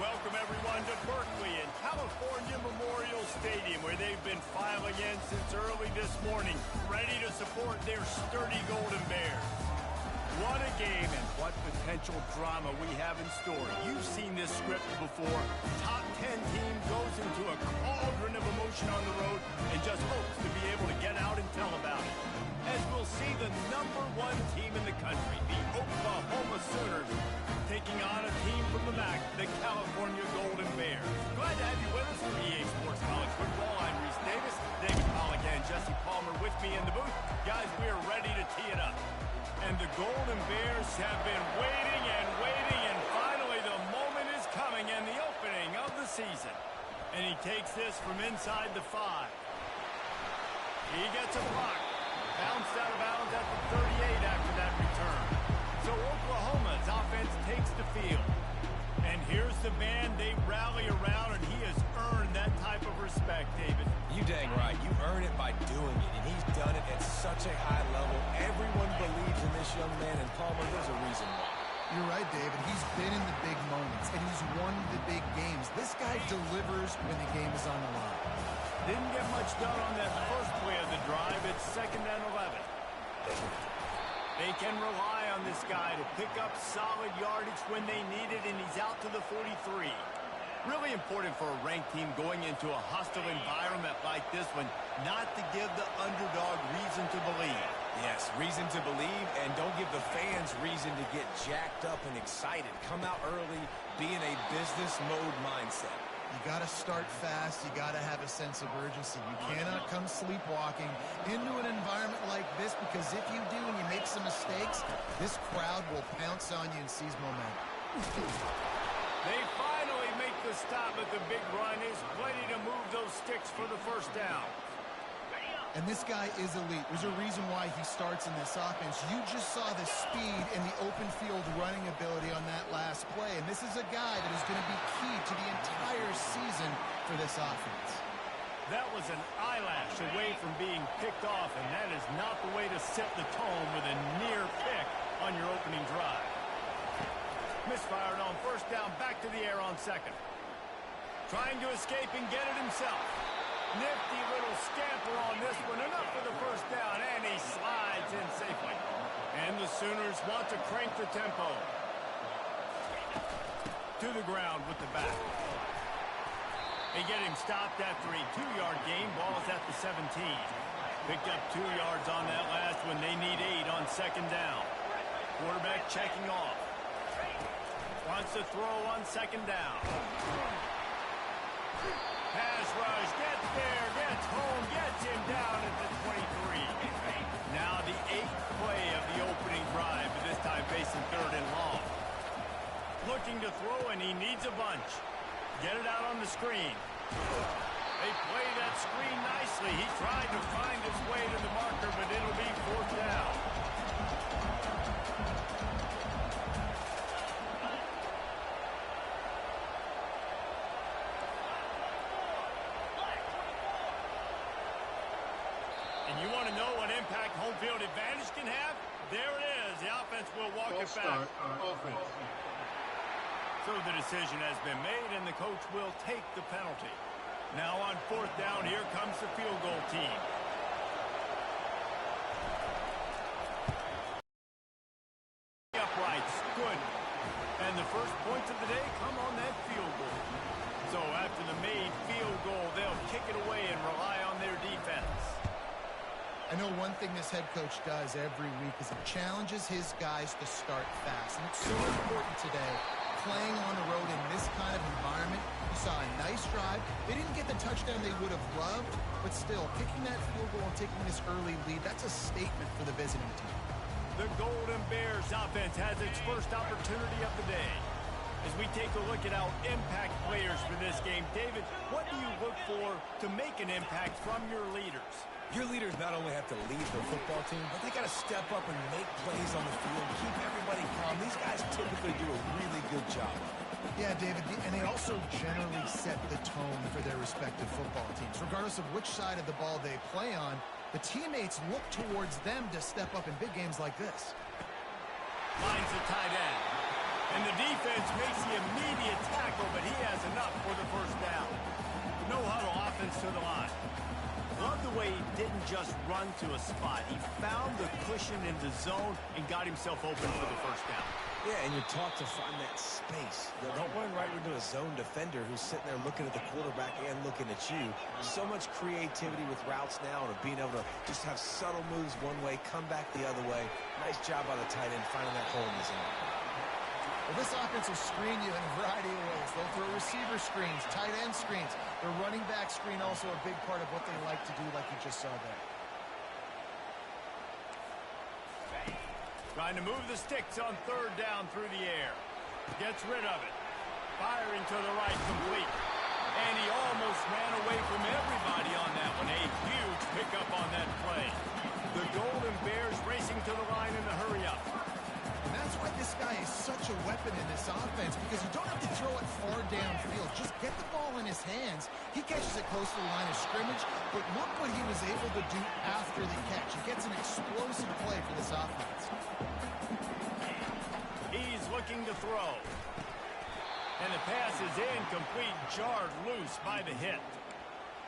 Welcome everyone to Berkeley and California Memorial Stadium, where they've been filing in since early this morning, ready to support their sturdy Golden Bears. What a game and what potential drama we have in store. You've seen this script before. Top 10 team goes into a cauldron of emotion on the road and just hopes to be able to get out and tell about it. As we'll see the #1 team in the country, the Oklahoma Sooners, taking on a team from the MAC, the California Golden Bears. Glad to have you with us for EA Sports College Football. I'm Reese Davis, David Pollock and Jesse Palmer with me in the booth. Guys, we are ready to tee it up. And the Golden Bears have been waiting, and finally the moment is coming and the opening of the season. And he takes this from inside the 5. He gets a block. Bounced out of bounds at the 38 after that return. So Oklahoma's offense takes the field. And here's the man they rally around, and he has earned that type of respect, David. You dang right. You earn it by doing it, and he's done it at such a high level. Everyone believes in this young man, and Palmer, there's a reason why. You're right, David. He's been in the big moments, and he's won the big games. This guy delivers when the game is on the line. Didn't get much done on that first play of the drive. It's 2nd and 11. They can rely on this guy to pick up solid yardage when they need it, and he's out to the 43. Really important for a ranked team going into a hostile environment like this one, not to give the underdog reason to believe. Yes, reason to believe, and don't give the fans reason to get jacked up and excited. Come out early, be in a business mode mindset. You got to start fast. You got to have a sense of urgency. You cannot come sleepwalking into an environment like this, because if you do and you make some mistakes, this crowd will pounce on you and seize momentum. They finally make the stop, but the big run is plenty to move those sticks for the first down. And this guy is elite. There's a reason why he starts in this offense. You just saw the speed and the open field running ability on that last play. And this is a guy that is going to be key to the entire season for this offense. That was an eyelash away from being picked off, and that is not the way to set the tone with a near pick on your opening drive. Misfired on first down, back to the air on 2nd. Trying to escape and get it himself. Nifty little scamper on this one. Enough for the first down, and he slides in safely. And the Sooners want to crank the tempo. To the ground with the back. They get him stopped after a 2-yard gain. Ball is at the 17. Picked up 2 yards on that last one. They need 8 on 2nd down. Quarterback checking off. Wants to throw on 2nd down. Pass rush, gets there, gets home, gets him down at the 23. Now the 8th play of the opening drive, but this time facing 3rd and long. Looking to throw, and he needs a bunch. Get it out on the screen. They play that screen nicely. He tried to find his way to the marker, but it'll be 4th down. You want to know what impact home field advantage can have? There it is. The offense will walk it back. So the decision has been made, and the coach will take the penalty. Now on 4th down, here comes the field goal team. Uprights, good. And the first points of the day come on that field goal. So after the made field goal, they'll kick it away and rely on their defense. I know one thing this head coach does every week is he challenges his guys to start fast. And it's so important today, playing on the road in this kind of environment. You saw a nice drive. They didn't get the touchdown they would have loved, but still, kicking that field goal and taking this early lead, that's a statement for the visiting team. The Golden Bears offense has its first opportunity of the day. As we take a look at our impact players for this game, David, what do you look for to make an impact from your leaders? Your leaders not only have to lead their football team, but they got to step up and make plays on the field, keep everybody calm. These guys typically do a really good job. Yeah, David, and they also generally set the tone for their respective football teams. Regardless of which side of the ball they play on, the teammates look towards them to step up in big games like this. Finds the tight end. And the defense makes the immediate tackle, but he has enough for the first down. No huddle offense to the line. Love the way he didn't just run to a spot. He found the cushion in the zone and got himself open for the first down. Yeah, and you're taught to find that space. Don't run right into a zone defender who's sitting there looking at the quarterback and looking at you. So much creativity with routes now and being able to just have subtle moves one way, come back the other way. Nice job by the tight end finding that hole in the zone. Well, this offense will screen you in a variety of ways. They'll throw receiver screens, tight end screens. Their running back screen also a big part of what they like to do, like you just saw there. Trying to move the sticks on third down through the air. Gets rid of it. Firing to the right, complete. And he almost ran away from everybody on that one. A huge pickup on that play. The Golden Bears racing to the line in the hurry-up. And that's why this guy is such a weapon in this offense, because you don't have to throw it far downfield. Just get the ball in his hands. He catches it close to the line of scrimmage, but look what he was able to do after the catch. He gets an explosive play for this offense. He's looking to throw. And the pass is incomplete, jarred loose by the hit.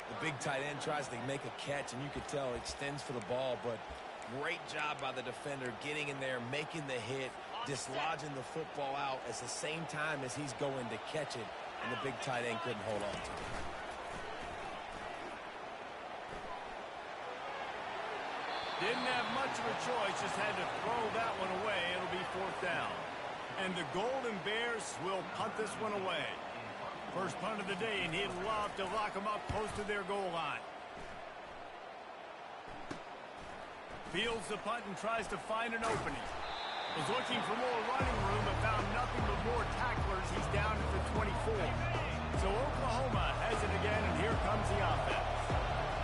The big tight end tries to make a catch, and you could tell extends for the ball, but great job by the defender getting in there, making the hit, dislodging the football out at the same time as he's going to catch it, and the big tight end couldn't hold on to it. Didn't have much of a choice, just had to throw that one away. It'll be fourth down. And the Golden Bears will punt this one away. First punt of the day, and he'd love to lock them up close to their goal line. Fields the punt and tries to find an opening. Was looking for more running room, but found nothing but more tacklers. He's down at the 24. So Oklahoma has it again, and here comes the offense.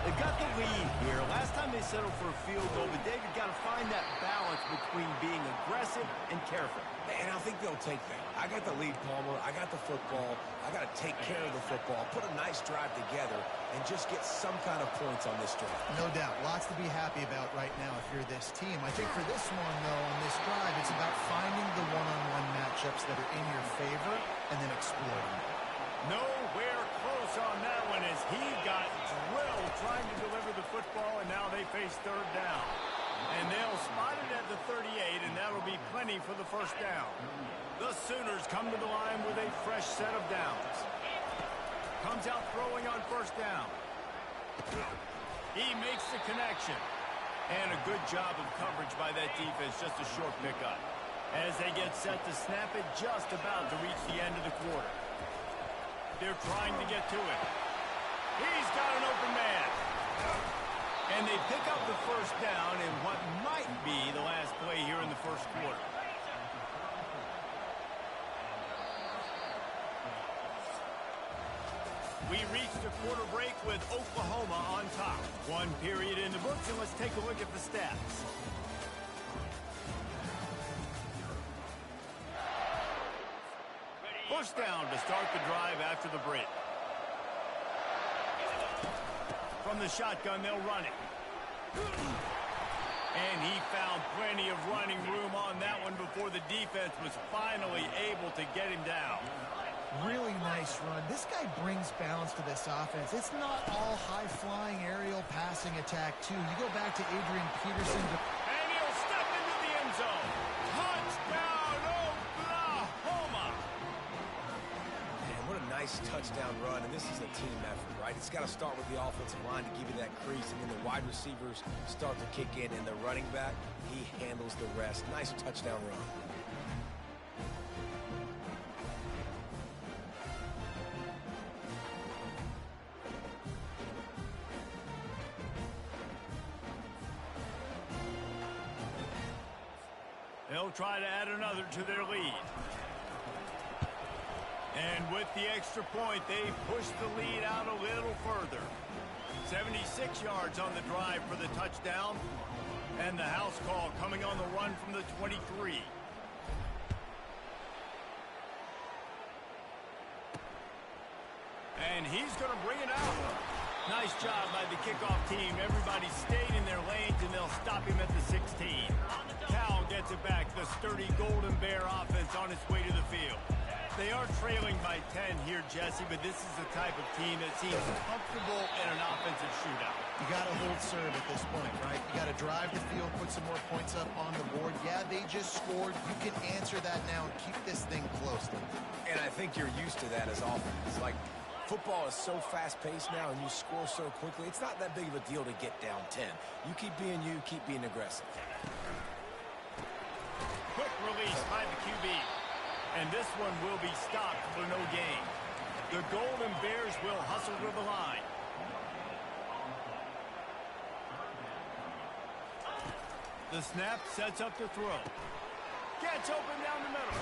They've got the lead here. Last time they settled for a field goal, but David got to find that balance between being aggressive and careful. And I think they'll take that. I got the lead, Palmer. I got the football. I got to take care of the football, put a nice drive together, and just get some kind of points on this drive. No doubt. Lots to be happy about right now if you're this team. I think for this one, though, on this drive, it's about finding the one-on-one matchups that are in your favor and then exploiting them. Nowhere close on that one as he got drilled trying to deliver the football, and now they face third down. And they'll spot it at the 38, and that'll be plenty for the first down. The Sooners come to the line with a fresh set of downs. Comes out throwing on first down. He makes the connection. And a good job of coverage by that defense, just a short pickup. As they get set to snap it, just about to reach the end of the quarter. They're trying to get to it. He's got an open man. And they pick up the first down in what might be the last play here in the first quarter. We reached a quarter break with Oklahoma on top. One period in the books, and let's take a look at the stats. First down to start the drive after the break. From the shotgun, they'll run it. And he found plenty of running room on that one before the defense was finally able to get him down. Really nice run. This guy brings balance to this offense. It's not all high-flying aerial passing attack, too. You go back to Adrian Peterson. And he'll step into the end zone. Touchdown, Oklahoma! Man, what a nice touchdown run, and this is a team effort, right? It's got to start with the offensive line to give you that crease, and then the wide receivers start to kick in, and the running back, he handles the rest. Nice touchdown run. They'll try to add another to their lead. And with the extra point, they push the lead out a little further. 76 yards on the drive for the touchdown. And the house call coming on the run from the 23. And he's going to bring it out. Nice job by the kickoff team. Everybody stayed in their lanes, and they'll stop him at the 16. Cal gets it back, the sturdy Golden Bear offense on its way to the field. They are trailing by 10 here, Jesse, but this is the type of team that seems comfortable in an offensive shootout. You got to hold serve at this point, right? You got to drive the field, put some more points up on the board. Yeah, they just scored. You can answer that now and keep this thing close. And I think you're used to that as offense. Like, football is so fast-paced now, and you score so quickly. It's not that big of a deal to get down 10. You keep being aggressive. Quick release by the QB. And this one will be stopped for no gain. The Golden Bears will hustle to the line. The snap sets up the throw. Gets open down the middle.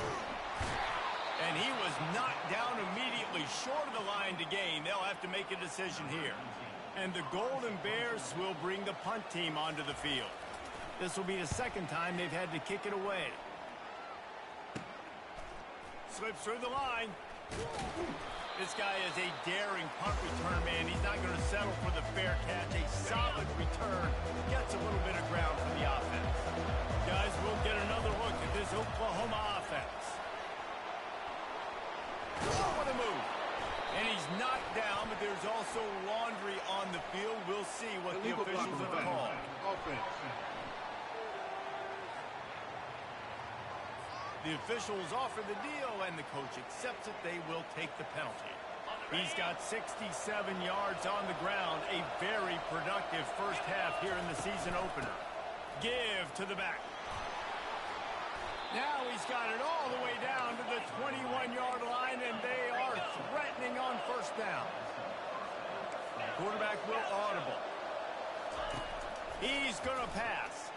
And he was knocked down immediately short of the line to gain. They'll have to make a decision here. And the Golden Bears will bring the punt team onto the field. This will be the second time they've had to kick it away. Slips through the line. This guy is a daring punt return man. He's not going to settle for the fair catch. A solid return. Gets a little bit of ground for the offense. Guys, we'll get another look at this Oklahoma offense. What a move. And he's knocked down, but there's also laundry on the field. We'll see what the officials have called. Offense. The officials offer the deal, and the coach accepts it. They will take the penalty. He's got 67 yards on the ground. A very productive first half here in the season opener. Give to the back. Now he's got it all the way down to the 21-yard line, and they are threatening on first down. Quarterback will audible. He's going to pass.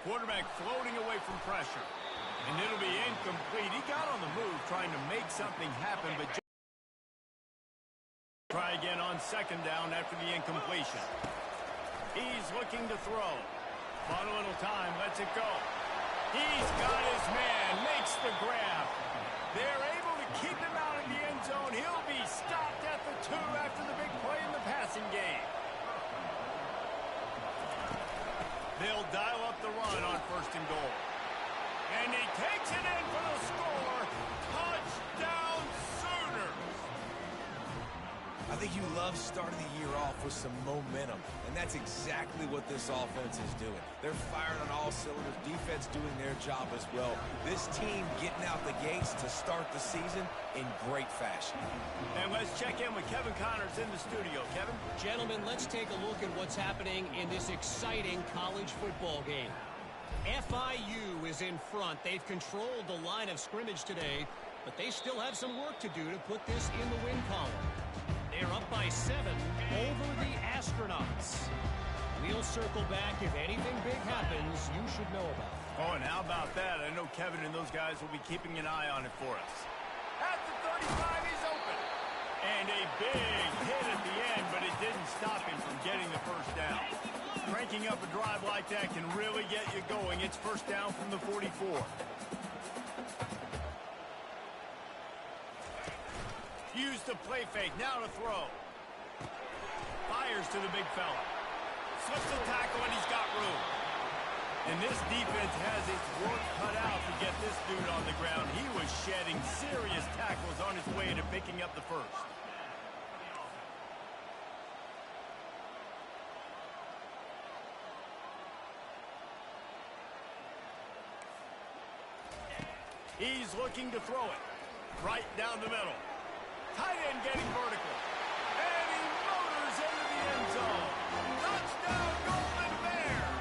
Quarterback floating away from pressure. And it'll be incomplete. He got on the move trying to make something happen, but try again on second down after the incompletion. He's looking to throw. Bought a little time, lets it go. He's got his man, makes the grab. They're able to keep him out of the end zone. He'll be stopped at the 2 after the big play in the passing game. They'll dial up the run on first and goal. And he takes it in for the score. Touchdown Sooners. I think you love starting the year off with some momentum, and that's exactly what this offense is doing. They're firing on all cylinders, defense doing their job as well. This team getting out the gates to start the season in great fashion. And let's check in with Kevin Connors in the studio. Kevin? Gentlemen, let's take a look at what's happening in this exciting college football game. FIU is in front. They've controlled the line of scrimmage today, but they still have some work to do to put this in the win column. They're up by 7 over the Astronauts. We'll circle back. If anything big happens, you should know about it. Oh, and how about that? I know Kevin and those guys will be keeping an eye on it for us. At the 35, he's open. And a big hit at the end, but it didn't stop him from getting the first down. Cranking up a drive like that can really get you going. It's first down from the 44. Use the play fake. Now to throw. Fires to the big fella. Slips the tackle, and he's got room. And this defense has its work cut out to get this dude on the ground. He was shedding serious tackles on his way to picking up the first. He's looking to throw it. Right down the middle. Tight end getting vertical. And he motors into the end zone. Touchdown, Golden Bears!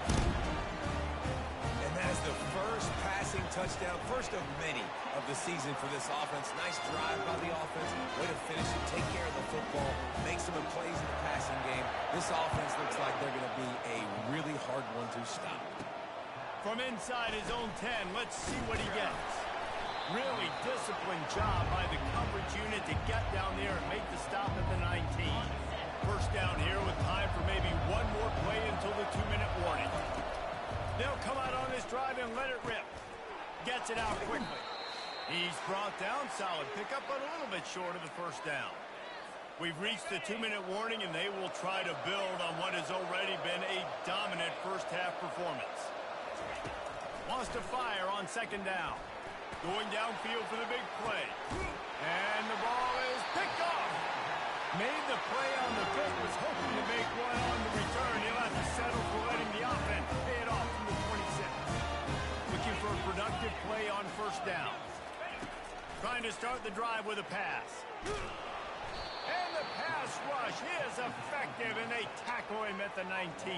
And that is the first passing touchdown, first of many of the season for this offense. Nice drive by the offense. Way to finish it, take care of the football, make some plays in the passing game. This offense looks like they're going to be a really hard one to stop. From inside his own 10, let's see what he gets. Really disciplined job by the coverage unit to get down there and make the stop at the 19. First down here with time for maybe one more play until the 2-minute warning. They'll come out on this drive and let it rip. Gets it out quickly. He's brought down. Solid pickup, but a little bit short of the first down. We've reached the 2-minute warning, and they will try to build on what has already been a dominant first-half performance. Wants has to fire on second down. Going downfield for the big play. And the ball is picked off. Made the play on the pitch, was hoping to make one on the return. He'll have to settle for letting the offense pay it off from the 26. Looking for a productive play on first down. Trying to start the drive with a pass. And the pass rush is effective, and they tackle him at the 19.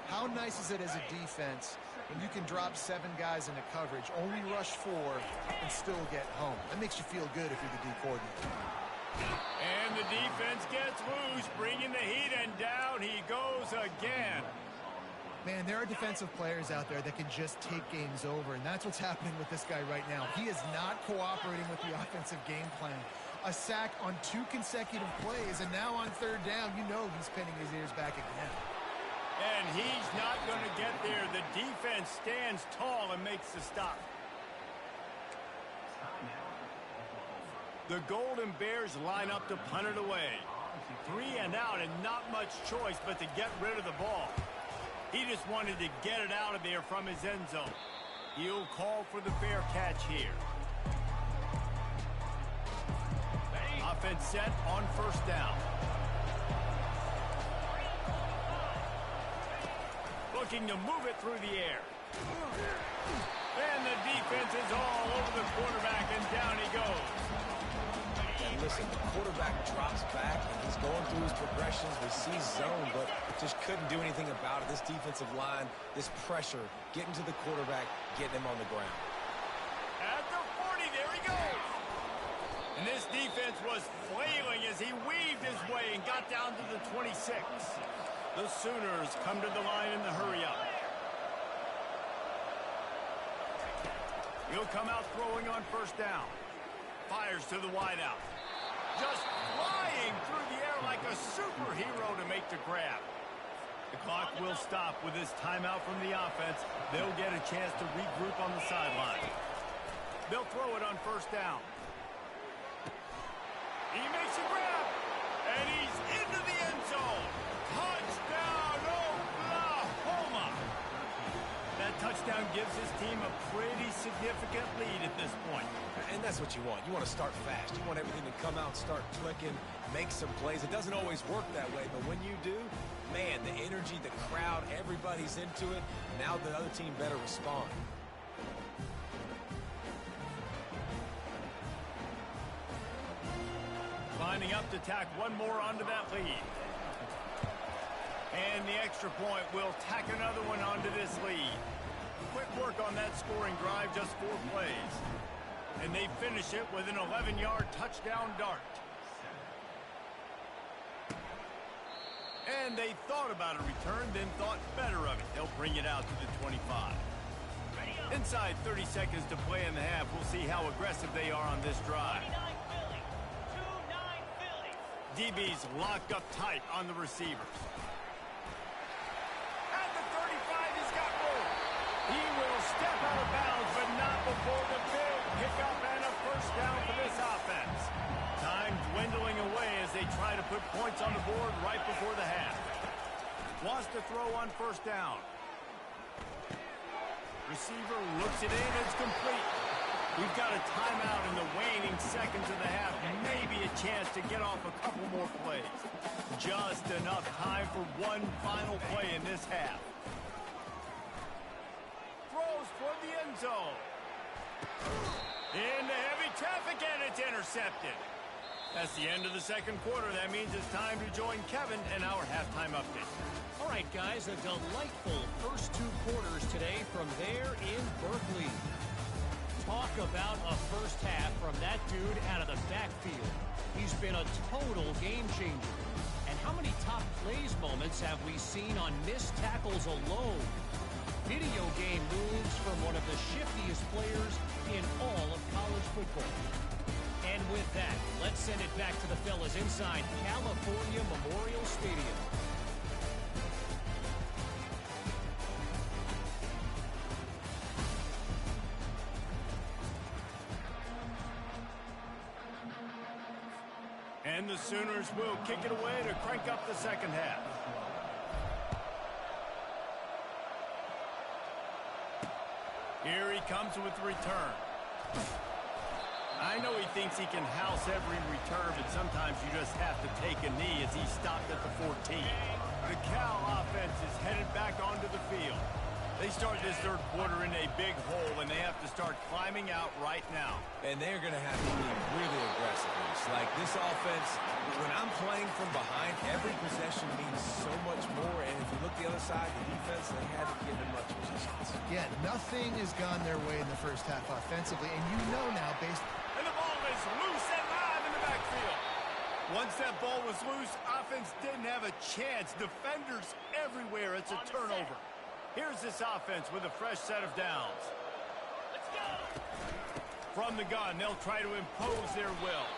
How nice is it as a defense when you can drop 7 guys into coverage, only rush 4, and still get home? That makes you feel good if you're the D coordinator. And the defense gets loose, bringing the heat, and down he goes again. Man, there are defensive players out there that can just take games over, and that's what's happening with this guy right now. He is not cooperating with the offensive game plan. A sack on 2 consecutive plays, and now on third down, you know he's pinning his ears back again. And he's not going to get there. The defense stands tall and makes the stop. The Golden Bears line up to punt it away. 3 and out, and not much choice but to get rid of the ball. He just wanted to get it out of there from his end zone. He'll call for the fair catch here. Offense set on first down. Looking to move it through the air. And the defense is all over the quarterback, and down he goes. And listen, the quarterback drops back, and he's going through his progressions. We see zone, but just couldn't do anything about it. This defensive line, this pressure, getting to the quarterback, getting him on the ground. At the 40, there he goes. And this defense was flailing as he weaved his way and got down to the 26. The Sooners come to the line in the hurry-up. He'll come out throwing on first down. Fires to the wideout. Just flying through the air like a superhero to make the grab. The clock will stop with this timeout from the offense. They'll get a chance to regroup on the sideline. They'll throw it on first down. He makes a grab, and he's into the end zone. Touchdown, Oklahoma! That touchdown gives his team a pretty significant lead at this point. And that's what you want. You want to start fast. You want everything to come out, start clicking, make some plays. It doesn't always work that way, but when you do, man, the energy, the crowd, everybody's into it. Now the other team better respond. Lining up to tack one more onto that lead. And the extra point will tack another one onto this lead. Quick work on that scoring drive, just 4 plays. And they finish it with an 11-yard touchdown dart. And they thought about a return, then thought better of it. They'll bring it out to the 25. Inside 30 seconds to play in the half. We'll see how aggressive they are on this drive. DB's locked up tight on the receivers. At the 35, he's got room. He will step out of bounds, but not before the big pickup and a first down for this offense. Time dwindling away as they try to put points on the board right before the half. Wants to throw on first down. Receiver looks it in. It's complete. We've got a timeout in the waning seconds of the half. Maybe a chance to get off a couple more plays. Just enough time for one final play in this half. Throws for the end zone. Into heavy traffic, and it's intercepted. That's the end of the second quarter. That means it's time to join Kevin in our halftime update. All right, guys, a delightful first 2 quarters today from there in Berkeley. Talk about a first half from that dude out of the backfield. He's been a total game changer. And how many top plays moments have we seen on missed tackles alone? Video game moves from one of the shiftiest players in all of college football. And with that, let's send it back to the fellas inside California Memorial Stadium. And the Sooners will kick it away to crank up the second half. Here he comes with the return. I know he thinks he can house every return, but sometimes you just have to take a knee as he stopped at the 14. The Cal offense is headed back onto the field. They start this third quarter in a big hole, and they have to start climbing out right now. And they're going to have to be really aggressive. Like this offense, when I'm playing from behind, every possession means so much more. And if you look the other side, the defense, they haven't given much resistance. Yeah, nothing has gone their way in the first half offensively. And you know now, based... And the ball is loose and live in the backfield. Once that ball was loose, offense didn't have a chance. Defenders everywhere. It's a turnover. Here's this offense with a fresh set of downs. Let's go. From the gun, they'll try to impose their will.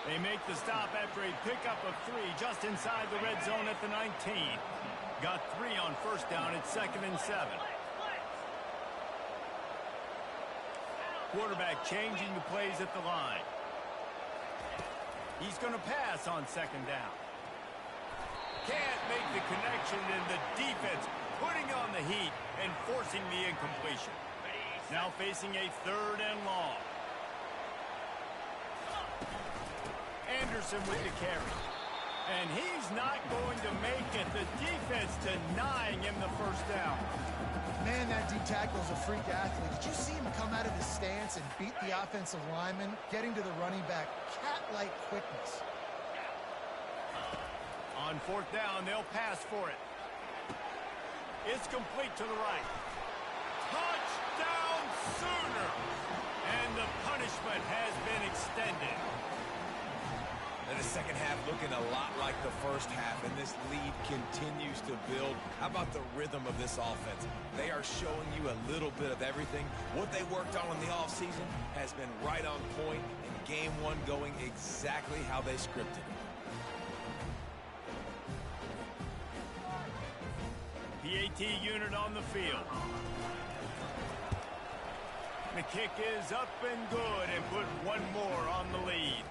They make the stop after a pickup of 3 just inside the red zone at the 19. Got 3 on first down at 2nd and 7. Quarterback changing the plays at the line. He's going to pass on 2nd down. Can't make the connection, and the defense putting on the heat and forcing the incompletion. Now facing a 3rd and long. Anderson with the carry. And he's not going to make it. The defense denying him the first down. Man, that D tackle is a freak athlete. Did you see him come out of his stance and beat the offensive lineman, getting to the running back? Cat-like quickness. On 4th down, they'll pass for it. It's complete to the right. Touchdown Sooner! And the punishment has been extended. And the second half looking a lot like the first half, and this lead continues to build. How about the rhythm of this offense? They are showing you a little bit of everything. What they worked on in the offseason has been right on point, and game 1 going exactly how they scripted it. PAT unit on the field. The kick is up and good, and put 1 more on the lead.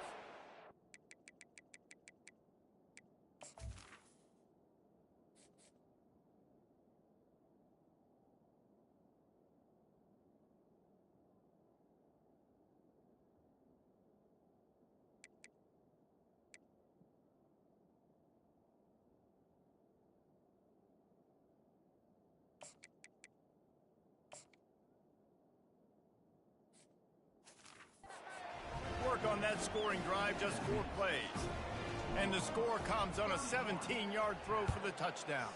On that scoring drive, just 4 plays. And the score comes on a 17-yard throw for the touchdown.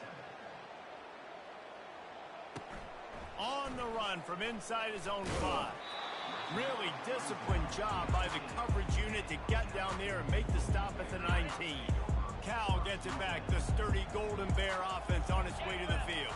On the run from inside his own 5. Really disciplined job by the coverage unit to get down there and make the stop at the 19. Cal gets it back. The sturdy Golden Bear offense on its way to the field.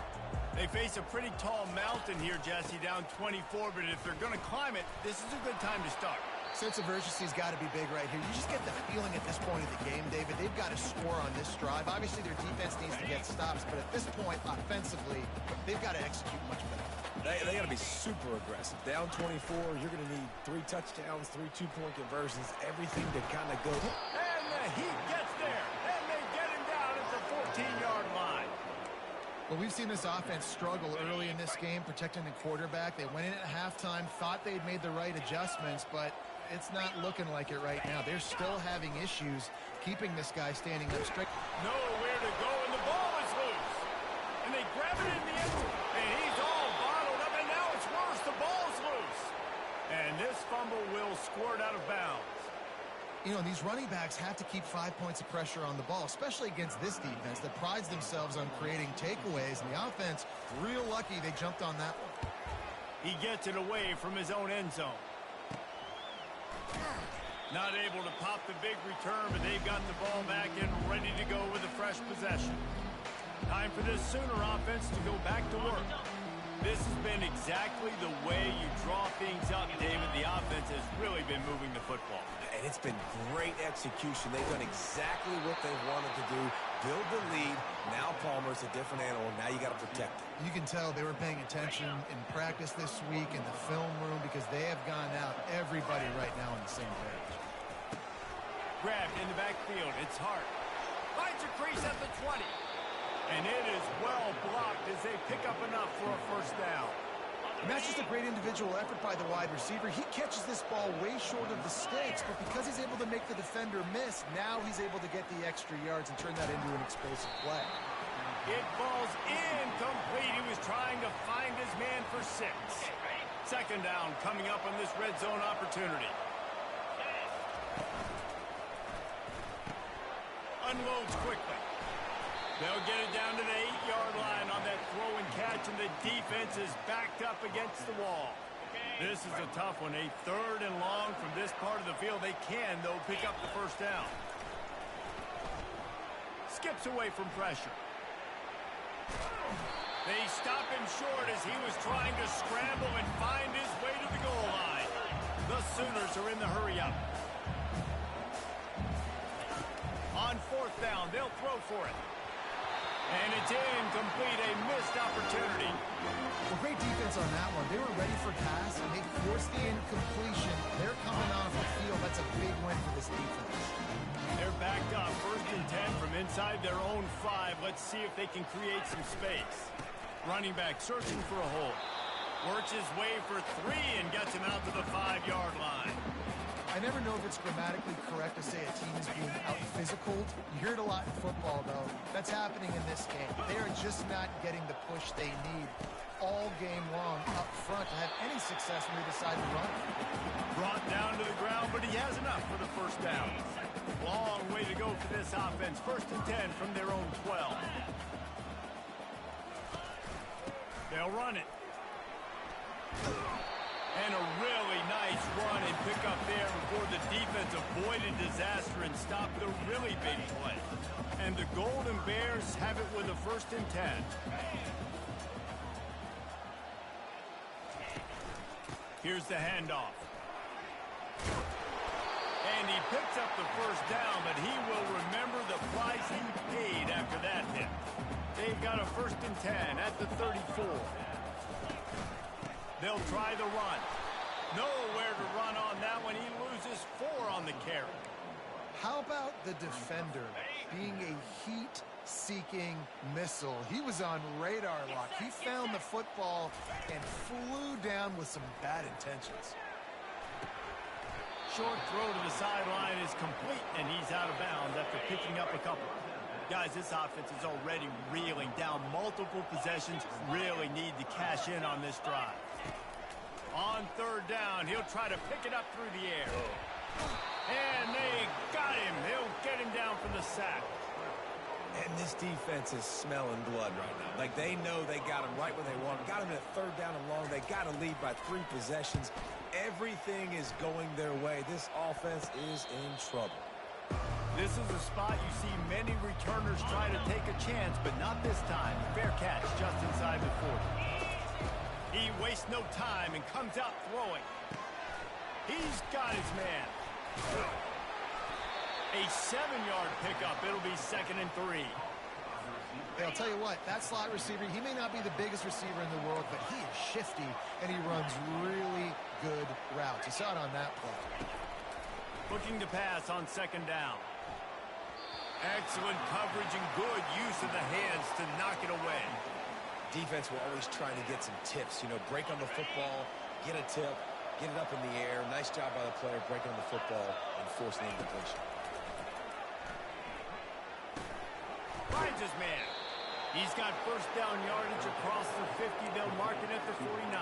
They face a pretty tall mountain here, Jesse, down 24, but if they're going to climb it, this is a good time to start. Sense of urgency's got to be big right here. You just get the feeling at this point of the game, David, they've got to score on this drive. Obviously, their defense needs to get stops, but at this point, offensively, they've got to execute much better. They got to be super aggressive. Down 24, you're going to need 3 touchdowns, 3 two-point conversions, everything to kind of go. And the Heat gets there, and they get him down at the 14-yard line. Well, we've seen this offense struggle early in this game, protecting the quarterback. They went in at halftime, thought they'd made the right adjustments, but it's not looking like it right now. They're still having issues keeping this guy standing up straight. Nowhere to go, and the ball is loose. And they grab it in the end zone, and he's all bottled up, and now it's worse. The ball's loose. And this fumble will squirt out of bounds. You know, these running backs have to keep 5 points of pressure on the ball, especially against this defense that prides themselves on creating takeaways. And the offense, real lucky they jumped on that one. He gets it away from his own end zone. Not able to pop the big return, but they've got the ball back and ready to go with a fresh possession. Time for this Sooner offense to go back to work. This has been exactly the way you draw things up, David. The offense has really been moving the football. And it's been great execution. They've done exactly what they wanted to do. Build the lead. Now Palmer's a different animal. Now you got to protect it. You can tell they were paying attention in practice this week in the film room because they have gone out everybody right now on the same page. Grabbed in the backfield. It's Hart. Finds a crease at the 20. And it is well blocked as they pick up enough for a first down. And that's just a great individual effort by the wide receiver. He catches this ball way short of the sticks, but because he's able to make the defender miss, now he's able to get the extra yards and turn that into an explosive play. It falls incomplete. He was trying to find his man for 6. Second down coming up on this red zone opportunity. Unloads quickly. They'll get it down to the 8-yard line on that throw and catch, and the defense is backed up against the wall. This is a tough one. A 3rd and long from this part of the field. They can, though, pick up the first down. Skips away from pressure. They stop him short as he was trying to scramble and find his way to the goal line. The Sooners are in the hurry-up. On 4th down, they'll throw for it. And it's incomplete, a missed opportunity. Well, great defense on that one. They were ready for pass, and they forced the incompletion. They're coming off the field. That's a big win for this defense. They're backed up, 1st and 10 from inside their own 5. Let's see if they can create some space. Running back searching for a hole. Works his way for 3 and gets him out to the 5-yard line. I never know if it's grammatically correct to say a team is being out-physicaled. You hear it a lot in football, though. That's happening in this game. They are just not getting the push they need all game long up front to have any success when they decide to run. Brought down to the ground, but he has enough for the first down. Long way to go for this offense. 1st and 10 from their own 12. They'll run it. And a really nice run and pick up there before the defense avoided disaster and stopped the really big play. And the Golden Bears have it with a 1st and 10. Here's the handoff. And he picks up the first down, but he will remember the price he paid after that hit. They've got a 1st and 10 at the 34. They'll try the run. Nowhere to run on that one. He loses 4 on the carry. How about the defender being a heat-seeking missile? He was on radar lock. He found the football and flew down with some bad intentions. Short throw to the sideline is complete, and he's out of bounds after picking up a couple. Guys, this offense is already reeling down multiple possessions. Really need to cash in on this drive. On 3rd down, he'll try to pick it up through the air. And they got him. He'll get him down from the sack. And this defense is smelling blood right now. Like, they know they got him right where they want him. Got him at 3rd down and long. They got to lead by 3 possessions. Everything is going their way. This offense is in trouble. This is a spot you see many returners try to take a chance, but not this time. Fair catch just inside the 40. He wastes no time and comes out throwing. He's got his man. A 7-yard pickup. It'll be 2nd and 3. Hey, I'll tell you what, that slot receiver, he may not be the biggest receiver in the world, but he is shifty, and he runs really good routes. You saw it on that play. Looking to pass on 2nd down. Excellent coverage and good use of the hands to knock it away. Defense will always try to get some tips. You know, break on the football, get a tip, get it up in the air. Nice job by the player breaking on the football and forcing the incompletion. Finds his man. He's got 1st down yardage across the 50. They'll mark it at the 49.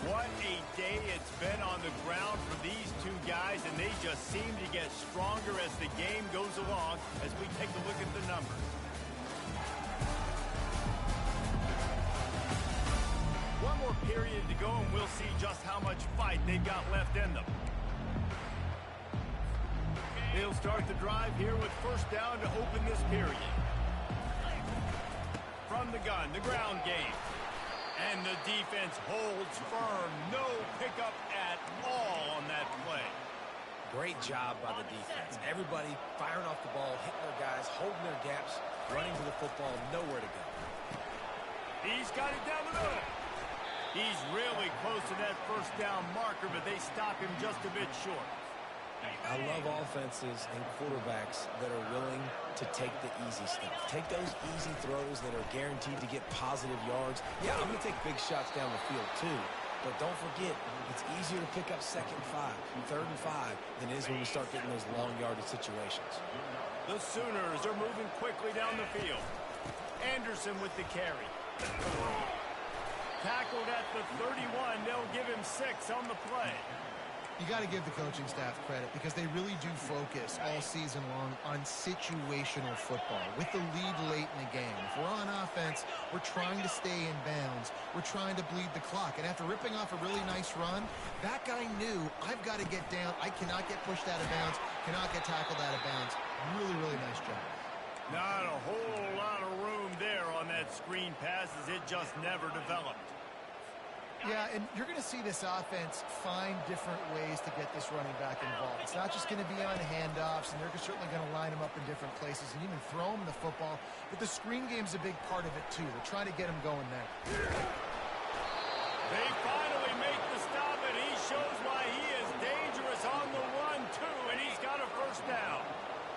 What a day it's been on the ground for these two guys, and they just seem to get stronger as the game goes along as we take a look at the numbers. One more period to go, and we'll see just how much fight they've got left in them. They'll start the drive here with 1st down to open this period. From the gun, the ground game. And the defense holds firm. No pickup at all on that play. Great job by the defense. Everybody firing off the ball, hitting their guys, holding their gaps, running to the football, nowhere to go. He's got it down the middle. He's really close to that 1st down marker, but they stop him just a bit short. I love offenses and quarterbacks that are willing to take the easy stuff. Take those easy throws that are guaranteed to get positive yards. Yeah, I'm going to take big shots down the field too. But don't forget, it's easier to pick up 2nd and 5, 3rd and 5 than it is when we start getting those long yardage situations. The Sooners are moving quickly down the field. Anderson with the carry. Tackled at the 31. They'll give him 6 on the play. You got to give the coaching staff credit because they really do focus all season long on situational football with the lead late in the game. If we're on offense, we're trying to stay in bounds. We're trying to bleed the clock. And after ripping off a really nice run, that guy knew, I've got to get down. I cannot get pushed out of bounds, cannot get tackled out of bounds. Really, really nice job. Not a whole lot of room there on that screen pass as it just never developed. Yeah, and you're going to see this offense find different ways to get this running back involved. It's not just going to be on handoffs, and they're certainly going to line him up in different places and even throw him the football. But the screen game's a big part of it, too. They're trying to get him going there. They finally make the stop, and he shows why he is dangerous on the run, too, and he's got a first down.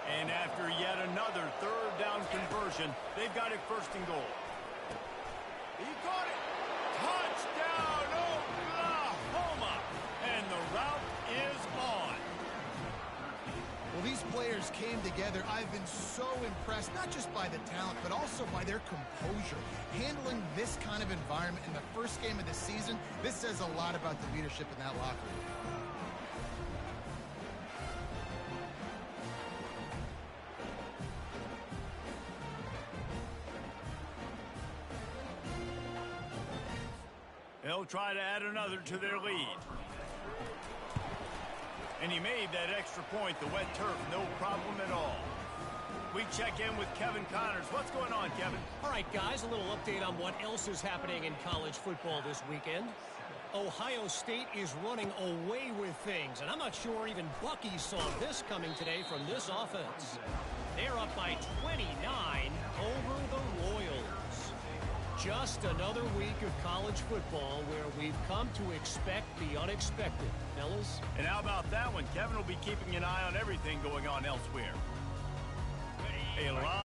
And after yet another 3rd down conversion, they've got it 1st and goal. He caught it. Touchdown, Oklahoma! And the route is on. Well, these players came together. I've been so impressed, not just by the talent, but also by their composure. Handling this kind of environment in the first game of the season, this says a lot about the leadership in that locker room. They'll try to add another to their lead. And he made that extra point, the wet turf, no problem at all. We check in with Kevin Connors. What's going on, Kevin? All right, guys, a little update on what else is happening in college football this weekend. Ohio State is running away with things, and I'm not sure even Bucky saw this coming today from this offense. They're up by 29 over the Royals. Just another week of college football where we've come to expect the unexpected, fellas. And how about that one? Kevin will be keeping an eye on everything going on elsewhere. A lot.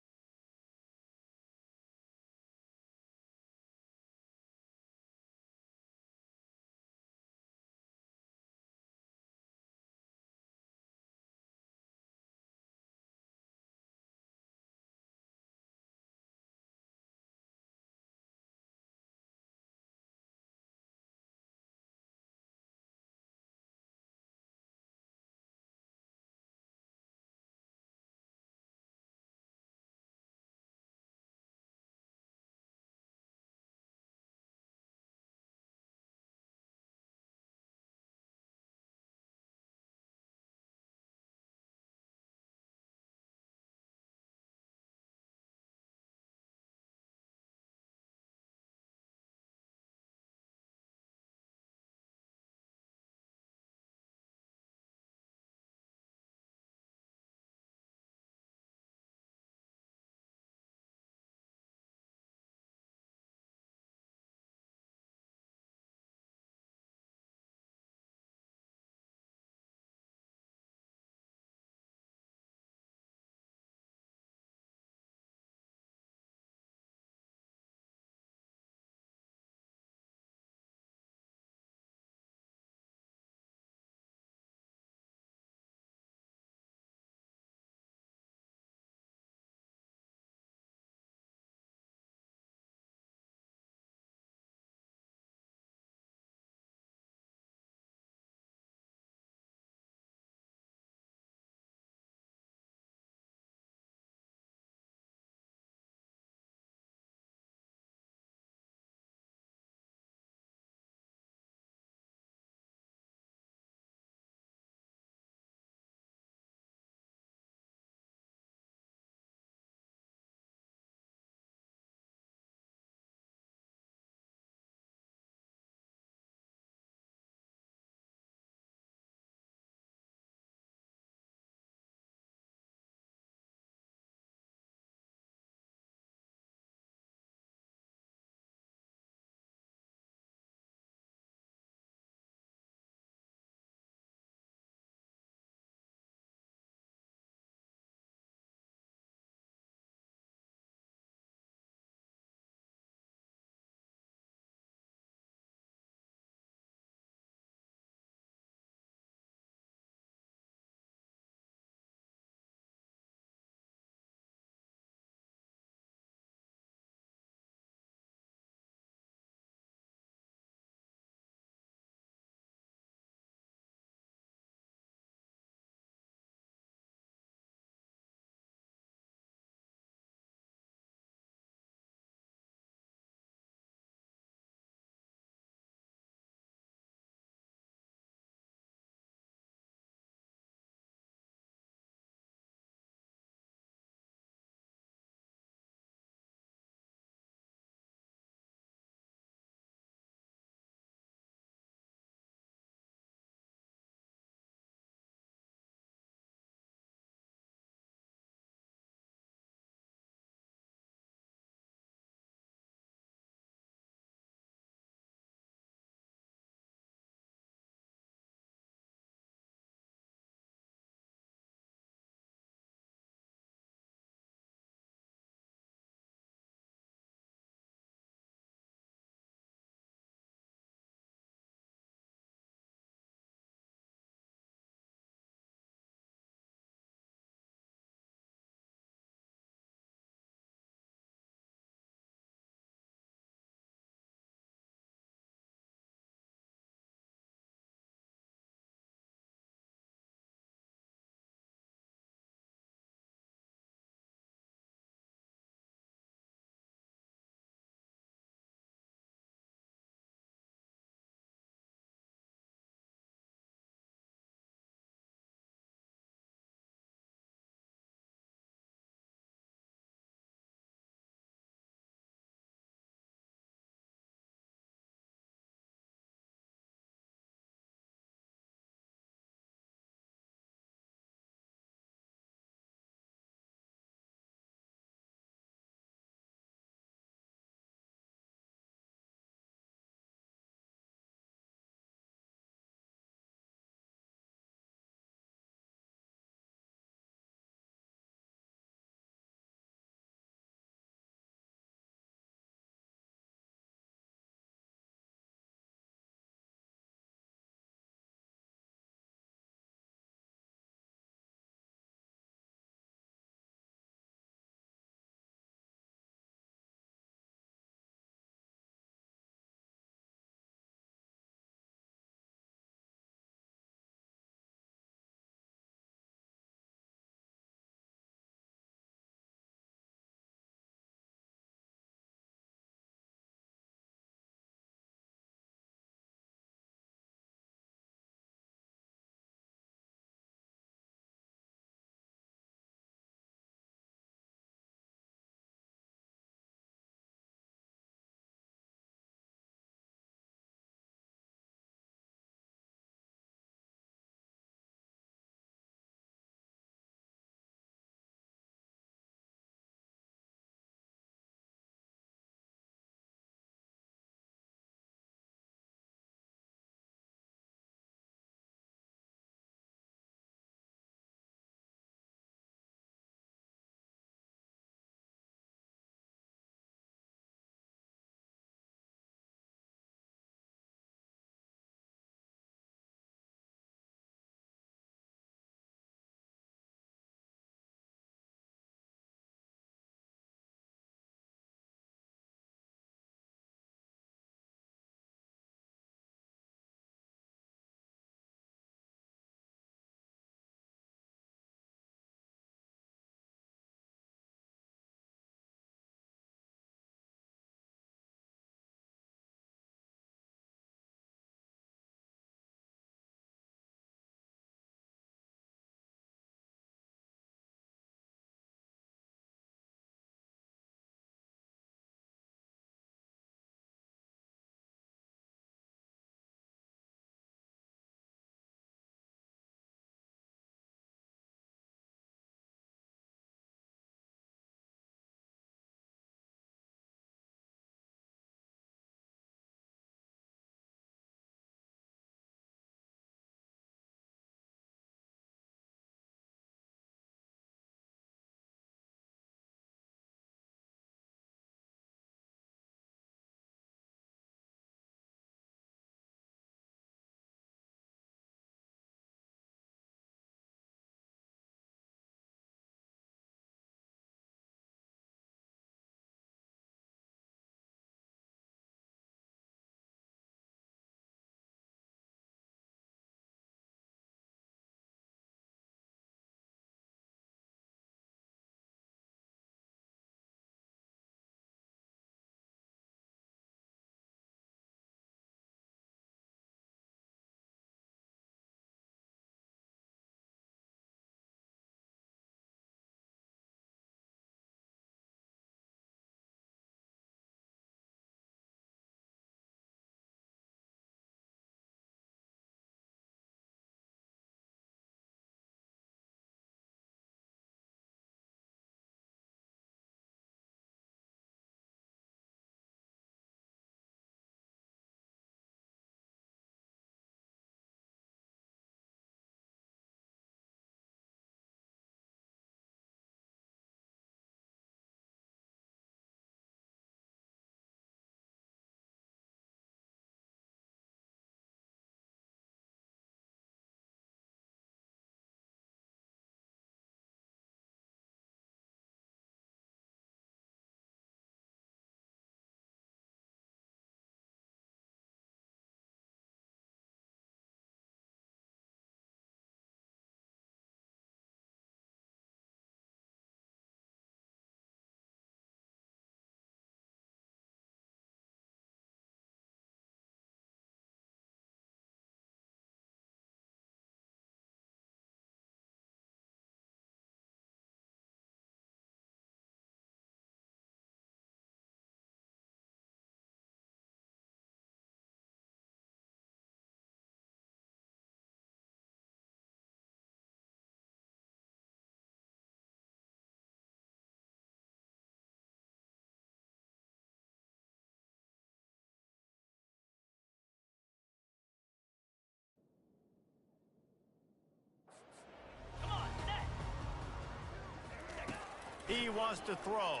He wants to throw.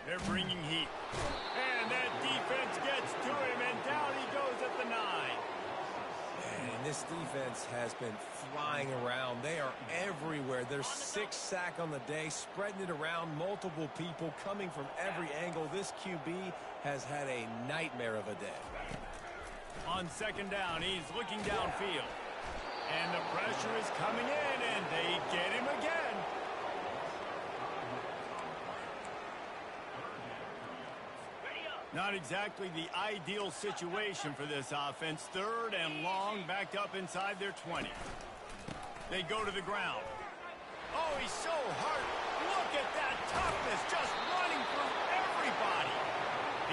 They're bringing heat. And that defense gets to him, and down he goes at the 9. And this defense has been flying around. They are everywhere. There's 6 sacks on the day, spreading it around, multiple people coming from every angle. This QB has had a nightmare of a day. On second down, he's looking downfield. And the pressure is coming in, and they get him again. Not exactly the ideal situation for this offense. 3rd and long, backed up inside their 20. They go to the ground. Oh, he's so hard. Look at that toughness, just running through everybody.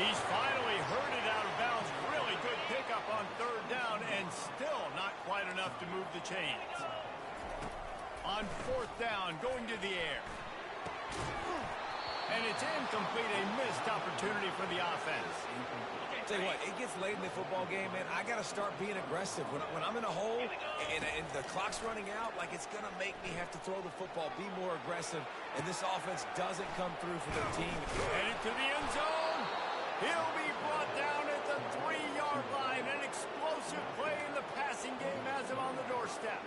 He's finally herded out of bounds. Really good pickup on 3rd down, and still not quite enough to move the chains. On 4th down, going to the air. And it's incomplete, a missed opportunity for the offense. Tell you what, it gets late in the football game, man. I got to start being aggressive. When I'm in a hole and the clock's running out, like, it's going to make me have to throw the football, be more aggressive, and this offense doesn't come through for their team. Headed to the end zone. He'll be brought down at the 3-yard line. An explosive play in the passing game has him on the doorstep.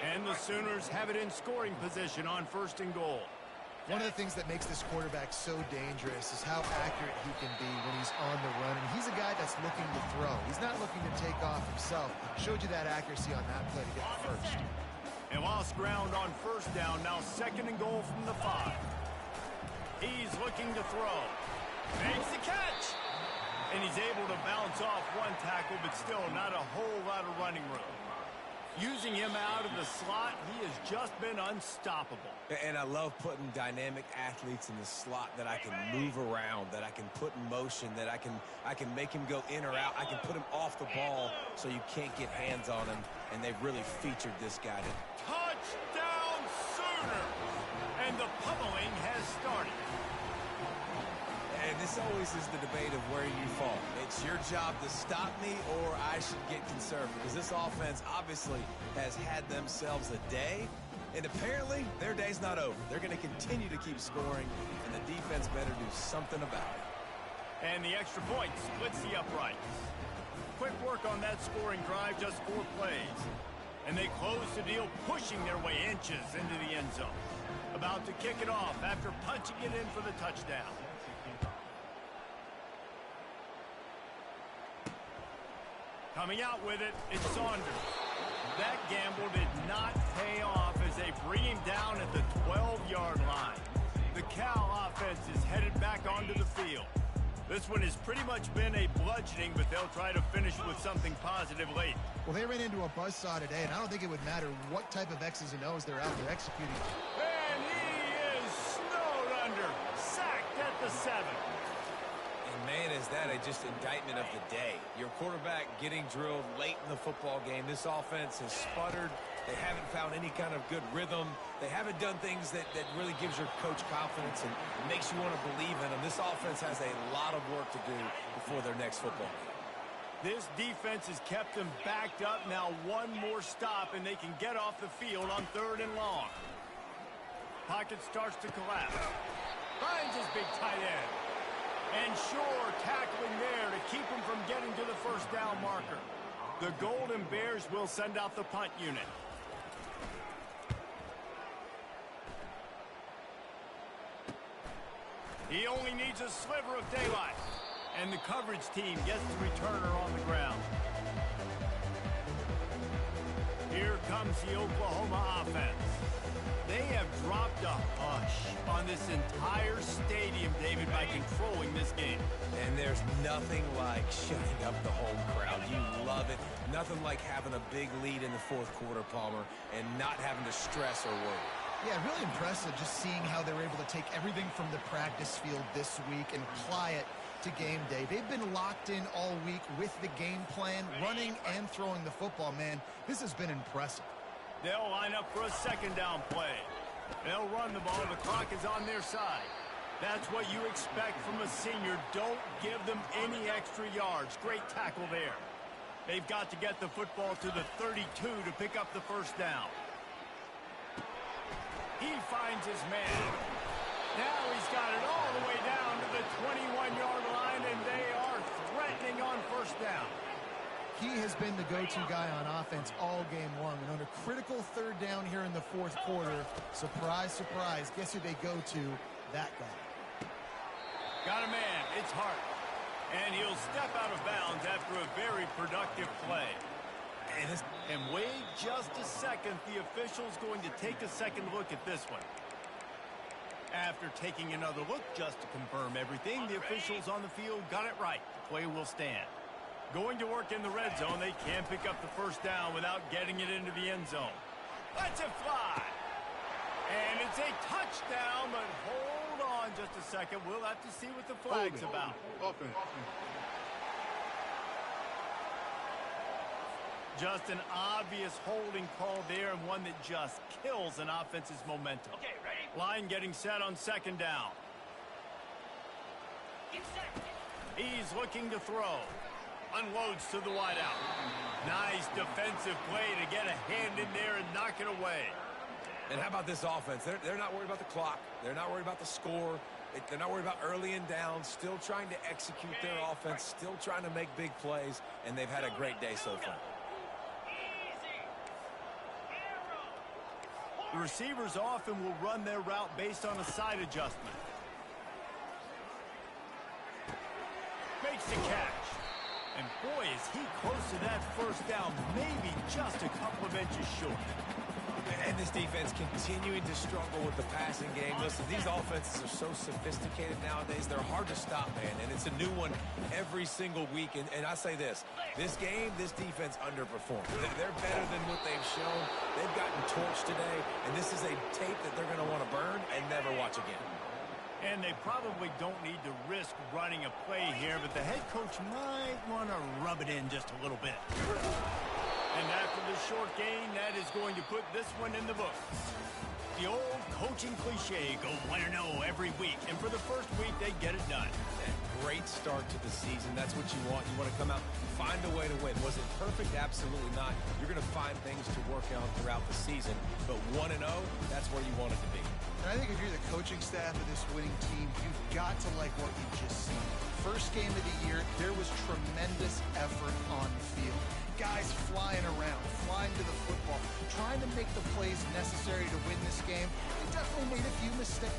And the Sooners have it in scoring position on 1st and goal. One of the things that makes this quarterback so dangerous is how accurate he can be when he's on the run. And he's a guy that's looking to throw. He's not looking to take off himself. Showed you that accuracy on that play to get the first. And lost ground on 1st down. Now 2nd and goal from the 5. He's looking to throw. Makes the catch. And he's able to bounce off 1 tackle, but still not a whole lot of running room. Using him out of the slot, he has just been unstoppable. And I love putting dynamic athletes in the slot that I can move around, that I can put in motion, that I can make him go in or out. I can put him off the ball so you can't get hands on him, and they've really featured this guy. Touchdown Sooners! And the pummeling has started. And this always is the debate of where you fall. It's your job to stop me, or I should get conservative. Because this offense obviously has had themselves a day, and apparently their day's not over. They're going to continue to keep scoring, and the defense better do something about it. And the extra point splits the uprights. Quick work on that scoring drive, just 4 plays. And they close the deal, pushing their way inches into the end zone. About to kick it off after punching it in for the touchdown. Coming out with it, it's Saunders. That gamble did not pay off as they bring him down at the 12-yard line. The Cal offense is headed back onto the field. This one has pretty much been a bludgeoning, but they'll try to finish with something positive late. Well, they ran into a buzzsaw today, and I don't think it would matter what type of X's and O's they're out there executing. And he is snowed under, sacked at the 7. Man, is that just indictment of the day. Your quarterback getting drilled late in the football game. This offense has sputtered. They haven't found any kind of good rhythm. They haven't done things that really gives your coach confidence and makes you want to believe in them. This offense has a lot of work to do before their next football game. This defense has kept them backed up. Now 1 more stop, and they can get off the field on 3rd and long. Pocket starts to collapse. Finds his big tight end. And sure, tackling there to keep him from getting to the 1st down marker. The Golden Bears will send out the punt unit. He only needs a sliver of daylight. And the coverage team gets the returner on the ground. Here comes the Oklahoma offense. They have dropped a hush on this entire stadium, David, by controlling this game. And there's nothing like shutting up the home crowd. You love it. Nothing like having a big lead in the 4th quarter, Palmer, and not having to stress or worry. Yeah, really impressive just seeing how they were able to take everything from the practice field this week and apply it to game day. They've been locked in all week with the game plan, running and throwing the football. Man, this has been impressive. They'll line up for a 2nd down play. They'll run the ball. The clock is on their side. That's what you expect from a senior. Don't give them any extra yards. Great tackle there. They've got to get the football to the 32 to pick up the 1st down. He finds his man. Now he's got it all the way down to the 21-yard line, and they are threatening on first down. He has been the go-to guy on offense all game long. And on a critical third down here in the fourth quarter, surprise, surprise, guess who they go to? That guy. Got a man. It's Hart. And he'll step out of bounds after a very productive play. And wait just a second. The official's going to take a second look at this one. After taking another look just to confirm everything, the officials on the field got it right. The play will stand. Going to work in the red zone, they can't pick up the first down without getting it into the end zone. Let's it fly. And it's a touchdown, but hold on just a second. We'll have to see what the flag's about. Just an obvious holding call there, and one that just kills an offense's momentum. Okay, ready? Line getting set on second down. Get set. He's looking to throw. Unloads to the wideout. Nice defensive play to get a hand in there and knock it away. And how about this offense? They're not worried about the clock. They're not worried about the score. They're not worried about early and down. Still trying to execute their offense. Still trying to make big plays. And they've had a great day so far. The receivers often will run their route based on a side adjustment. Makes the catch. And boy, is he close to that first down, maybe just a couple of inches short. And this defense continuing to struggle with the passing game. Listen, these offenses are so sophisticated nowadays. They're hard to stop, man. And it's a new one every single week. And I say this game, this defense underperformed. They're better than what they've shown. They've gotten torched today. And this is a tape that they're going to want to burn and never watch again. And they probably don't need to risk running a play here, but the head coach might want to rub it in just a little bit. And after this short gain, that is going to put this one in the books. The old coaching cliche, go 1-0 every week. And for the first week, they get it done. Great start to the season. That's what you want. You want to come out, find a way to win. Was it perfect? Absolutely not. You're going to find things to work on throughout the season. But 1-0, that's where you want it to be. And I think if you're the coaching staff of this winning team, you've got to like what you've just seen. First game of the year, there was tremendous effort on the field. Guys flying around, flying to the football, trying to make the plays necessary to win this game. They definitely made a few mistakes.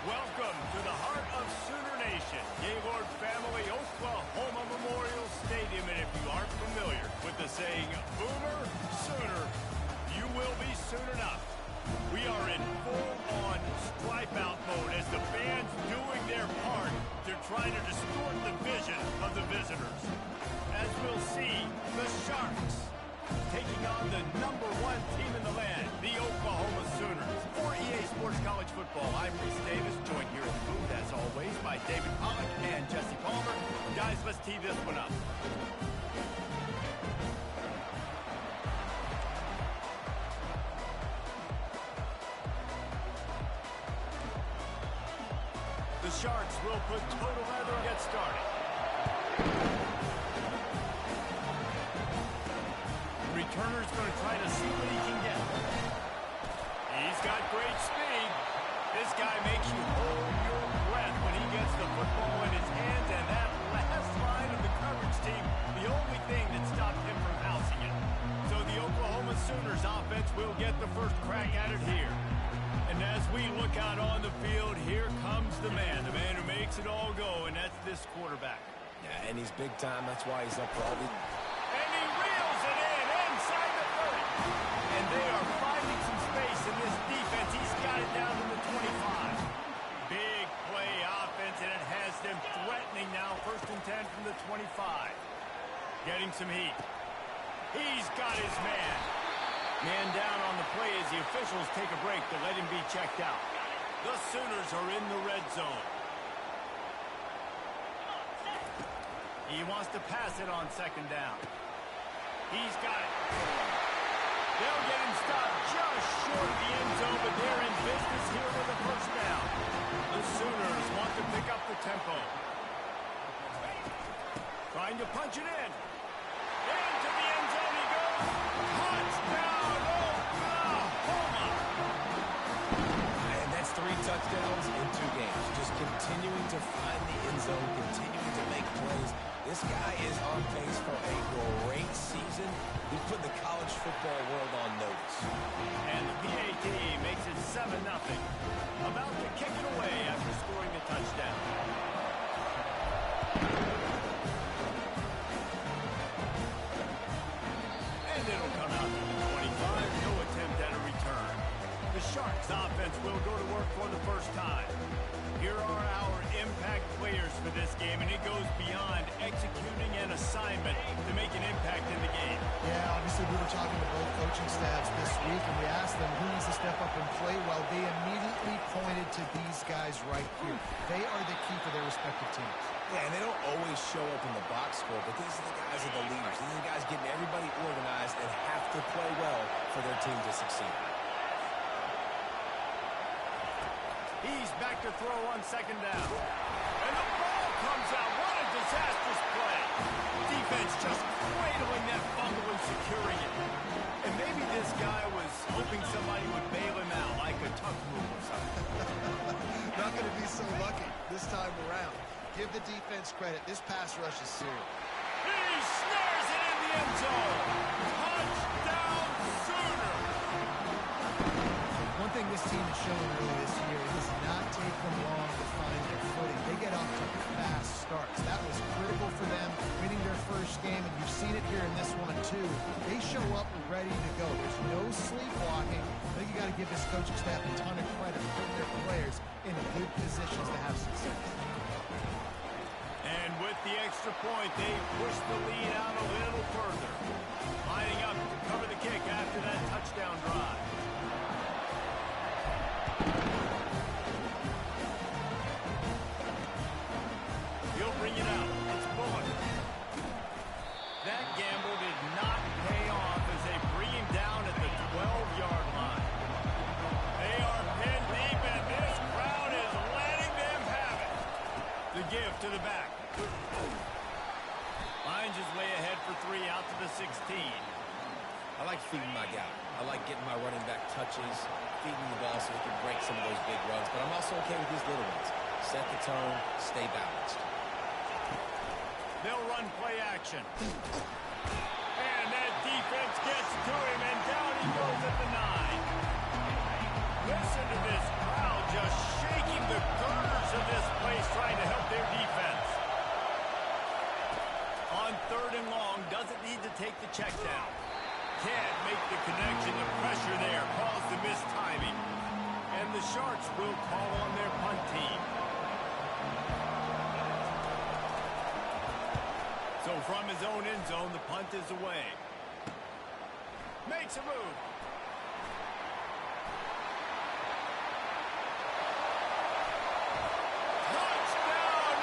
Welcome to the heart of Sooner Nation, Gaylord family, Oklahoma Memorial Stadium. And if you aren't familiar with the saying, Boomer Sooner, you will be soon enough. We are in full-on stripe-out mode as the fans doing their part to try to distort the vision of the visitors. As we'll see, the Sharks taking on the #1 team in the land, the Oklahoma Sooners. For EA Sports College Football, I'm Reese Davis, joined here in the booth, as always, by David Pollock and Jesse Palmer. Guys, let's tee this one up. The Sharks will put total leather and get started. Returner's going to try to see what he can get. He's got great speed. This guy makes you hold your breath when he gets the football in his hands, and that last line of the coverage team, the only thing that stopped him from housing it. So the Oklahoma Sooners offense will get the first crack at it here. And as we look out on the field, here comes the man who makes it all go, and that's this quarterback. Yeah, and he's big time. That's why he's up for all the... And he reels it in inside the 30. And they are finding some space in this defense. He's got it down to the 25. Big play offense, and it has them threatening now. 1st and 10 from the 25. Getting some heat. He's got his man. Man down on the play as the officials take a break to let him be checked out. The Sooners are in the red zone. He wants to pass it on 2nd down. He's got it. They'll get him stopped just short of the end zone, but they're in business here with a 1st down. The Sooners want to pick up the tempo. Trying to punch it in. Into the end zone he goes. Touchdown, Oklahoma! And that's 3 touchdowns in 2 games. Just continuing to find the end zone, continuing to make plays. This guy is on pace for a great season. He's put the college football world on notice. And the PAT makes it 7-0. About to kick it away after scoring the touchdown. And it'll come out to the 25. No attempt at a return. The Sharks offense will go to work for the first time. Here are our impact players for this game, and it goes beyond executing an assignment to make an impact in the game. Yeah, obviously we were talking to both coaching staffs this week, and we asked them who needs to step up and play well. They immediately pointed to these guys right here. They are the key for their respective teams. Yeah, and they don't always show up in the box score, but these are the guys that are the leaders. These are the guys getting everybody organized and have to play well for their team to succeed. He's back to throw on 2nd down. And the ball comes out. What a disastrous play. Defense just cradling that fumble and securing it. And maybe this guy was hoping somebody would bail him out like a tuck move or something. Not going to be so lucky this time around. Give the defense credit. This pass rush is serious. He snares it in the end zone. Touchdown, Sooner. One thing this team has shown early this year, it does not take them long to find their footing. They get off to fast starts. That was critical for them, winning their 1st game, and you've seen it here in this one, too. They show up ready to go. There's no sleepwalking. I think you got to give this coaching staff a ton of credit for putting their players in good positions to have success. And with the extra point, they push the lead out a little further. Lining up to cover the kick after that touchdown drive. He'll bring it out. It's Bullock. That gamble did not pay off as they bring him down at the 12-yard line. They are pinned deep, and this crowd is letting them have it. The give to the back. Finds his way ahead for 3 out to the 16. I like feeding my guy. I like getting my running back touches, feeding the ball so he can break some of those big runs. But I'm also okay with these little ones. Set the tone, stay balanced. They'll run play action. And that defense gets to him, and down he goes at the 9. Listen to this crowd just shaking the girders of this place, trying to help their defense. On 3rd and long, doesn't need to take the check down. Can't make the connection. The pressure there caused the missed timing. And the Sharks will call on their punt team. So from his own end zone, the punt is away. Makes a move. Touchdown,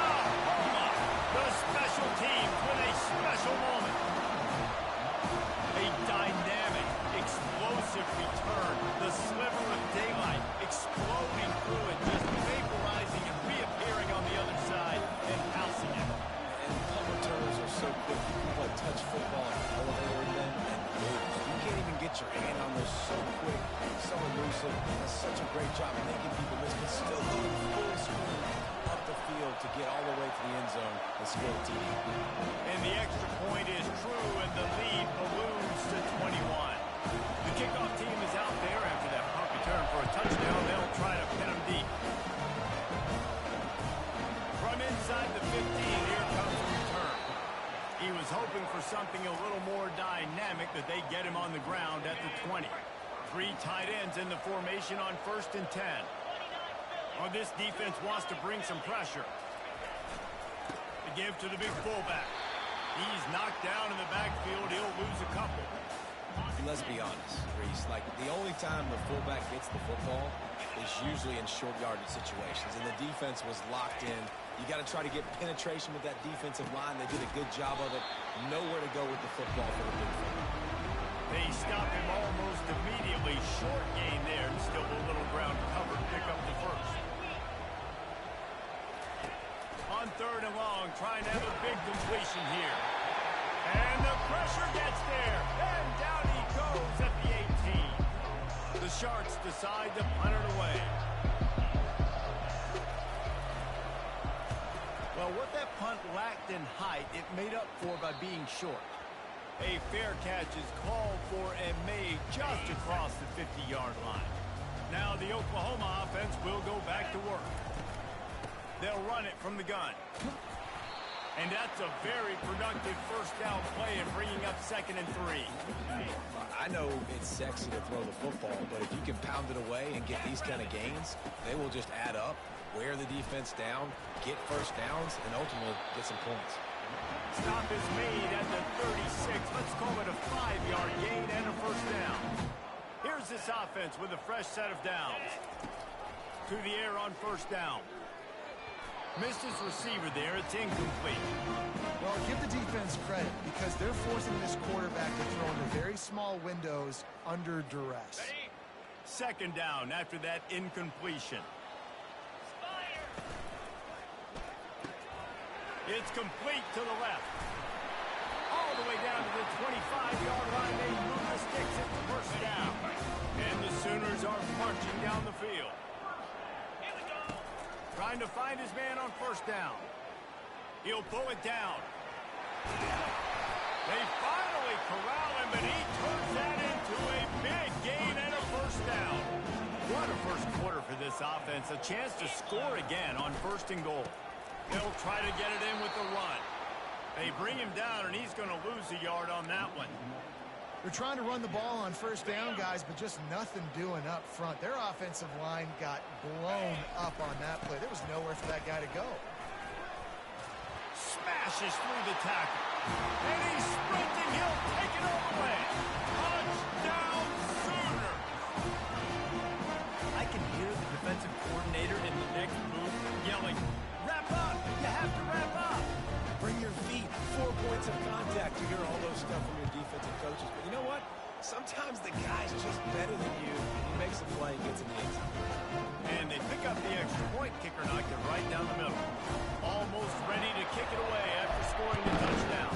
Oklahoma! The special teams with a special moment. A dynamic, explosive return. The sliver of daylight exploding through it, just vaporizing and reappearing on the other side and housing it. And punt returners are so quick. You can play touch football and elevator in them and lose. You can't even get your hand on those so quick, so elusive. That's such a great job making people miss, but still going full speed up the field to get all the way to the end zone and score a TD. And the extra point is true, and the lead balloons to 21. The kickoff team is out there after that punt return for a touchdown. They'll try to pin them deep. From inside the 15, here comes the return. He was hoping for something a little more dynamic, that they get him on the ground at the 20. 3 tight ends in the formation on 1st and 10. Well, this defense wants to bring some pressure. To give to the big fullback. He's knocked down in the backfield. He'll lose a couple. Let's be honest, Reese. Like, the only time the fullback gets the football is usually in short yardage situations, and the defense was locked in. You got to try to get penetration with that defensive line. They did a good job of it. Nowhere to go with the football for the big fullback. They stop him almost immediately. Short gain there, and still a little ground covered. Pick up the first. On 3rd and long, trying to have a big completion here. And the pressure gets there. And down he goes at the 18. The Sharks decide to punt it away. Well, what that punt lacked in height, it made up for by being short. A fair catch is called for and made just across the 50-yard line. Now the Oklahoma offense will go back to work. They'll run it from the gun. And that's a very productive first down play and bringing up 2nd and 3. I know it's sexy to throw the football, but if you can pound it away and get these kind of gains, they will just add up, wear the defense down, get first downs, and ultimately get some points. Stop is made at the 36. Let's call it a 5-yard gain and a first down. Here's this offense with a fresh set of downs. To the air on first down. Missed his receiver there. It's incomplete. Well, give the defense credit because they're forcing this quarterback to throw into very small windows under duress. 2nd down after that incompletion. It's complete to the left. All the way down to the 25-yard line. They move the sticks at the first down. And the Sooners are marching down the field. Trying to find his man on first down. He'll pull it down. They finally corral him, but he turns that into a big gain and a first down. What a first quarter for this offense. A chance to score again on 1st and goal. They'll try to get it in with the run. They bring him down, and he's going to lose a yard on that one. They're trying to run the ball on first down, guys, but just nothing doing up front. Their offensive line got blown up on that play. There was nowhere for that guy to go. Smashes through the tackle. And he's sprinting. He'll take it all the way. Touchdown, Sooner. I can hear the defensive coordinator in the next booth yelling, "Wrap up! You have to wrap up!" Bring your feet. 4 points of contact. You hear all those stuff from your defensive coaches. But you know what? Sometimes the guy's just better than you. He makes a play and gets in the end zone. And they pick up the extra point. Kicker knocked it right down the middle. Almost ready to kick it away after scoring the touchdown.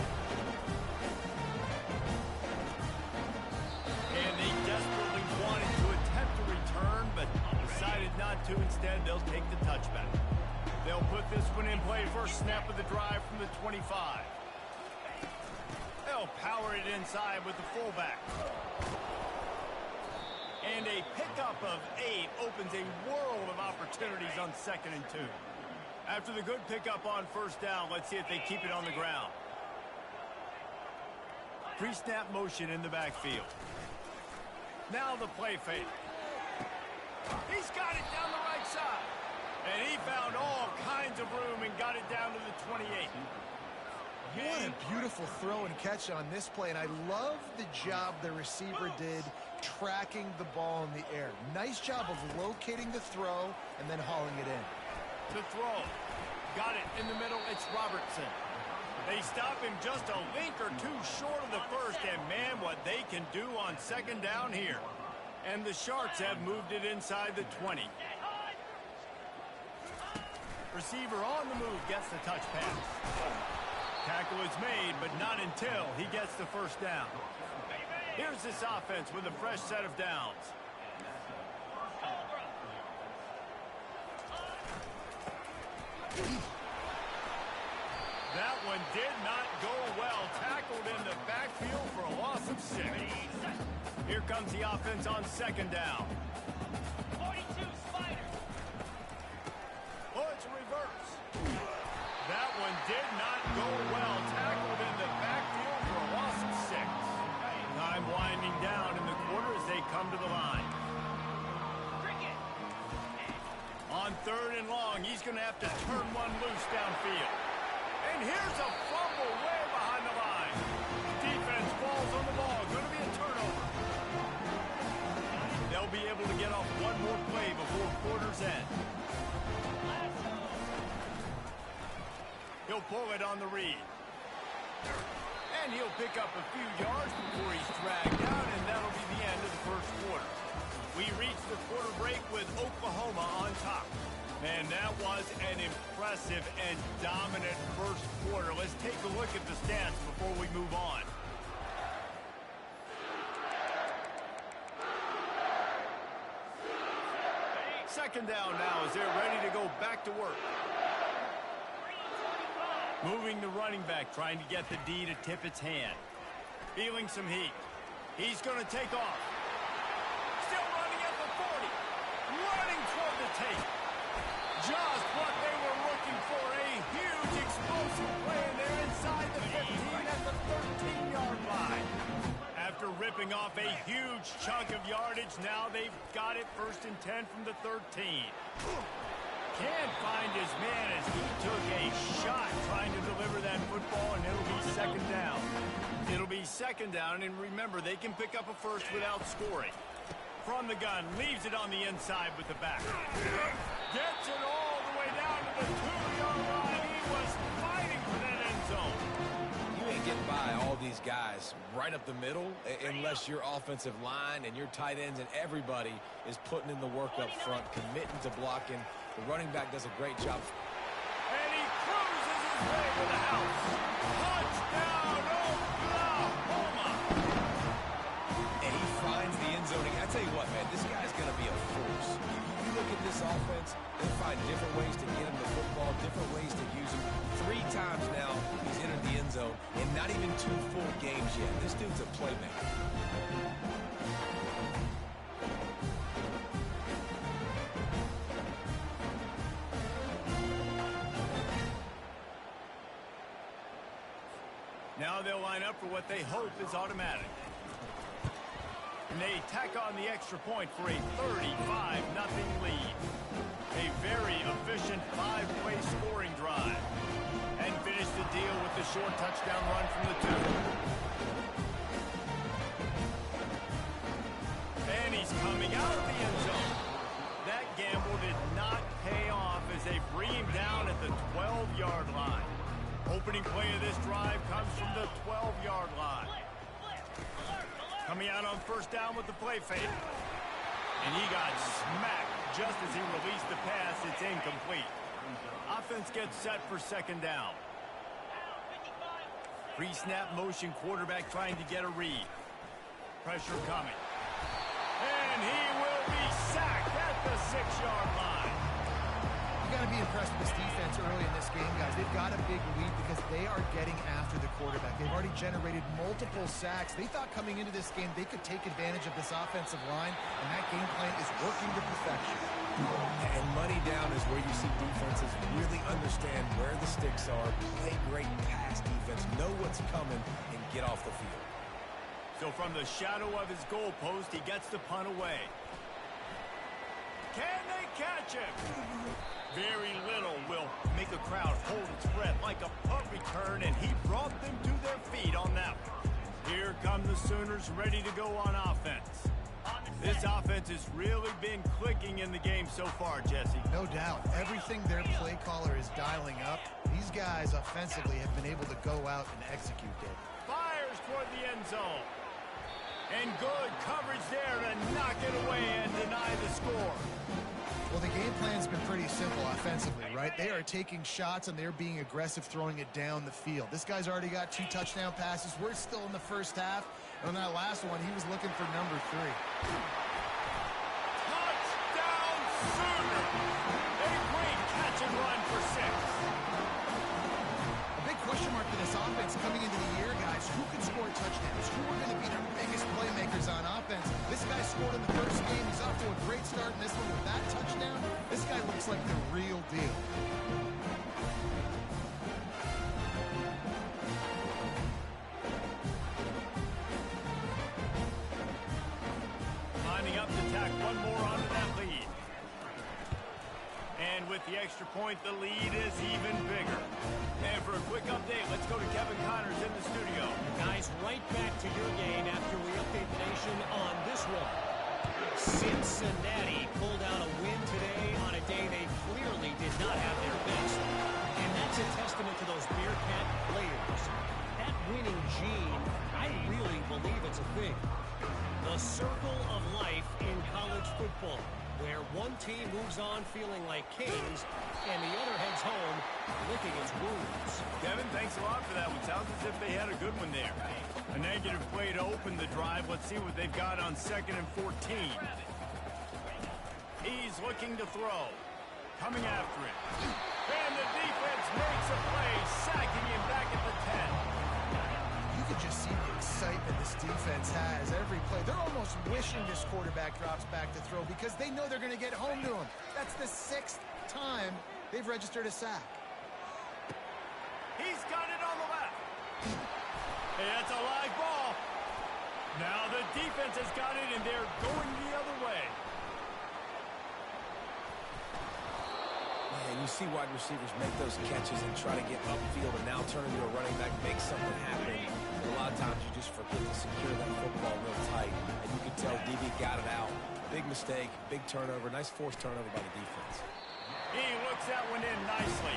And they desperately wanted to attempt a return, but decided not to. Instead, they'll take the touchback. They'll put this one in play. First snap of the drive from the 25. They'll power it inside with the fullback. And a pickup of 8 opens a world of opportunities on 2nd and 2. After the good pickup on first down, let's see if they keep it on the ground. Pre-snap motion in the backfield. Now the play fake. He's got it down the right side. And he found all kinds of room and got it down to the 28. What a beautiful throw and catch on this play, and I love the job the receiver did tracking the ball in the air. Nice job of locating the throw and then hauling it in. The throw. Got it in the middle. It's Robertson. They stop him just a link or two short of the first, and man, what they can do on 2nd down here. And the Sharks have moved it inside the 20. Receiver on the move gets the touch pass. Tackle is made, but not until he gets the first down. Here's this offense with a fresh set of downs. That one did not go well. Tackled in the backfield for a loss of 6. Here comes the offense on 2nd down. 42 Spider. Oh, it's a reverse. That one did not go well. Tackled in the backfield for a loss of 6. Time winding down in the quarter as they come to the line. On 3rd and long, he's going to have to turn one loose downfield. And here's a fumble way behind the line. Defense falls on the ball. Going to be a turnover. They'll be able to get off one more play before quarter's end. He'll pull it on the read. And he'll pick up a few yards before he's dragged down, and that'll be the end of the first quarter. We reach the quarter break with Oklahoma on top. Man, that was an impressive and dominant first quarter. Let's take a look at the stats before we move on. Second down now as they're ready to go back to work. Moving the running back, trying to get the D to tip its hand. Feeling some heat. He's going to take off. Still running at the 40. Running toward the tape. Just what they were looking for. A huge explosive play, and they're inside the 15 at the 13-yard line. After ripping off a huge chunk of yardage, now they've got it 1st and 10 from the 13. Can't find his man as he took a shot trying to deliver that football, and it'll be 2nd down. It'll be 2nd down, and remember, they can pick up a first without scoring. From the gun, leaves it on the inside with the back. Gets it all the way down to the 2-yard line. He was fighting for that end zone. You ain't getting by all these guys right up the middle unless your offensive line and your tight ends and everybody is putting in the work up front, committing to blocking. The running back does a great job. And he cruises his way to the house. Touchdown, Oklahoma! And he finds the end zone. I tell you what, man, this guy's going to be a force. You look at this offense, they find different ways to get him the football, different ways to use him. 3 times now he's entered the end zone, and not even 2 full games yet. This dude's a playmaker. Now they'll line up for what they hope is automatic. And they tack on the extra point for a 35-0 lead. A very efficient 5-play scoring drive. And finish the deal with the short touchdown run from the 2. And he's coming out of the end zone. That gamble did not pay off as they bring him down at the 12-yard line. Opening play of this drive comes from the 12-yard line. Coming out on first down with the play fake. And he got smacked just as he released the pass. It's incomplete. Offense gets set for 2nd down. Pre-snap motion, quarterback trying to get a read. Pressure coming. And he will be sacked at the 6-yard line. got to be impressed with this defense early in this game, guys. They've got a big lead because they are getting after the quarterback. They've already generated multiple sacks. They thought coming into this game they could take advantage of this offensive line, and that game plan is working to perfection. And money down is where you see defenses really understand where the sticks are, play great pass defense, know what's coming, and get off the field. So from the shadow of his goalpost, he gets the punt away. Can they catch him? Very little will make a crowd hold its breath like a punt return, and he brought them to their feet on that one. Here come the Sooners ready to go on offense. This offense has really been clicking in the game so far, Jesse. No doubt. Everything their play caller is dialing up, these guys offensively have been able to go out and execute it. Fires toward the end zone. And good coverage there to knock it away and deny the score. Well, the game plan's been pretty simple offensively, right? They are taking shots and they're being aggressive, throwing it down the field. This guy's already got 2 touchdown passes. We're still in the first half. And on that last one, he was looking for number 3. Touchdown Sooners! A great catch and run for 6. A big question mark for this offense coming into the year, guys. Who can score touchdowns? Who are going to be their biggest playmakers on offense? This guy scored in the first game. He's off to a great start in this one with that touchdown. This guy looks like the real deal. Lining up to tack one more onto that lead. And with the extra point, the lead is even bigger. And for a quick update, let's go to Kevin Connors in the studio. Guys, right back to your game after we update the nation on this one. Cincinnati pulled out a win today on a day they clearly did not have their best. And that's a testament to those Bearcat players. That winning gene, I really believe it's a thing. The circle of life in college football, where one team moves on feeling like kings and the other heads home licking its wounds. Kevin, thanks a lot for that one. Sounds as if they had a good one there. A negative play to open the drive. Let's see what they've got on 2nd and 14. He's looking to throw. Coming after it. And the defense makes a play, sacking him back at the 10. You can just see the excitement this defense has every play. They're almost wishing this quarterback drops back to throw because they know they're going to get home to him. That's the 6th time they've registered a sack. He's got it on the left. Hey, that's a live ball. Now the defense has got it, and they're going the other way. And you see wide receivers make those catches and try to get upfield and now turn into a running back, make something happen. And a lot of times you just forget to secure that football real tight. And you can tell DB got it out. Big mistake, big turnover, nice forced turnover by the defense. He looks that one in nicely.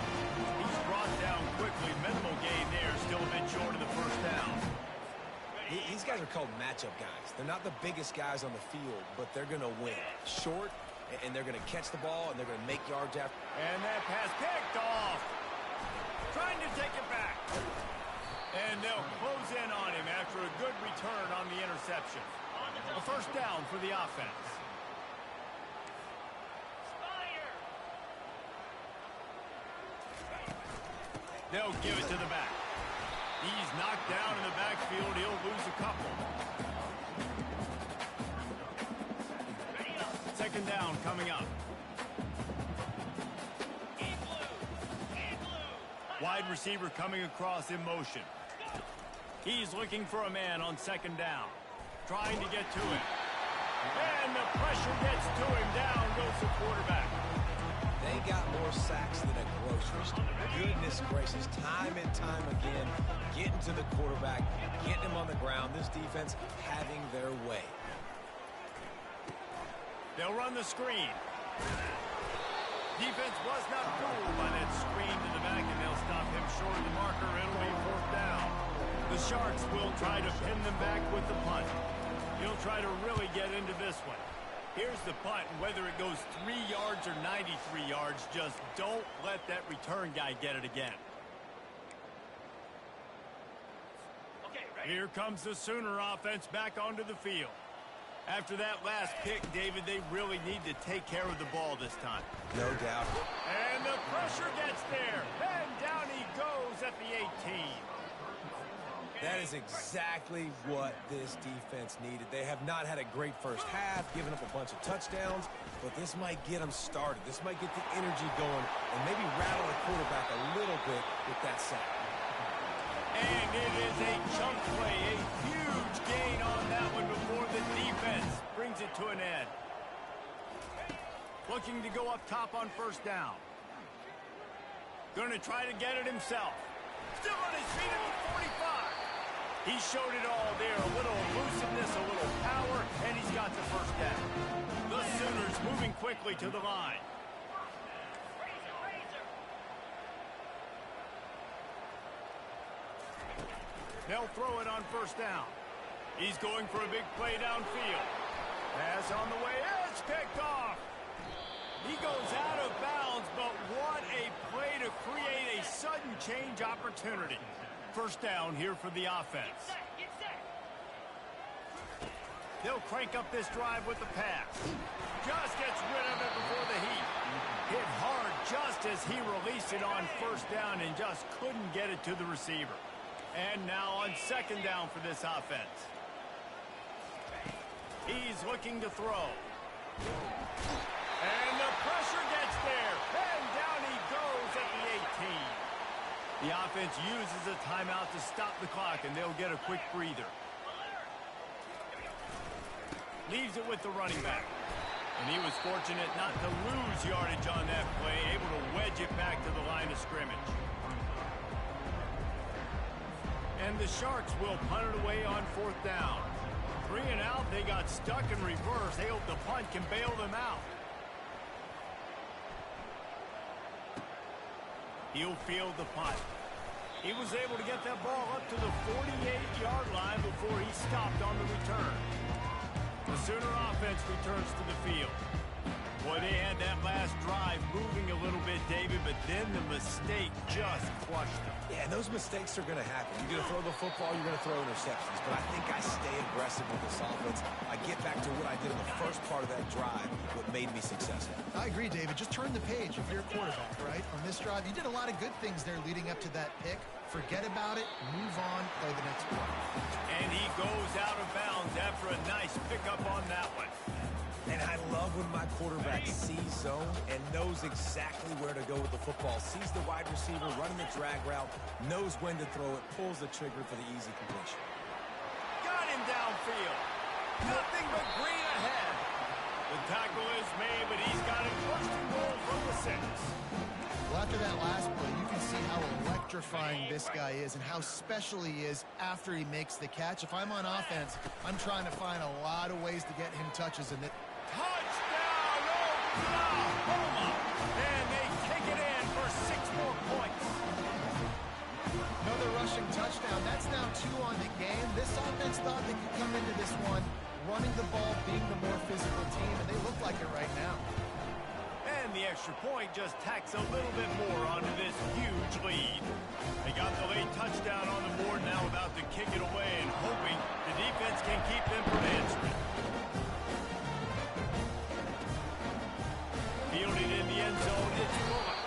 He's brought down quickly. Minimal gain there, still a bit short of the first down. These guys are called matchup guys. They're not the biggest guys on the field, but they're going to win. Short, and they're going to catch the ball, and they're going to make yards after. And that pass picked off. Trying to take it back. And they'll close in on him after a good return on the interception. A first down for the offense. They'll give it to the back. He's knocked down in the backfield. He'll lose a couple. 2nd down coming up. Wide receiver coming across in motion. He's looking for a man on 2nd down. Trying to get to him. And the pressure gets to him. Down goes the quarterback. They got more sacks than a grocery store. Goodness gracious, time and time again, getting to the quarterback, getting him on the ground. This defense having their way. They'll run the screen. Defense was not fooled by that screen to the back, and they'll stop him short of the marker. It'll be 4th down. The Sharks will try to pin them back with the punt. He'll try to really get into this one. Here's the punt, and whether it goes 3 yards or 93 yards, just don't let that return guy get it again. Okay, ready? Here comes the Sooner offense back onto the field. After that last pick, David, they really need to take care of the ball this time. No doubt. And the pressure gets there. And down he goes at the 18. That is exactly what this defense needed. They have not had a great first half, giving up a bunch of touchdowns, but this might get them started. This might get the energy going and maybe rattle the quarterback a little bit with that sack. And it is a chunk play, a huge gain on that one before the defense brings it to an end. Looking to go up top on first down. Going to try to get it himself. Still on his feet at the 45. He showed it all there, a little elusiveness, a little power, and he's got the first down. The Sooners moving quickly to the line. They'll throw it on first down. He's going for a big play downfield. Pass on the way. It's picked off. He goes out of bounds, but what a play to create a sudden change opportunity. First down here for the offense. They'll crank up this drive with the pass. Just gets rid of it before the heat. Hit hard just as he released it on first down and just couldn't get it to the receiver. And now on second down for this offense. He's looking to throw. And the pressure gets there. And down he goes at the 18. The offense uses a timeout to stop the clock, and they'll get a quick breather. Leaves it with the running back. And he was fortunate not to lose yardage on that play, able to wedge it back to the line of scrimmage. And the Sharks will punt it away on fourth down. 3 and out, they got stuck in reverse. They hope the punt can bail them out. He'll field the punt. He was able to get that ball up to the 48-yard line before he stopped on the return. The Sooner offense returns to the field. Boy, they had that last drive moving a little bit, David, but then the mistake just crushed them. Yeah, and those mistakes are going to happen. You're going to throw the football, you're going to throw interceptions. But I think I stay aggressive with this offense. I get back to what I did in the first part of that drive, what made me successful. I agree, David. Just turn the page if you're a quarterback, right? On this drive, you did a lot of good things there leading up to that pick. Forget about it, move on, play the next play. And he goes out of bounds after a nice pickup on that one. And I love when my quarterback sees zone and knows exactly where to go with the football. Sees the wide receiver running the drag route, knows when to throw it, pulls the trigger for the easy completion. Got him downfield. Nothing but green ahead. The tackle is made, but he's got it first and goal from the 6. Well, after that last play, you can see how electrifying this guy is and how special he is after he makes the catch. If I'm on offense, I'm trying to find a lot of ways to get him touches. And touchdown, Oklahoma! And they take it in for 6 more points. Another rushing touchdown. That's now 2 on the game. This offense thought they could come into this one running the ball, being the more physical team, and they look like it right now. And the extra point just tacks a little bit more onto this huge lead. They got the late touchdown on the board, now about to kick it away and hoping the defense can keep them from answering. Fielded in the end zone, it's Bullock.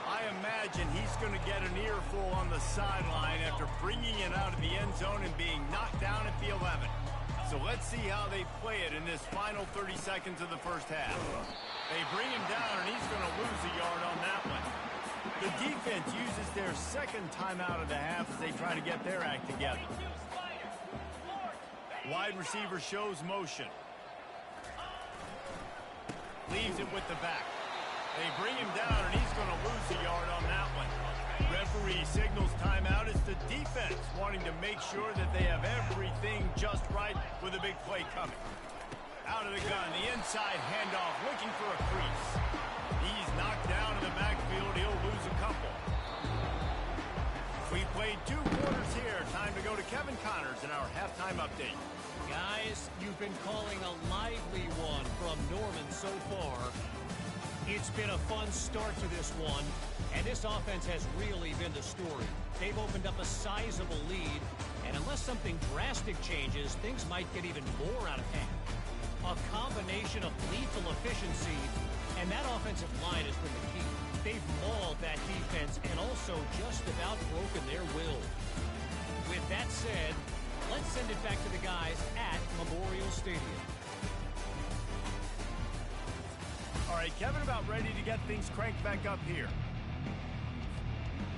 I imagine he's going to get an earful on the sideline after bringing it out of the end zone and being knocked down at the 11. So let's see how they play it in this final 30 seconds of the first half. They bring him down, and he's going to lose a yard on that one. The defense uses their second timeout of the half as they try to get their act together. Wide receiver shows motion. Leaves it with the back. They bring him down, and he's going to lose a yard on that one. Referee signals timeout. It's the defense wanting to make sure that they have everything just right with a big play coming. Out of the gun, the inside handoff, looking for a crease. He's knocked down in the backfield. He'll lose a couple. We played 2 quarters here. Time to go to Kevin Connors in our halftime update. Guys, you've been calling a lively one from Norman so far. It's been a fun start to this one, and this offense has really been the story. They've opened up a sizable lead, and And unless something drastic changes, things might get even more out of hand. A combination of lethal efficiency, and that offensive line has been the key. They've mauled that defense and also just about broken their will. With that said, let's send it back to the guys at Memorial Stadium. All right, Kevin about ready to get things cranked back up here.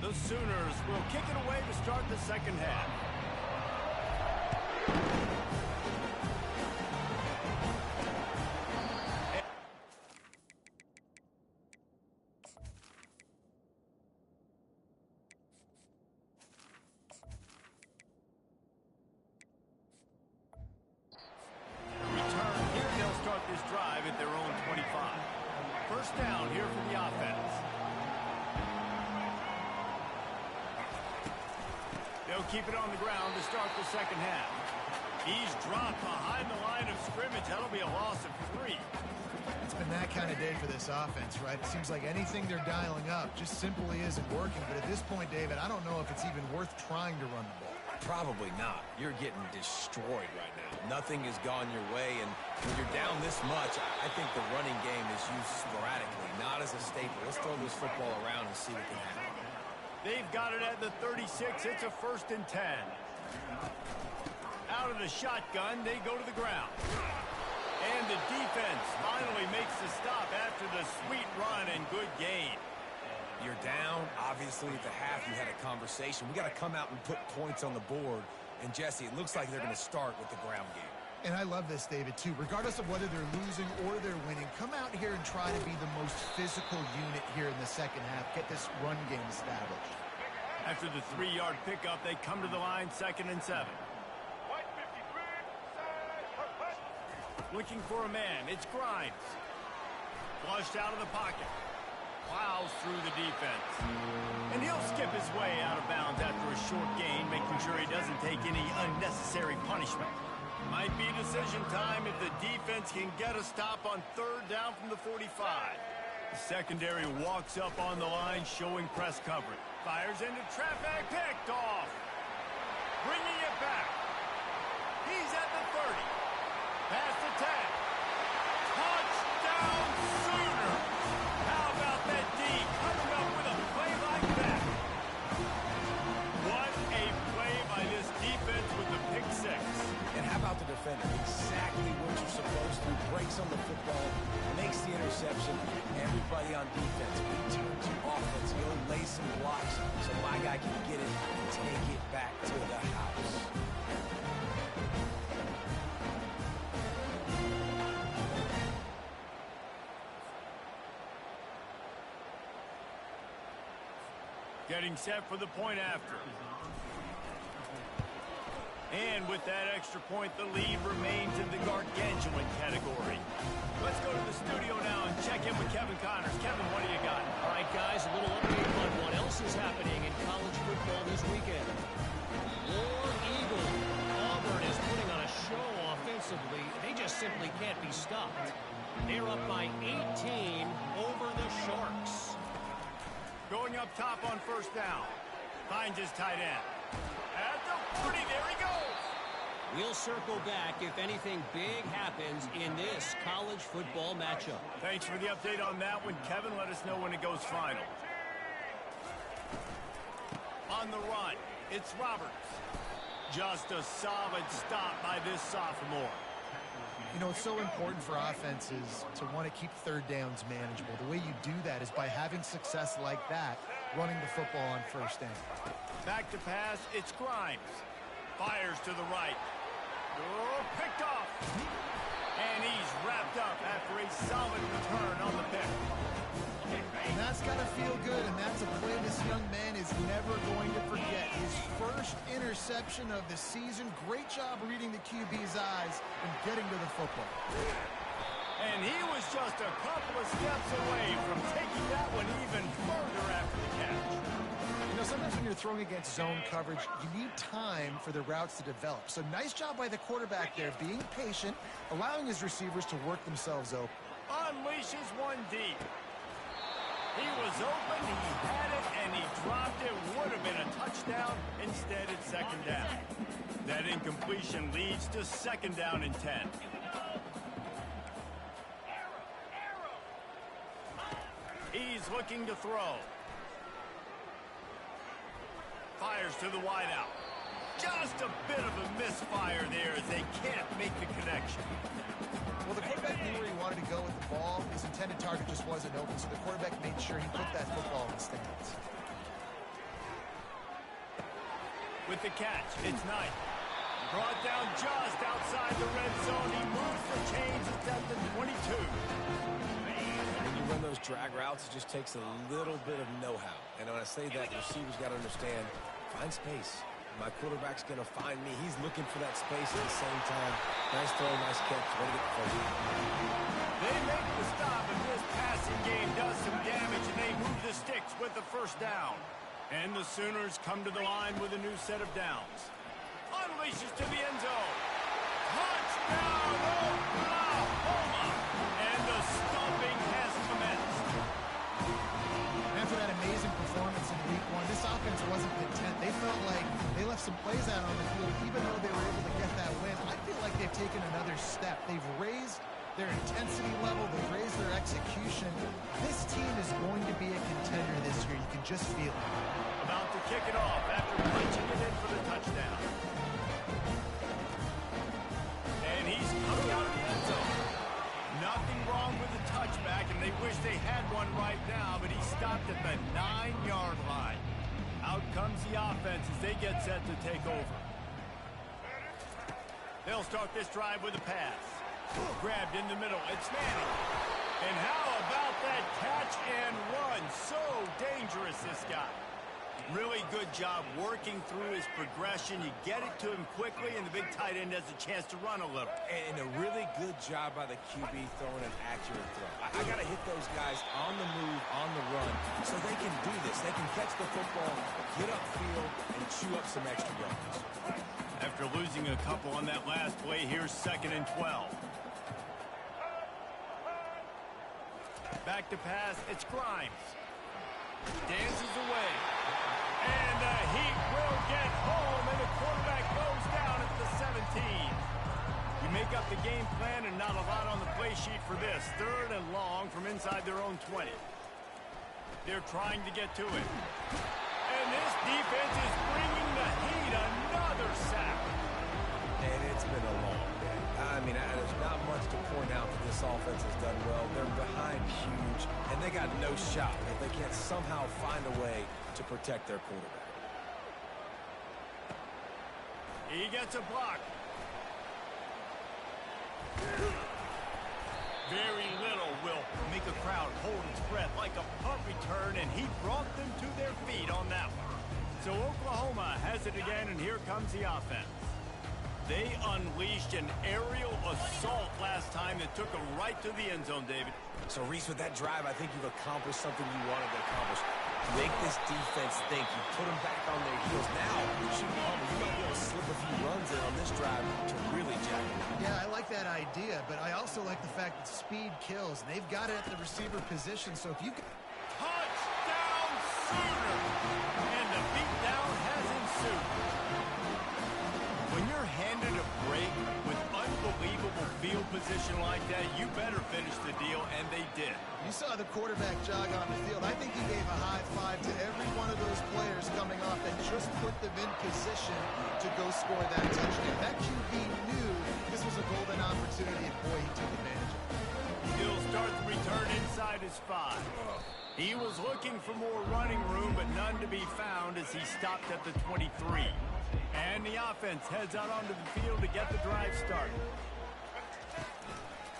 The Sooners will kick it away to start the second half. Down here for the offense. They'll keep it on the ground to start the second half. He's dropped behind the line of scrimmage. That'll be a loss of 3. It's been that kind of day for this offense, right? It seems like anything they're dialing up just simply isn't working. But at this point, David, I don't know if it's even worth trying to run the ball. Probably not. You're getting destroyed right now. Nothing has gone your way, and when you're down this much, I think the running game is used sporadically, not as a staple. Let's throw this football around and see what can happen. They've got it at the 36. It's a 1st and 10. Out of the shotgun, they go to the ground. And the defense finally makes the stop after the sweet run and good gain. You're down. Obviously, at the half, you had a conversation. We got to come out and put points on the board. And, Jesse, it looks like they're going to start with the ground game. And I love this, David, too. Regardless of whether they're losing or they're winning, come out here and try to be the most physical unit here in the second half. Get this run game established. After the 3-yard pickup, they come to the line, 2nd and 7. Looking for a man. It's Grimes. Flushed out of the pocket. Plows through the defense. And he'll skip his way out of bounds after a short gain, making sure he doesn't take any unnecessary punishment. Might be decision time if the defense can get a stop on 3rd down from the 45. The secondary walks up on the line, showing press coverage. Fires into traffic, picked off. Bringing it back. He's at the 30. Past the 10. Touchdown, Sooners! How about that D coming up with a play like that? What a play by this defense with the pick 6. And how about the defender? Exactly what you're supposed to. Breaks on the football, makes the interception. Everybody on defense returns offense. He'll lay some blocks so my guy can get it and take it back to the house. Getting set for the point after. And with that extra point, the lead remains in the gargantuan category. Let's go to the studio now and check in with Kevin Connors. Kevin, what do you got? All right, guys, a little update on what else is happening in college football this weekend. War Eagle. Auburn is putting on a show offensively. They just simply can't be stopped. They're up by 18 over the Sharks. Going up top on 1st down. Finds his tight end. At the 40, there he goes. We'll circle back if anything big happens in this college football matchup. Thanks for the update on that one, Kevin. Let us know when it goes final. On the run, it's Roberts. Just a solid stop by this sophomore. You know, it's so important for offenses to want to keep 3rd downs manageable. The way you do that is by having success like that, running the football on 1st down. Back to pass, it's Grimes. Fires to the right. Oh, picked off. And he's wrapped up after a solid return on the pick. And that's got to feel good, and that's a play this young man is never going to forget. His first interception of the season. Great job reading the QB's eyes and getting to the football. And he was just a couple of steps away from taking that one even further after the catch. You know, sometimes when you're throwing against zone coverage, you need time for the routes to develop. So nice job by the quarterback there, being patient, allowing his receivers to work themselves open. Unleashes one deep. He was open, he had it, and he dropped it. Would have been a touchdown. Instead, it's second down. That incompletion leads to second down and 10. He's looking to throw. Fires to the wideout. Just a bit of a misfire there as they can't make the connection. Well, the quarterback knew where he wanted to go with the ball. His intended target just wasn't open, so the quarterback made sure he put that football in the stands. With the catch, it's Knight. Brought down just outside the red zone. He moves the chains at depth of 22. When you run those drag routes, it just takes a little bit of know-how. And when I say that, the receiver's got to understand, find space. My quarterback's going to find me. He's looking for that space at the same time. Nice throw, nice catch. Way to get the first. They make the stop, and this passing game does some damage, and they move the sticks with the first down. And the Sooners come to the line with a new set of downs. Unleashes to the end zone. Touchdown, Oklahoma! And the stomping has commenced. After that amazing performance in Week 1, this offense wasn't content. They felt like they left some plays out on the field, even though they were able to get that win. I feel like they've taken another step. They've raised their intensity level. They've raised their execution. This team is going to be a contender this year. You can just feel it. About to kick it off after punching it in for the touchdown. And he's coming out of the end zone. Nothing wrong with the touchback, and they wish they had one right now, but he stopped at the 9-yard line. Out comes the offense as they get set to take over. They'll start this drive with a pass. Grabbed in the middle. It's Manning. And how about that catch and run? So dangerous, this guy. Really good job working through his progression. You get it to him quickly, and the big tight end has a chance to run a little. And a really good job by the QB throwing an accurate throw. I got to hit those guys on the move, on the run, so they can do this. They can catch the football, get upfield, and chew up some extra yards. After losing a couple on that last play, here's 2nd and 12. Back to pass, it's Grimes. Dances away. And the Heat will get home, and the quarterback goes down at the 17. You make up the game plan, and not a lot on the play sheet for this. 3rd and long from inside their own 20. They're trying to get to it. And this defense is bringing the Heat another sack. And it's been a long day. I mean, there's not much to point out that this offense has done well. They're behind huge, and they got no shot if they can't somehow find a way to protect their quarterback. He gets a block. Very little will make a crowd hold its breath like a punt return, and he brought them to their feet on that one. So Oklahoma has it again, and here comes the offense. They unleashed an aerial assault last time that took them right to the end zone, David. So, Reese, with that drive, I think you've accomplished something you wanted to accomplish. Make this defense think. You put them back on their heels. Now, you should be humble. You might be able to slip a few runs in on this drive to really jack it up. Yeah, I like that idea, but I also like the fact that speed kills. And they've got it at the receiver position, so if you can... Touchdown, Sooner! And the beatdown has ensued. When you're handed a break with unbelievable field position like that, you better finish the deal, and they did. You saw the quarterback jog on the field. I think he gave a high five to every one of those players coming off that just put them in position to go score that touchdown. That QB knew this was a golden opportunity, and boy, he took advantage of it. He'll start the return inside his 5. He was looking for more running room, but none to be found as he stopped at the 23. And the offense heads out onto the field to get the drive started.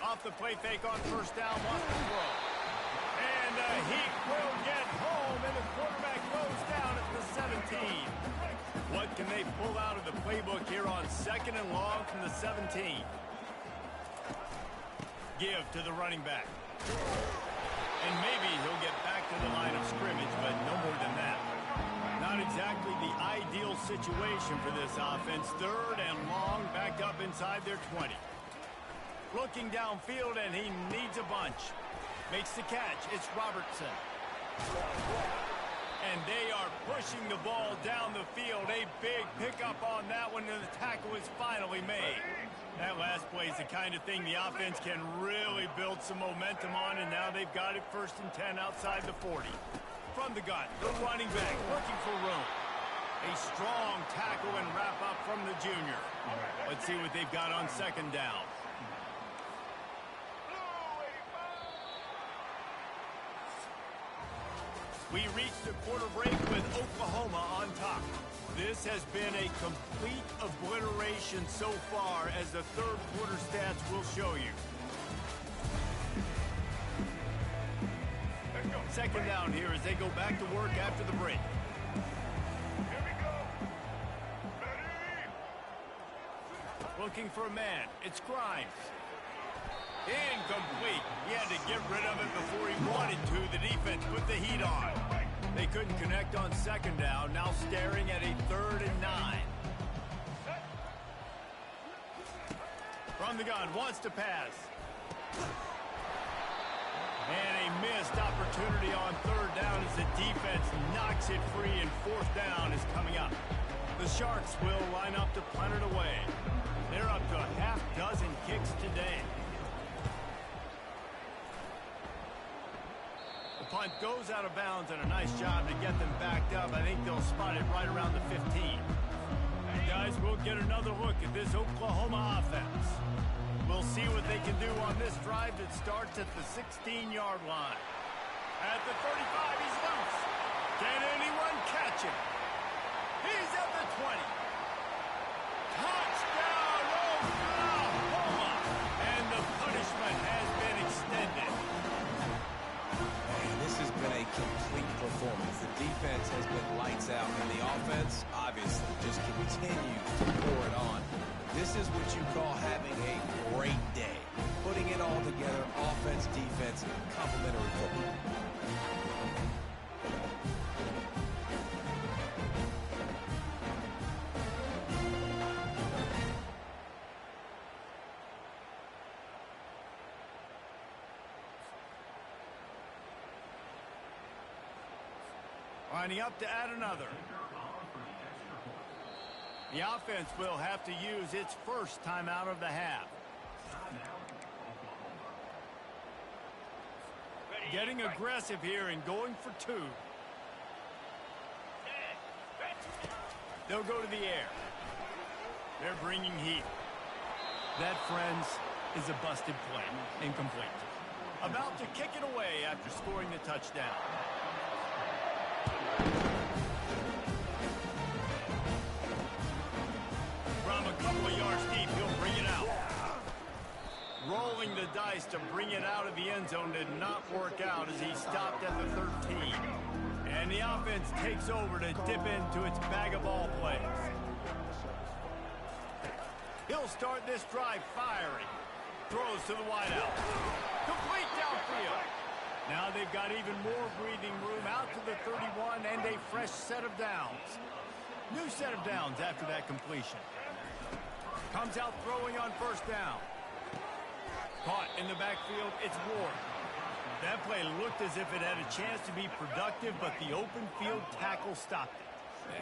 Off the play fake on first down, wants to throw. And the Heat will get home, and the quarterback goes down at the 17. What can they pull out of the playbook here on 2nd and long from the 17? Give to the running back. And maybe he'll get back to the line of scrimmage, but no more than that. Not exactly the ideal situation for this offense. 3rd and long, backed up inside their 20. Looking downfield, and he needs a bunch. Makes the catch. It's Robertson. And they are pushing the ball down the field. A big pickup on that one, and the tackle is finally made. That last play is the kind of thing the offense can really build some momentum on, and now they've got it 1st and 10 outside the 40. From the gun, the running back looking for room. A strong tackle and wrap up from the junior. Let's see what they've got on 2nd down. We reached the quarter break with Oklahoma on top. This has been a complete obliteration so far, as the 3rd quarter stats will show you. 2nd down here as they go back to work after the break. Looking for a man. It's Grimes. Incomplete. He had to get rid of it before he wanted to. The defense put the heat on. They couldn't connect on 2nd down. Now staring at a 3rd and 9. From the gun. Wants to pass. And a missed opportunity on 3rd down as the defense knocks it free, and 4th down is coming up. The Sharks will line up to punt it away. They're up to a half dozen kicks today. The punt goes out of bounds, and a nice job to get them backed up. I think they'll spot it right around the 15. Guys, we'll get another look at this Oklahoma offense. We'll see what they can do on this drive that starts at the 16-yard line. At the 35, he's loose. Can anyone catch him? He's at the 20. Touchdown, Oklahoma! And the punishment has been extended. And this has been a complete performance. The defense has been lights out, and the offense, obviously, just continues to pour it on. This is what you call having a great day. Putting it all together, offense, defense, complementary football. Lining up to add another. The offense will have to use its 1st timeout of the half. Getting aggressive here and going for 2. They'll go to the air. They're bringing heat. That, friends, is a busted play. Incomplete. About to kick it away after scoring the touchdown. From a couple of yards deep, he'll bring it out. Rolling the dice to bring it out of the end zone did not work out as he stopped at the 13. And the offense takes over to dip into its bag of ball plays. He'll start this drive firing. Throws to the wideout. Complete downfield. Now they've got even more breathing room out to the 31 and a fresh set of downs. New set of downs after that completion. Comes out throwing on 1st down. Caught in the backfield, it's Ward. That play looked as if it had a chance to be productive, but the open field tackle stopped it.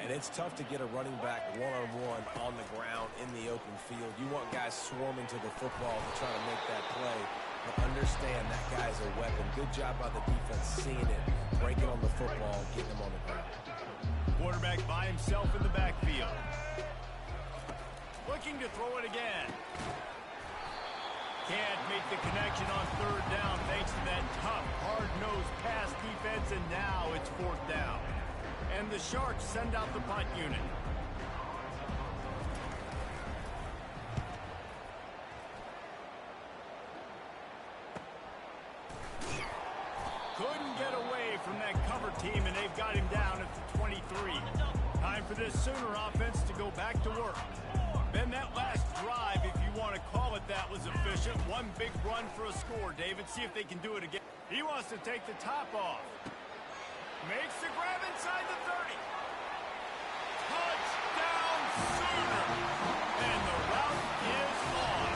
And it's tough to get a running back one-on-one on the ground in the open field. You want guys swarming to the football to try to make that play. But understand that guy's a weapon. Good job by the defense seeing it, breaking on the football, getting him on the ground. Quarterback by himself in the backfield. Looking to throw it again. Can't make the connection on 3rd down thanks to that tough, hard-nosed pass defense, and now it's 4th down. And the Sharks send out the punt unit. Couldn't get away from that cover team, and they've got him down at the 23. Time for this Sooner offense to go back to work. Then that last drive, if you want to call it that, was efficient. One big run for a score, David. See if they can do it again. He wants to take the top off. Makes the grab inside the 30. Touchdown, Sooner. And the route is on.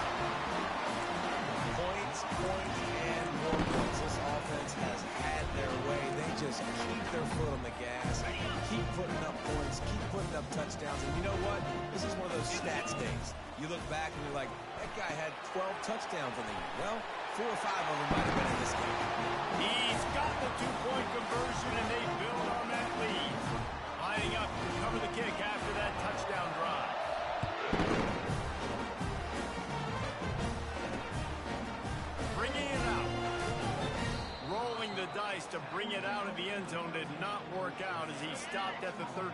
Points, and more points. This offense has had their way. They just You look back and you're like, that guy had 12 touchdowns on the year. Well, 4 or 5 of them might have been in this game. He's got the two-point conversion, and they build on that lead. Lining up to cover the kick after that touchdown drive. Bringing it out. Rolling the dice to bring it out of the end zone did not work out as he stopped at the 13.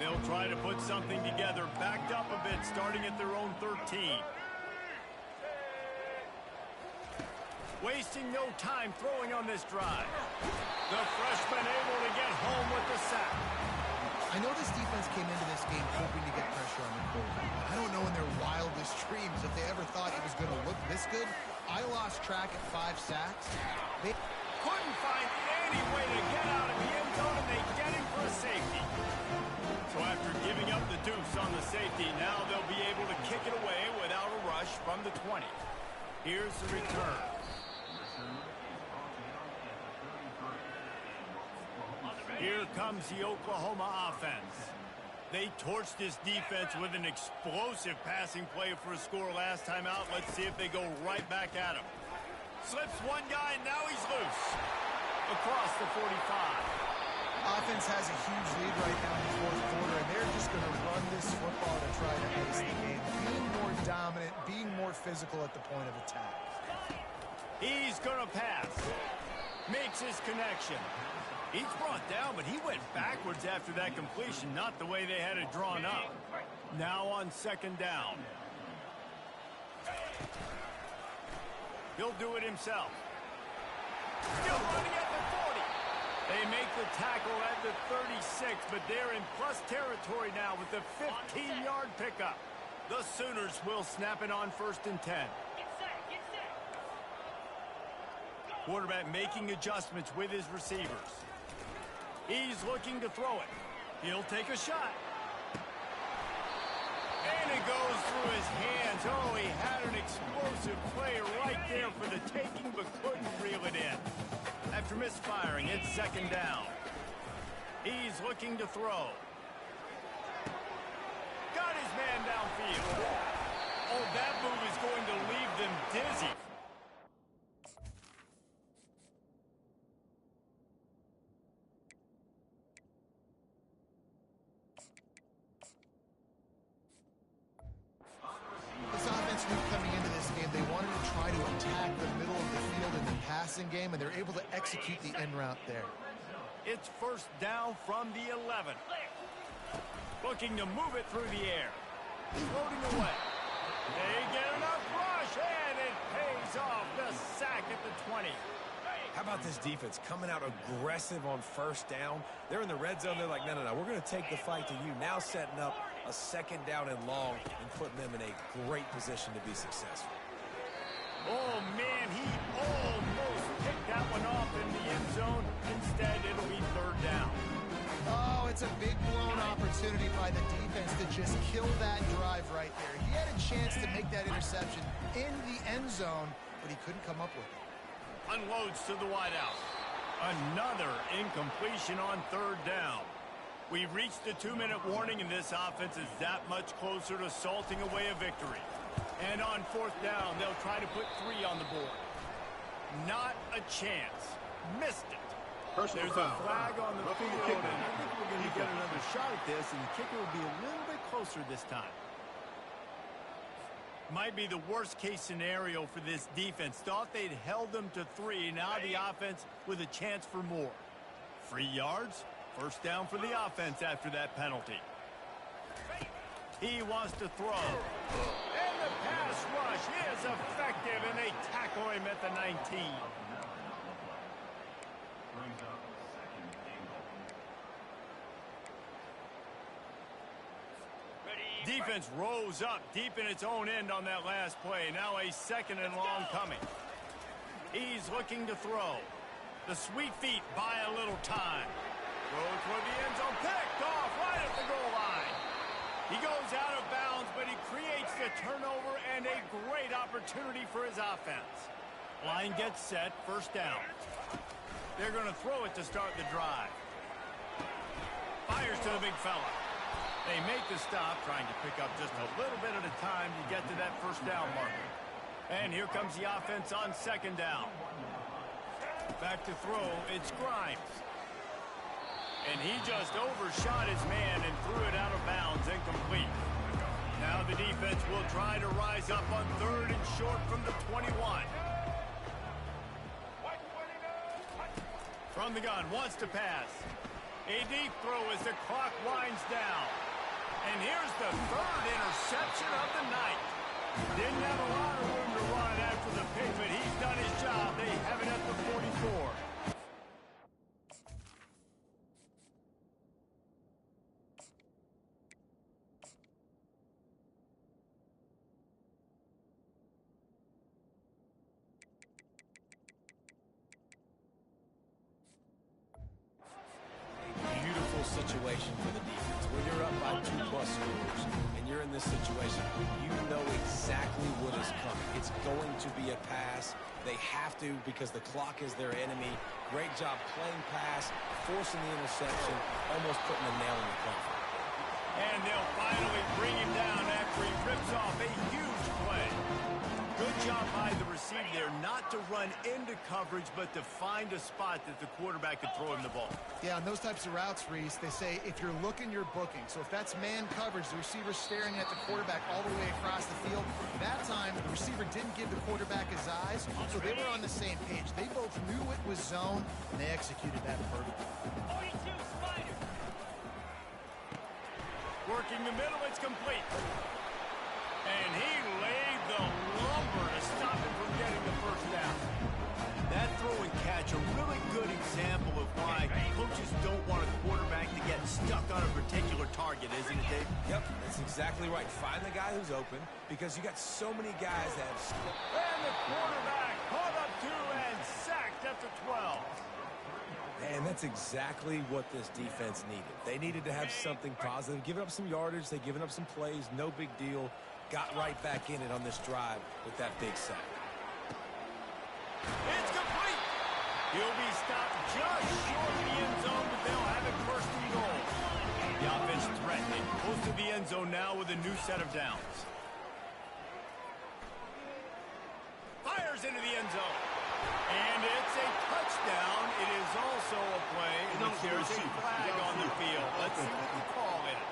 They'll try to put something together, backed up a bit, starting at their own 13. Wasting no time throwing on this drive. The freshman able to get home with the sack. I know this defense came into this game hoping to get pressure on the quarterback. I don't know in their wildest dreams if they ever thought it was going to look this good. I lost track at 5 sacks. They couldn't find any way to get out of the end zone, and they get him for a safety. So after giving up the deuce on the safety, now they'll be able to kick it away without a rush from the 20. Here's the return. Here comes the Oklahoma offense. They torched this defense with an explosive passing play for a score last time out. Let's see if they go right back at him. Slips one guy, and now he's loose. Across the 45. Offense has a huge lead right now in the fourth quarter, and they're just going to run this football to try to ace the game. Being more dominant, being more physical at the point of attack. He's going to pass. Makes his connection. He's brought down, but he went backwards after that completion, not the way they had it drawn up. Now on second down. He'll do it himself. Still running at the 40. They make the tackle at the 36, but they're in plus territory now with the 15-yard pickup. The Sooners will snap it on 1st and 10. Quarterback making adjustments with his receivers. He's looking to throw it. He'll take a shot. And it goes through his hands. Oh, he had an explosive play right there for the taking, but couldn't reel it in. After misfiring, it's second down. He's looking to throw. Got his man downfield. Oh, that move is going to leave them dizzy. Coming into this game, they wanted to try to attack the middle of the field in the passing game, and they're able to execute the end route there. It's first down from the 11. Looking to move it through the air. Floating away. They get enough rush, and it pays off. The sack at the 20. How about this defense coming out aggressive on first down? They're in the red zone. They're like, no, we're going to take the fight to you. Now setting up a second down and long and putting them in a great position to be successful. Oh, man, he almost picked that one off in the end zone. Instead, it'll be third down. Oh, it's a big blown opportunity by the defense to just kill that drive right there. He had a chance to make that interception in the end zone, but he couldn't come up with it. Unloads to the wideout. Another incompletion on third down. We've reached the 2-minute warning, and this offense is that much closer to salting away a victory. And on fourth down, they'll try to put 3 on the board. Not a chance. Missed it. Personal There's foul. a flag on the Roughing field, the kicker. and I think we're going to get another shot at this, and the kicker will be a little bit closer this time. Might be the worst-case scenario for this defense. Thought they'd held them to 3. Now the offense with a chance for more. 3 yards. First down for the offense after that penalty. He wants to throw. And the pass rush is effective, and they tackle him at the 19. Defense rose up deep in its own end on that last play. Now a second and long coming. He's looking to throw. The sweet feet buy a little time. Throw toward the end zone. Picked off right at the goal line. He goes out of bounds, but he creates the turnover and a great opportunity for his offense. Line gets set. First down. They're going to throw it to start the drive. Fires to the big fella. They make the stop, trying to pick up just a little bit at a time to get to that first down marker. And here comes the offense on second down. Back to throw, it's Grimes. And he just overshot his man and threw it out of bounds, incomplete. Now the defense will try to rise up on third and short from the 21. From the gun, wants to pass. A deep throw as the clock winds down. And here's the third interception of the night. Didn't have a lot of room to run after the pick, but he's done his job. They have it at the 44. Situation for the defense. When you're up by 2+ scores and you're in this situation, you know exactly what is coming. It's going to be a pass. They have to because the clock is their enemy. Great job playing pass, forcing the interception, almost putting a nail in the coffin. And they'll finally bring him down after he rips off a huge play. Good job by the receiver there, not to run into coverage, but to find a spot that the quarterback could throw him the ball. Yeah, on those types of routes, Reese, they say if you're looking, you're booking. So if that's man coverage, the receiver's staring at the quarterback all the way across the field. That time, the receiver didn't give the quarterback his eyes, so they were on the same page. They both knew it was zone, and they executed that perfectly. 42 Spider. Working the middle, it's complete. And he laid the lumber to stop him from getting the first down. That throw and catch, a really good example of why coaches don't want a quarterback to get stuck on a particular target, isn't it, Dave? Yep, that's exactly right. Find the guy who's open because you got so many guys that have... And the quarterback caught up to and sacked at the 12. And that's exactly what this defense needed. They needed to have something positive. Giving up some yardage, they've given up some plays, no big deal. Got right back in it on this drive with that big sack. It's complete. He'll be stopped just short of the end zone, but they'll have it first and goal. The offense threatening, close to the end zone now with a new set of downs. Fires into the end zone. And it's a touchdown. It is also a play in which there's a flag on the field. Let's see what the call is.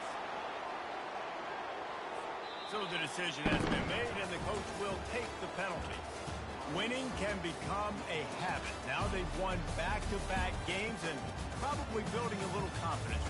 So the decision has been made, and the coach will take the penalty. Winning can become a habit. Now they've won back-to-back games and probably building a little confidence.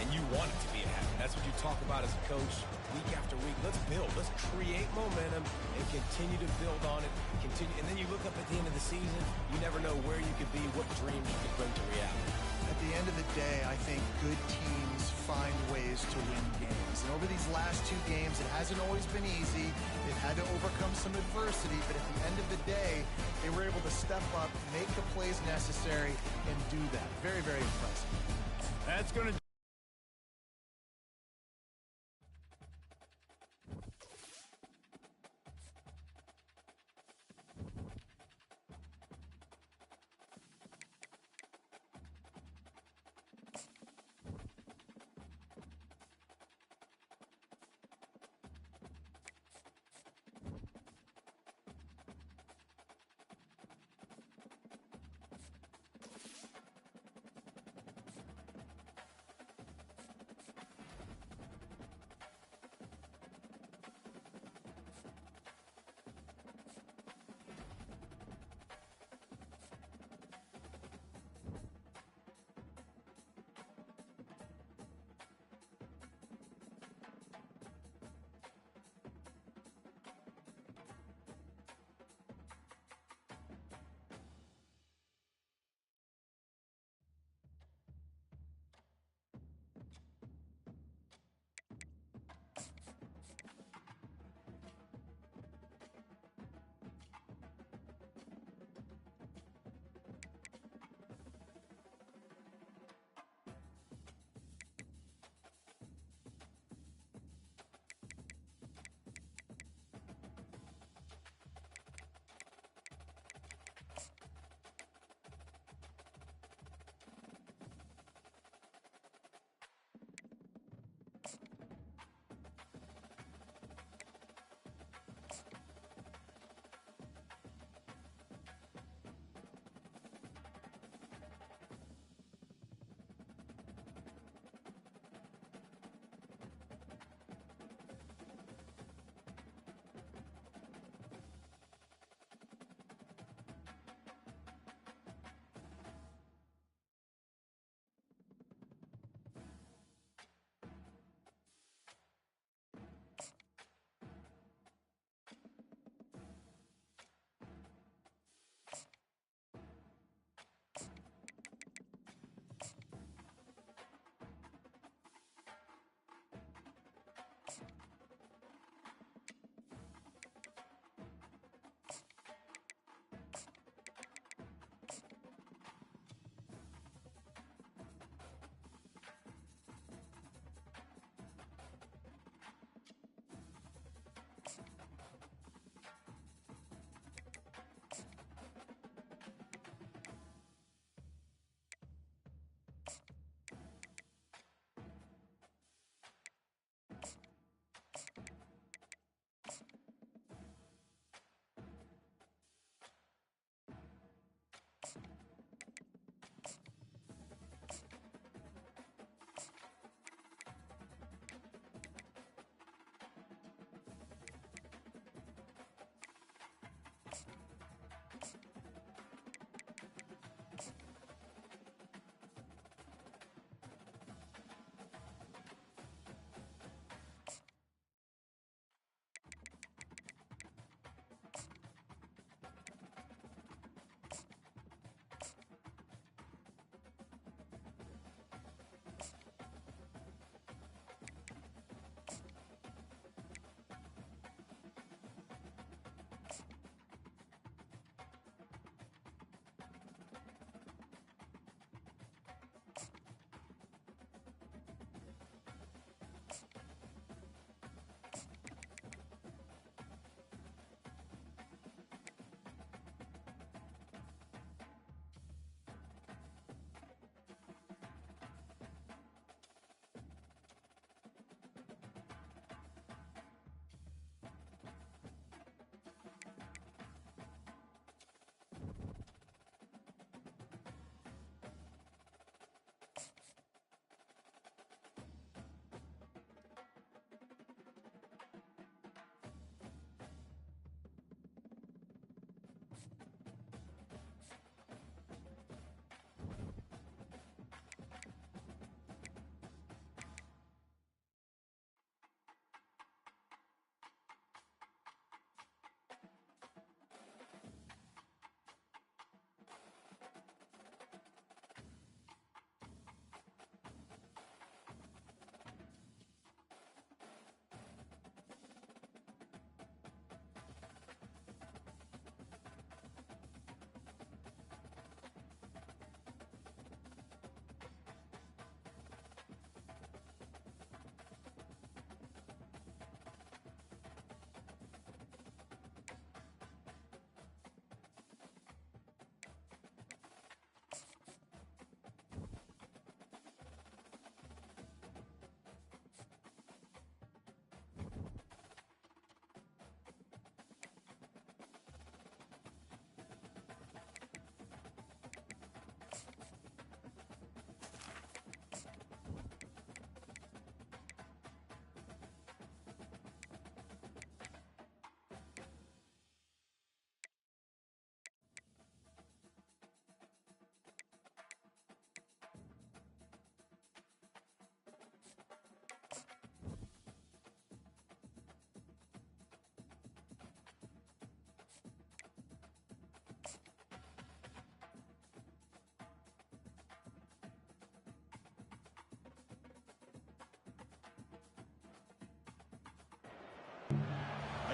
And you want it to be a habit. That's what you talk about as a coach week after week. Let's build. Let's create momentum and continue to build on it. And then you look up at the end of the season, you never know where you could be, what dreams you could bring to reality. At the end of the day, I think good teams find ways to win games. And over these last 2 games, it hasn't always been easy. They've had to overcome some adversity, but at the end of the day, they were able to step up, make the plays necessary, and do that. Very, very impressive. That's going to...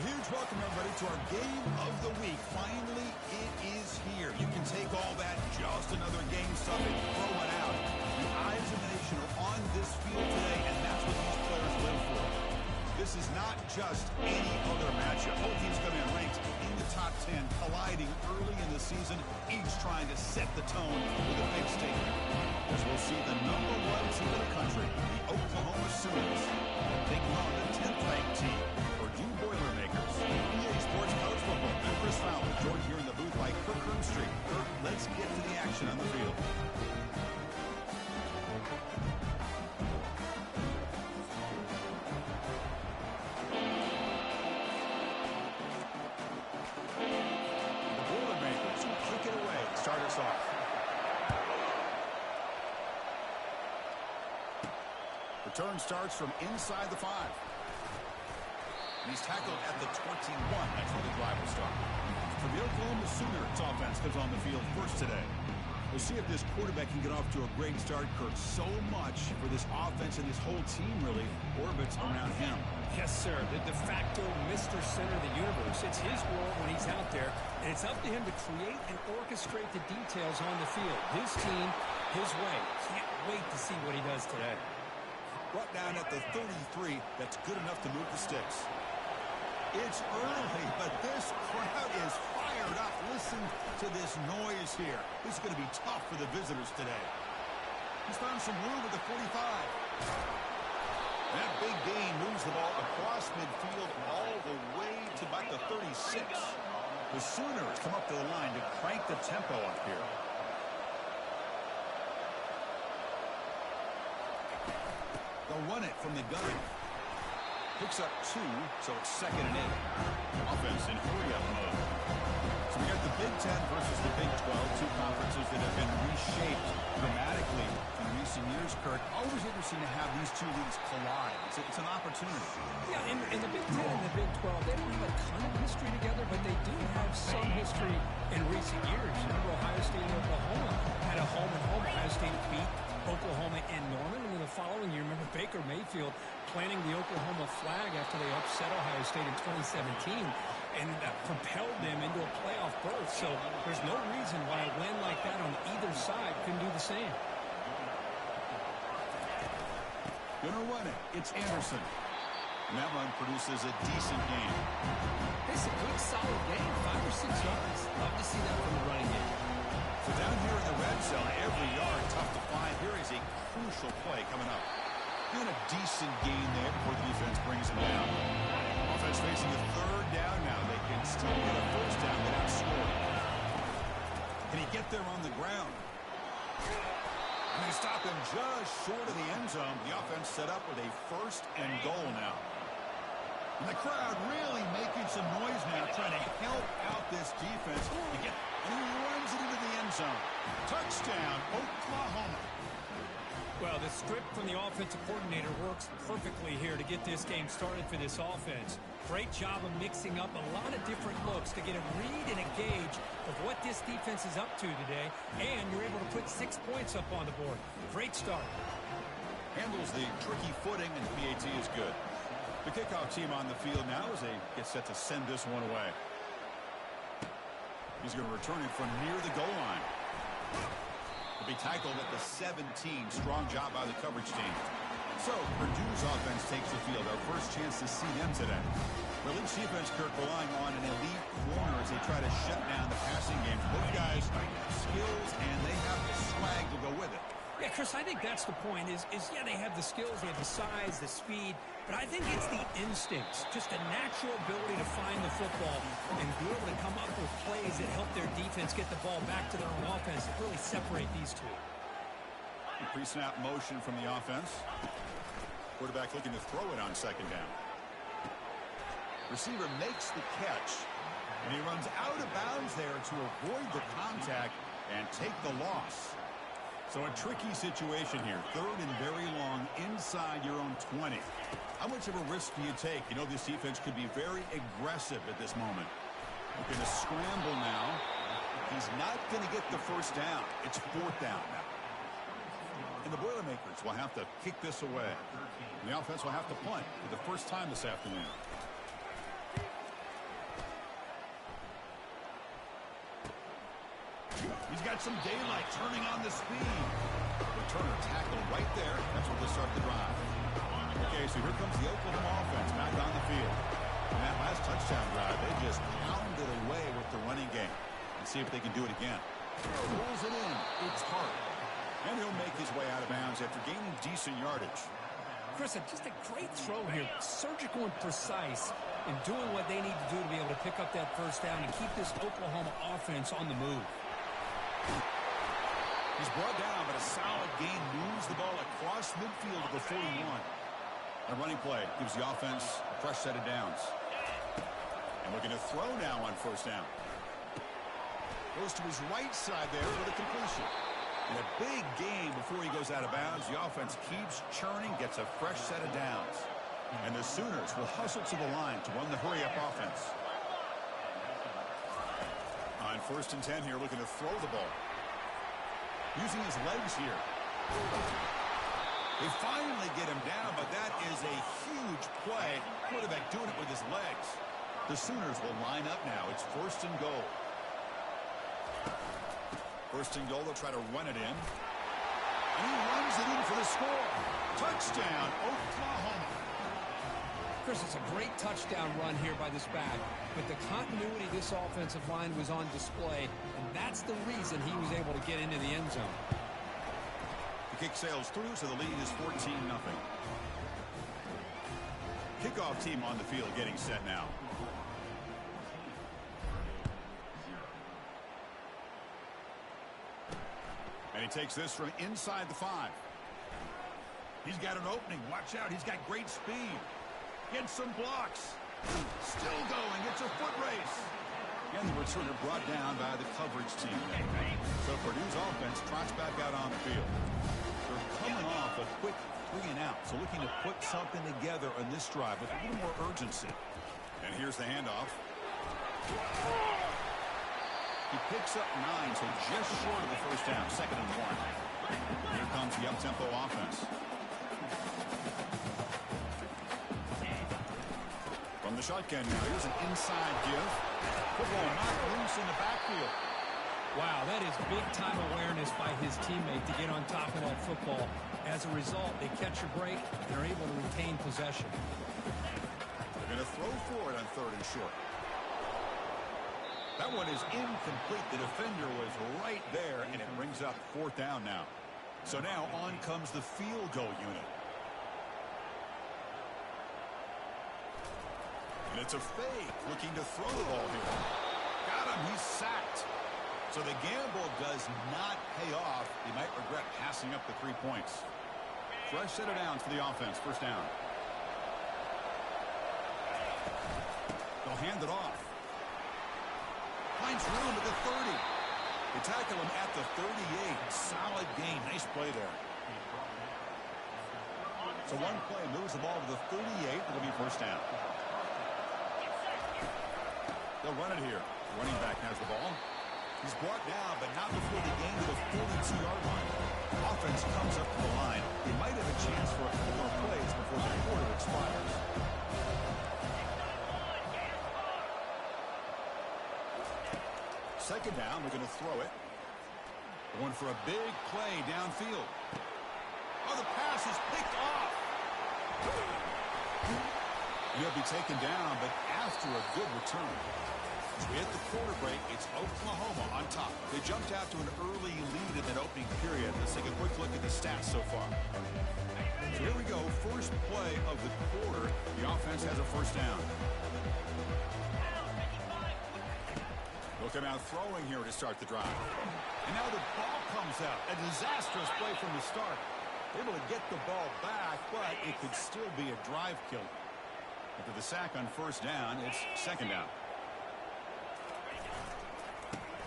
huge welcome, everybody, to our game of the week. Finally, it is here. You can take all that, just another game Sunday, throw it out. The eyes of the nation are on this field today, and that's what these players live for. This is not just any other matchup. Both teams come in ranked in the top 10, colliding early in the season, each trying to set the tone with a big statement. As we'll see the #1 team in the country, the Oklahoma Sooners, taking on the 10th-ranked team, Purdue Boilermakers. EA Sports College Football. I'm Chris Fowler, joined here in the booth by Kirk Herbstreit. Kirk, let's get to the action on the field. Return starts from inside the 5. And he's tackled at the 21. That's where the drive will start. For the Oklahoma Sooners offense comes on the field first today. We'll see if this quarterback can get off to a great start, Kirk. So much for this offense and this whole team really orbits around him. Yes, sir. The de facto Mr. Center of the universe. It's his world when he's out there, and it's up to him to create and orchestrate the details on the field. His team, his way. Can't wait to see what he does today. Brought down at the 33. That's good enough to move the sticks. It's early, but this crowd is fired up. Listen to this noise here. This is going to be tough for the visitors today. He's found some room at the 45. That big gain moves the ball across midfield all the way to about the 36. The Sooners come up to the line to crank the tempo up here. They'll run it from the gun. Picks up 2, so it's 2nd and 8. Offense in hurry-up mode. So we got the Big Ten versus the Big 12, two conferences that have been reshaped dramatically in recent years, Kirk. Always interesting to have these two leagues collide. It's an opportunity. Yeah, in the Big Ten and the Big 12, they don't have a ton of history together, but they do have some history in recent years. Remember, Ohio State and Oklahoma had a home-and-home. Ohio State beat Oklahoma and Norman, and then the following year, remember Baker Mayfield planting the Oklahoma flag after they upset Ohio State in 2017, and that propelled them into a playoff berth. So there's no reason why a win like that on either side couldn't do the same. Gonna run it. It's Anderson. And that run produces a decent gain. It's a good, solid game. 5 or 6 yards. Love to see that from the running game. So down here in the red zone, every yard tough to find. Here is a crucial play coming up. Doing a decent gain there before the defense brings him down. Offense facing a 3rd down now. They can still get a 1st down without scoring. Can he get there on the ground? And they stop him just short of the end zone. The offense set up with a 1st and goal now. And the crowd really making some noise now, trying to help out this defense. And he runs it into the end zone. Touchdown, Oklahoma. Well, the script from the offensive coordinator works perfectly here to get this game started for this offense. Great job of mixing up a lot of different looks to get a read and a gauge of what this defense is up to today, and you're able to put 6 points up on the board. Great start. Handles the tricky footing, and PAT is good. The kickoff team on the field now as they get set to send this one away. He's going to return it from near the goal line. He'll be tackled at the 17. Strong job by the coverage team. So, Purdue's offense takes the field. Our first chance to see them today. Well, each defense, Kirk, relying on an elite corner as they try to shut down the passing game. Both guys have skills, and they have the swag to go with it. Yeah, Chris, I think that's the point is yeah, they have the skills, they have the size, the speed, but I think it's the instincts, just a natural ability to find the football and be able to come up with plays that help their defense get the ball back to their own offense that really separate these two. Pre-snap motion from the offense. Quarterback looking to throw it on 2nd down. Receiver makes the catch, and he runs out of bounds there to avoid the contact and take the loss. So a tricky situation here. 3rd and very long inside your own 20. How much of a risk do you take? You know, this defense could be very aggressive at this moment. Looking to scramble now. He's not going to get the 1st down. It's 4th down now. And the Boilermakers will have to kick this away. And the offense will have to punt for the first time this afternoon. He's got some daylight turning on the speed. Returner tackled right there. That's where they start the drive. Okay, so here comes the Oklahoma offense back on the field. And that last touchdown drive, they just pounded away with the running game. And see if they can do it again. Rolls it in. It's Hart. And he'll make his way out of bounds after gaining decent yardage. Chris, just a great throw here. Surgical and precise in doing what they need to do to be able to pick up that first down and keep this Oklahoma offense on the move. He's brought down, but a solid gain moves the ball across midfield to the 41. A running play gives the offense a fresh set of downs. And looking to throw now on first down. Goes to his right side there for the completion. And a big gain before he goes out of bounds. The offense keeps churning, gets a fresh set of downs. And the Sooners will hustle to the line to run the hurry-up offense. On 1st and 10 here, looking to throw the ball. Using his legs here. They finally get him down, but that is a huge play. Quarterback doing it with his legs. The Sooners will line up now. It's 1st and goal. 1st and goal, they'll try to run it in. And he runs it in for the score. Touchdown, Oklahoma. Chris, it's a great touchdown run here by this back. But the continuity this offensive line was on display, and that's the reason he was able to get into the end zone. The kick sails through, so the lead is 14-0. Kickoff team on the field getting set now. And he takes this from inside the 5. He's got an opening. Watch out. He's got great speed. Gets some blocks. Still going. It's a foot race. And the returner brought down by the coverage team. So Purdue's offense trots back out on the field. They're coming off a quick 3 and out. So looking to put something together on this drive with a little more urgency. And here's the handoff. He picks up 9, so just short of the first down. 2nd and 1. Here comes the up-tempo offense. From the shotgun now, here's an inside give. Football knocked loose in the backfield. Wow, that is big-time awareness by his teammate to get on top of that football. As a result, they catch a break, and they're able to retain possession. They're going to throw for it on 3rd and short. That one is incomplete. The defender was right there, and it brings up 4th down now. So now on comes the field goal unit. And it's a fake, looking to throw the ball here. Got him. He's sacked. So the gamble does not pay off. He might regret passing up the 3 points. Fresh set of downs for the offense. 1st down. They'll hand it off. Finds room at the 30. They tackle him at the 38. Solid gain. Nice play there. So one play moves the ball to the 38. It'll be 1st down. They'll run it here. Running back has the ball. He's brought down, but not before they gain to the 42-yard line. Offense comes up to the line. They might have a chance for a couple more plays before the quarter expires. Second down, we're going to throw it. Going for a big play downfield. Oh, the pass is picked off. He'll be taken down, but after a good return. As we hit the quarter break, it's Oklahoma on top. They jumped out to an early lead in that opening period. Let's take a quick look at the stats so far. So here we go. First play of the quarter. The offense has a 1st down. They'll come out throwing here to start the drive. And now the ball comes out. A disastrous play from the start. Able to get the ball back, but it could still be a drive killer. After the sack on 1st down, it's 2nd down.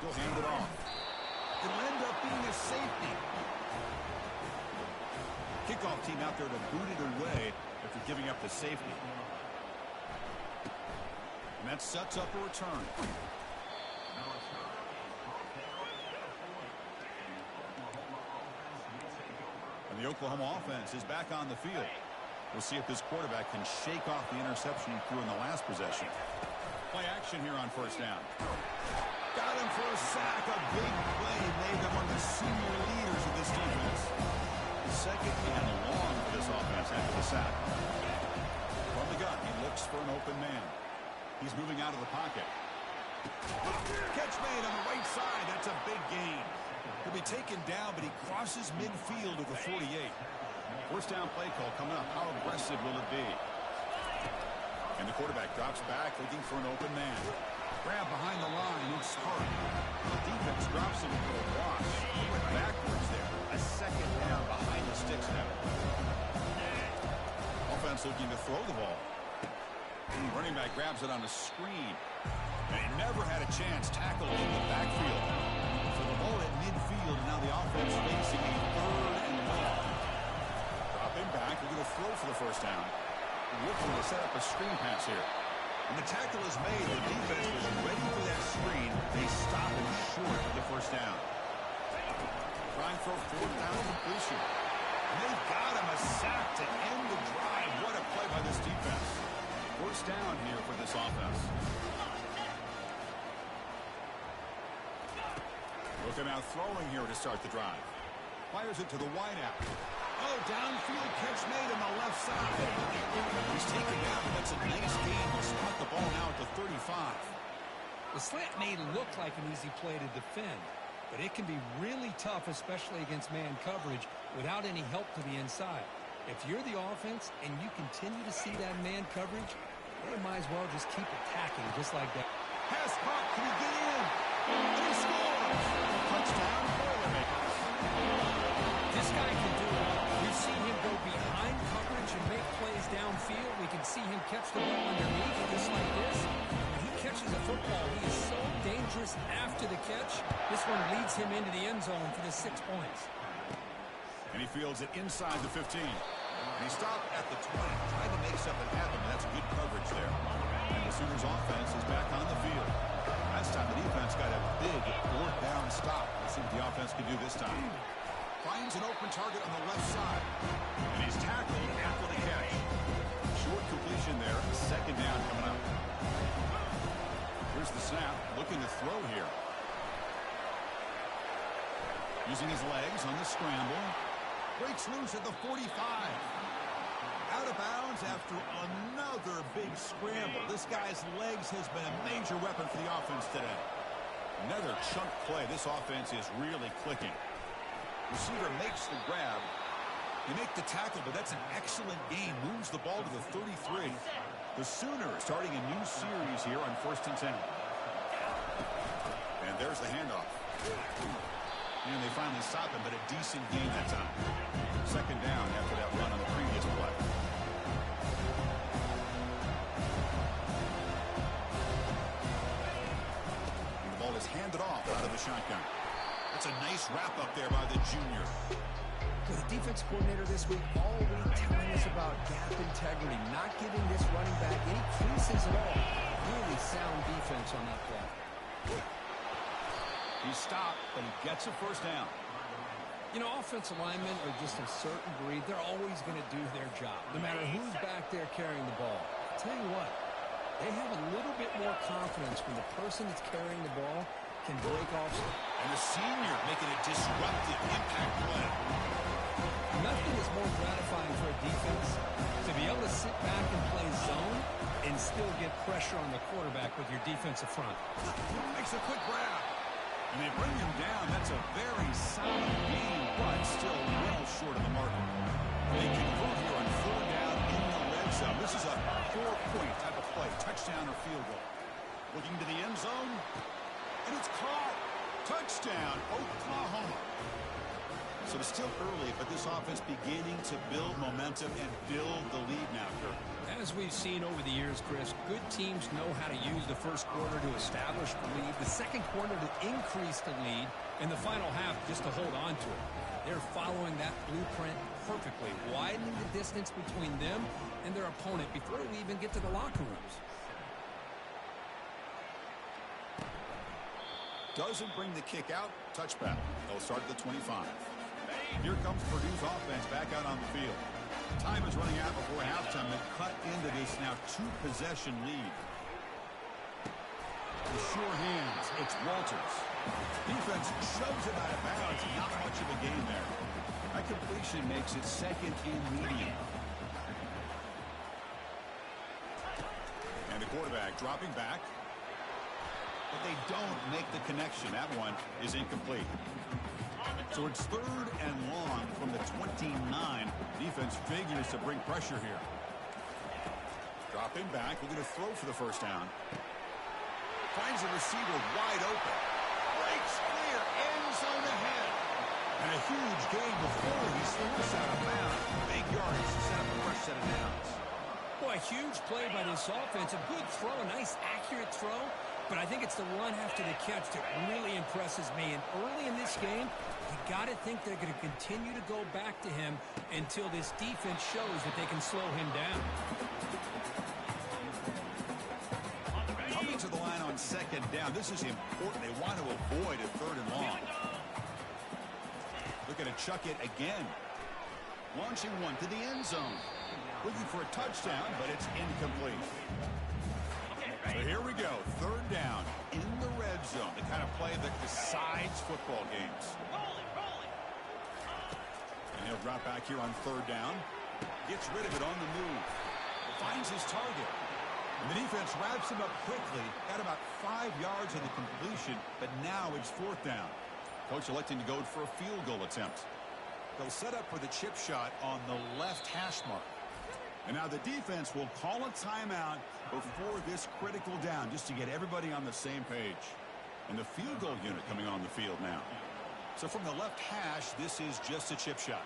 He'll hand it off. It'll end up being a safety. Kickoff team out there to boot it away after giving up the safety. And that sets up a return. And the Oklahoma offense is back on the field. We'll see if this quarterback can shake off the interception he threw in the last possession. Play action here on 1st down. Got him for a sack. A big play after the sack. From the gun, he looks for an open man. He's moving out of the pocket. Catch made on the right side. That's a big gain. He'll be taken down, but he crosses midfield of the 48. First down play call coming up. How aggressive will it be? And the quarterback drops back, looking for an open man. Grab behind the line and spurt. The defense drops him for a loss. He went backwards there. A second down behind the sticks now. Offense looking to throw the ball. Running back grabs it on a screen. And he never had a chance. Tackled in the backfield. So the ball at midfield, and now the offense facing a 3rd and long. Dropping back, we're going to throw for the first down. Looking to set up a screen pass here. When the tackle is made, the defense was ready for that screen. They stop it short of the first down. Trying for a 4th down completion. And they got him a sack to end the drive. What a play by this defense. First down here for this offense. Looking out throwing here to start the drive. Fires it to the wideout. Oh, downfield catch made on the left side. He's taken down, and that's a nice gain. He'll spot the ball now at the 35. The slant may look like an easy play to defend, but it can be really tough, especially against man coverage, without any help to the inside. If you're the offense and you continue to see that man coverage, they might as well just keep attacking just like that. Pass caught. Can he get in? And he scores. Touchdown, Boilermakers. This guy can do it. We've seen him go behind coverage and make plays downfield. We can see him catch the ball underneath just like this. When he catches a football, he is so dangerous after the catch. This one leads him into the end zone for the 6 points. And he fields it inside the 15. And he stopped at the 20, trying to make something happen. That's good coverage there. And the Sooners offense is back on the field. Last time the defense got a big 4th down stop. Let's see what the offense can do this time. Finds an open target on the left side. And he's tackled after the catch. Short completion there. 2nd down coming up. Here's the snap. Looking to throw here. Using his legs on the scramble. Breaks loose at the 45. Out of bounds after another big scramble. This guy's legs has been a major weapon for the offense today. Another chunk play. This offense is really clicking. Receiver makes the grab. They make the tackle, but that's an excellent gain. Moves the ball to the 33. The Sooners starting a new series here on 1st and 10. And there's the handoff. And they finally stop him, but a decent gain that time. 2nd down after that run on the previous play. And the ball is handed off out of the shotgun. That's a nice wrap-up there by the junior. The defense coordinator this week all week telling us about gap integrity, not giving this running back any creases at all. Really sound defense on that play. He stopped, but he gets a first down. You know, offensive linemen are just a certain breed. They're always going to do their job, no matter who's back there carrying the ball. I'll tell you what, they have a little bit more confidence when the person that's carrying the ball can break off. And the senior making a disruptive impact play. Nothing is more gratifying for a defense to be able to sit back and play zone and still get pressure on the quarterback with your defensive front. Makes a quick grab. And they bring him down. That's a very solid game, but still well short of the mark. They convert here on 4th down in the red zone. This is a 4-point type of play, touchdown or field goal. Looking to the end zone, and it's caught. Touchdown, Oklahoma. So it's still early, but this offense beginning to build momentum and build the lead now, Kirk. As we've seen over the years, Chris, good teams know how to use the first quarter to establish the lead, the second quarter to increase the lead, and the final half just to hold on to it. They're following that blueprint perfectly, widening the distance between them and their opponent before we even get to the locker rooms. Doesn't bring the kick out. Touchback. They'll start at the 25. Here comes Purdue's offense back out on the field. Time is running out before halftime. They cut into this now 2-possession lead. The sure hands. It's Walters. Defense shoves him out of bounds. Not much of a gain there. That completion makes it 2nd and medium. quarterback dropping back. But they don't make the connection. That one is incomplete. So it's 3rd and long from the 29. Defense figures to bring pressure here. Dropping back. We're going to throw for the first down. Finds the receiver wide open. Breaks clear. End zone ahead. And a huge gain before he's forced out of bounds. Big yards to set up a fresh set of downs. Boy, a huge play by this offense. A good throw, a nice accurate throw. But I think it's the run after the catch that really impresses me. And early in this game, you got to think they're going to continue to go back to him until this defense shows that they can slow him down. Coming to the line on 2nd down. This is important. They want to avoid a 3rd and long. Looking to chuck it again. Launching one to the end zone. Looking for a touchdown, but it's incomplete. So here we go. 3rd down in the red zone. The kind of play that decides football games. And he'll drop back here on 3rd down. Gets rid of it on the move. Finds his target. And the defense wraps him up quickly. Got about 5 yards on the completion, but now it's 4th down. Coach electing to go for a field goal attempt. They'll set up for the chip shot on the left hash mark. And now the defense will call a timeout before this critical down just to get everybody on the same page. And the field goal unit coming on the field now. So from the left hash, this is just a chip shot.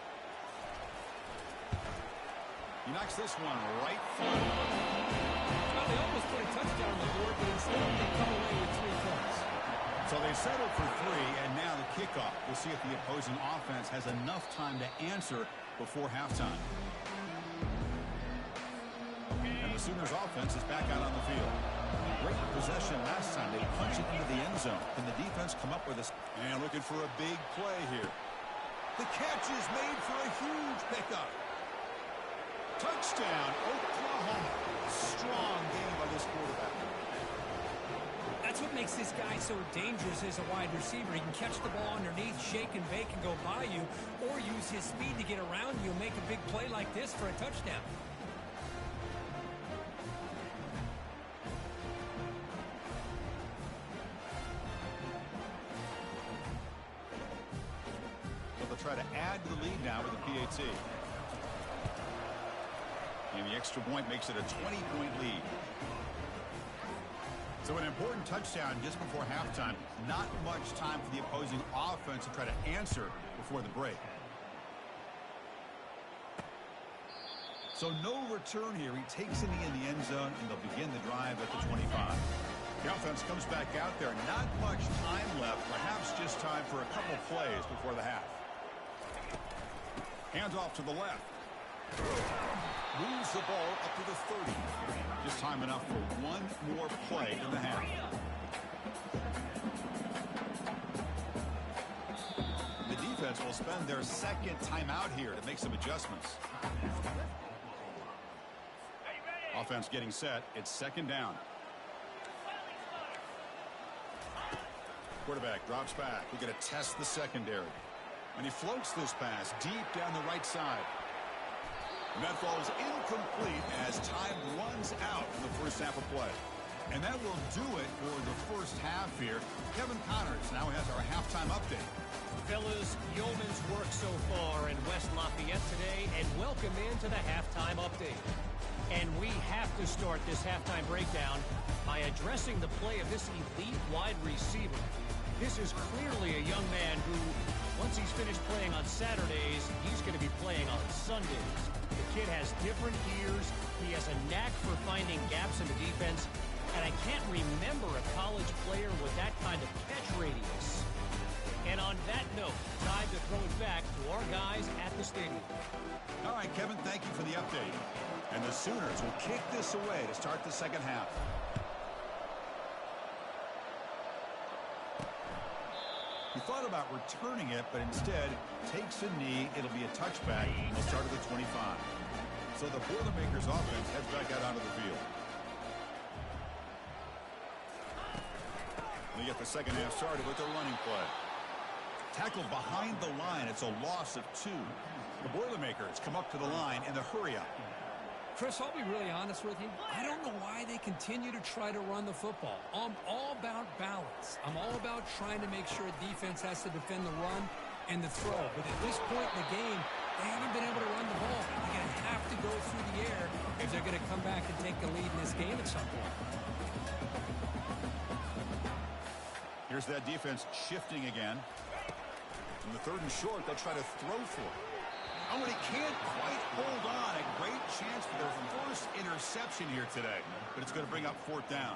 He knocks this one right through. Well, they almost put a touchdown on the board, but instead they come away with 3 points. So they settle for 3, and now the kickoff. We'll see if the opposing offense has enough time to answer before halftime. And the Sooners offense is back out on the field. Great possession last time. They punch it into the end zone. Can the defense come up with this? And looking for a big play here. The catch is made for a huge pickup. Touchdown, Oklahoma. Strong game by this quarterback. That's what makes this guy so dangerous as a wide receiver. He can catch the ball underneath, shake and bake, and go by you, or use his speed to get around you and make a big play like this for a touchdown. So they'll try to add to the lead now with a PAT. And the extra point makes it a 20-point lead. So an important touchdown just before halftime. Not much time for the opposing offense to try to answer before the break. So no return here. He takes it in the end zone, and they'll begin the drive at the 25. The offense comes back out there. Not much time left. Perhaps just time for a couple plays before the half. Hands off to the left. Moves the ball up to the 30. Just time enough for one more play in the half. The defense will spend their 2nd timeout here to make some adjustments. Offense getting set. It's 2nd down. Quarterback drops back. We're going to test the secondary. And he floats this pass deep down the right side. And that falls incomplete as time runs out in the first half of play. And that will do it for the first half here. Kevin Connors now has our halftime update. Fellas, yeoman's work so far in West Lafayette today, and welcome into the halftime update. And we have to start this halftime breakdown by addressing the play of this elite wide receiver. This is clearly a young man who, once he's finished playing on Saturdays, he's going to be playing on Sundays. The kid has different ears. He has a knack for finding gaps in the defense. And I can't remember a college player with that kind of catch radius. And on that note, time to throw it back to our guys at the stadium. All right, Kevin, thank you for the update. And the Sooners will kick this away to start the second half. He thought about returning it, but instead takes a knee. It'll be a touchback, and they'll start at the 25. So the Boilermakers offense heads back out onto the field. They get the second half started with a running play. Tackled behind the line. It's a loss of 2. The Boilermakers come up to the line in the hurry-up. Chris, I'll be really honest with you. I don't know why they continue to try to run the football. I'm all about balance. I'm all about trying to make sure defense has to defend the run and the throw. But at this point in the game, they haven't been able to run the ball. They're going to have to go through the air if they're going to come back and take the lead in this game at some point. Here's that defense shifting again. In the 3rd and short, they'll try to throw for it. Oh, and he can't quite hold on. A great chance for their first interception here today. But it's going to bring up 4th down.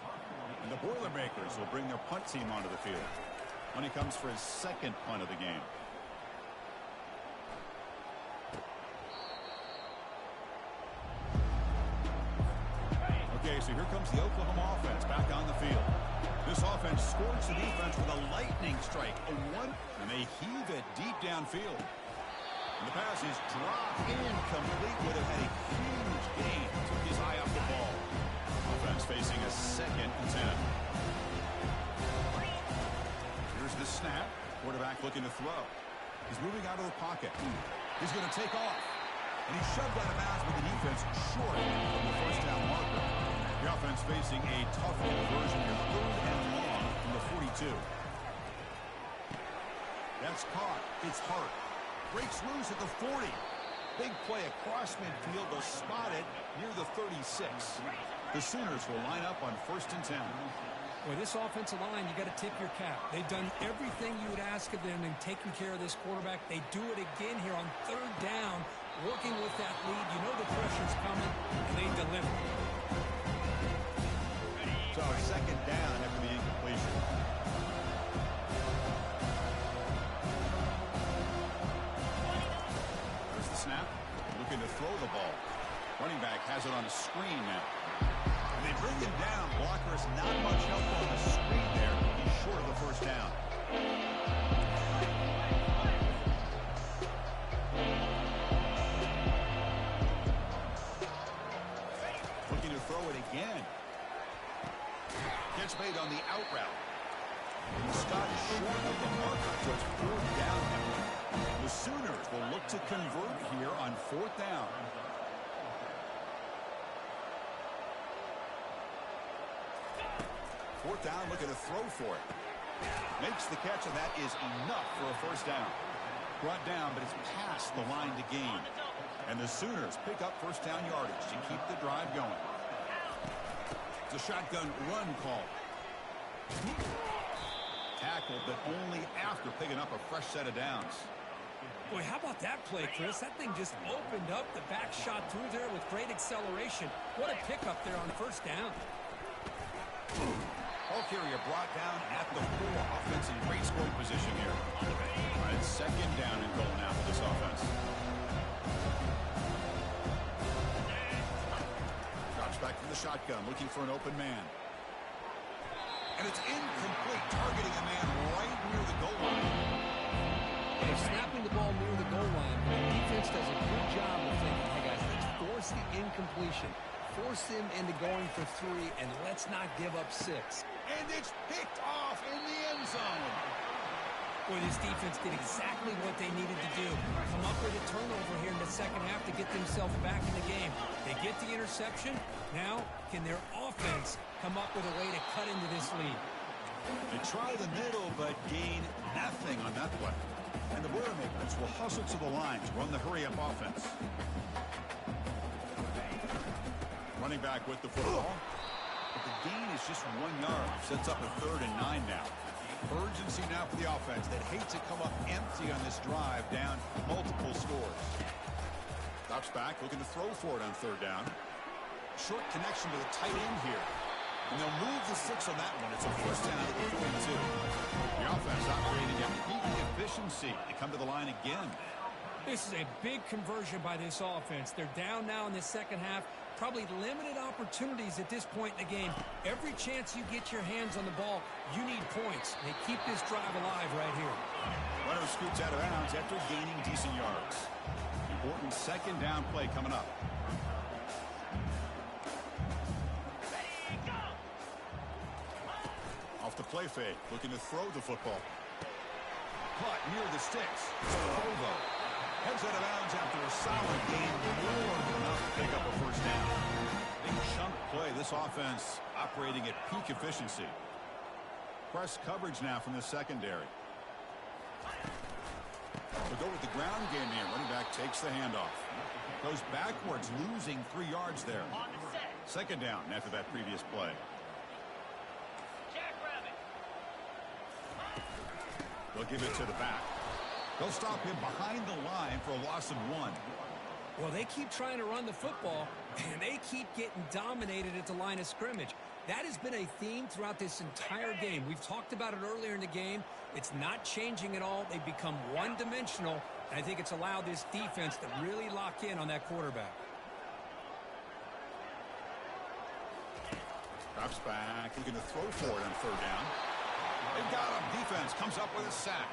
And the Boilermakers will bring their punt team onto the field when he comes for his 2nd punt of the game. Okay, so here comes the Oklahoma offense back on the field. This offense scorched the defense with a lightning strike. And they heave it deep downfield. And the pass is dropped incomplete. Would have had a huge gain. Took his eye off the ball. Offense facing a 2nd and 10. Here's the snap. Quarterback looking to throw. He's moving out of the pocket. He's going to take off. And he's shoved out of bounds with the defense short of the 1st down marker. The offense facing a tough conversion here. 3rd and long from the 42. That's caught. It's Hart. Breaks loose at the 40. Big play across midfield. They'll spot it near the 36. The Sooners will line up on 1st and 10. Well, this offensive line, you got to tip your cap. They've done everything you would ask of them in taking care of this quarterback. They do it again here on 3rd down, working with that lead. You know the pressure's coming, and they deliver. So 2nd down after the incompletion. There's the snap. Looking to throw the ball. Running back has it on a screen now. And they bring him down. Blocker has not much help on the screen there. He's short of the 1st down. Looking to throw it again. Catch made on the out route. Scott is short of the marker, so it's 4th down now. The Sooners will look to convert here on 4th down. Fourth down, looking to throw for it. Makes the catch, and that is enough for a 1st down. Brought down, but it's past the line to gain. And the Sooners pick up 1st down yardage to keep the drive going. It's a shotgun run call. Tackled, but only after picking up a fresh set of downs. Boy, how about that play, Chris? That thing just opened up. The back shot through there with great acceleration. What a pickup there on 1st down. Ball carrier brought down at the 4. Offense in great scoring position here. All right, 2nd down and goal now for this offense. Drops back from the shotgun, looking for an open man. And it's incomplete, targeting a man right near the goal line. They're snapping the ball near the goal line. The defense does a good job of thinking, hey guys, let's force the incompletion. Force them into going for 3, and let's not give up 6. And it's picked off in the end zone. Boy, this defense did exactly what they needed to do. Come up with a turnover here in the 2nd half to get themselves back in the game. They get the interception. Now, can their offense come up with a way to cut into this lead? They try the middle, but gain nothing on that play. And the Boilermakers will hustle to the line to run the hurry-up offense. Running back with the football. But the gain is just 1 yard. Sets up a 3rd and 9 now. Urgency now for the offense that hate to come up empty on this drive, down multiple scores. Drops back, looking to throw for it on 3rd down. Short connection to the tight end here. And they'll move the 6 on that one. It's a 1st down at the 42. The offense operating at peak efficiency. They come to the line again. This is a big conversion by this offense. They're down now in the 2nd half. Probably limited opportunities at this point in the game. Every chance you get your hands on the ball, you need points. They keep this drive alive right here. Runner scoots out of bounds after gaining decent yards. Important 2nd down play coming up. Off the play fake, looking to throw the football. Caught near the sticks. Provo. Heads out of bounds after a solid gain, more than enough to pick up a first down. Big chunk play. This offense operating at peak efficiency. Press coverage now from the secondary. They'll go with the ground game here. Running back takes the handoff. Goes backwards, losing 3 yards there. On the set. Second down after that previous play. Jackrabbit. They'll give it to the back. They'll stop him behind the line for a loss of 1. Well, they keep trying to run the football, and they keep getting dominated at the line of scrimmage. That has been a theme throughout this entire game. We've talked about it earlier in the game. It's not changing at all. They've become one-dimensional, and I think it's allowed this defense to really lock in on that quarterback. Drops back. He's going to throw for it on third down. They've got him. Defense comes up with a sack.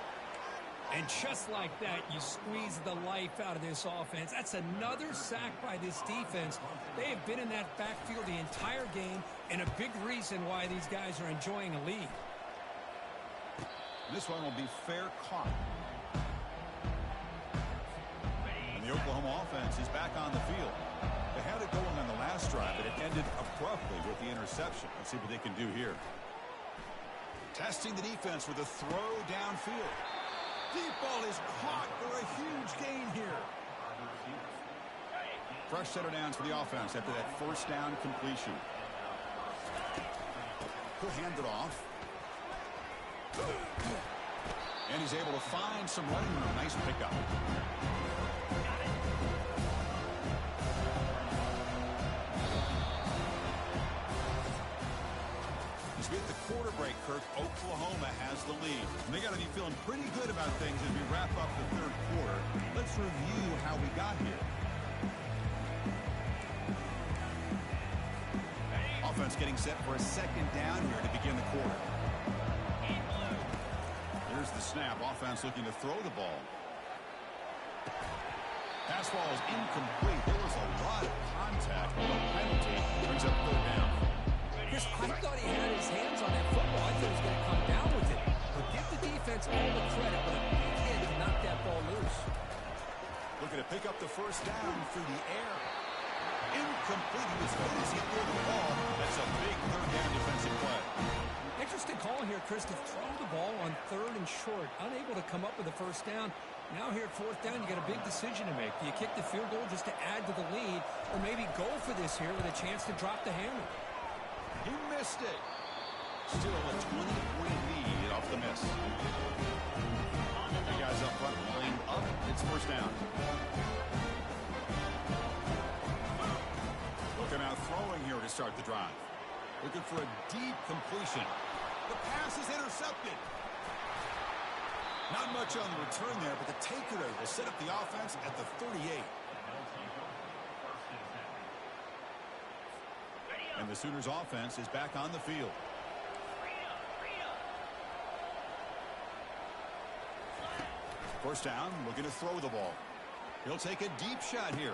And just like that, you squeeze the life out of this offense. That's another sack by this defense. They have been in that backfield the entire game, and a big reason why these guys are enjoying a lead. This one will be fair caught. And the Oklahoma offense is back on the field. They had it going on the last drive, but it ended abruptly with the interception. Let's see what they can do here. Testing the defense with a throw downfield. Deep ball is caught for a huge gain here. Fresh set of downs for the offense after that first down completion. He'll hand it off. And he's able to find some running room. Nice pickup. As we hit the quarter break, Kirk, Oklahoma has the lead. And they got to be feeling pretty good about things as we wrap up the third quarter. Let's review how we got here. Offense getting set for a second down here to begin the quarter. Here's the snap. Offense looking to throw the ball. Pass ball is incomplete. There was a lot of contact. A penalty brings up third down. Chris, I thought he had his hands on that football. I thought he was going to come down with it. But give the defense all the credit, but a big hit to knock that ball loose. Looking to pick up the first down through the air. Incomplete. He was good as he threw the ball. That's a big third down defensive play. Interesting call here, Chris, to throw the ball on third and short. Unable to come up with a first down. Now here at fourth down, you got a big decision to make. Do you kick the field goal just to add to the lead, or maybe go for this here with a chance to drop the hammer? He missed it. Still a 20-point lead off the miss. The guys up front lined up. It's first down. Looking out throwing here to start the drive. Looking for a deep completion. The pass is intercepted. Not much on the return there, but the takeaway will set up the offense at the 38. And the Sooners offense is back on the field. First down, looking to throw the ball. He'll take a deep shot here.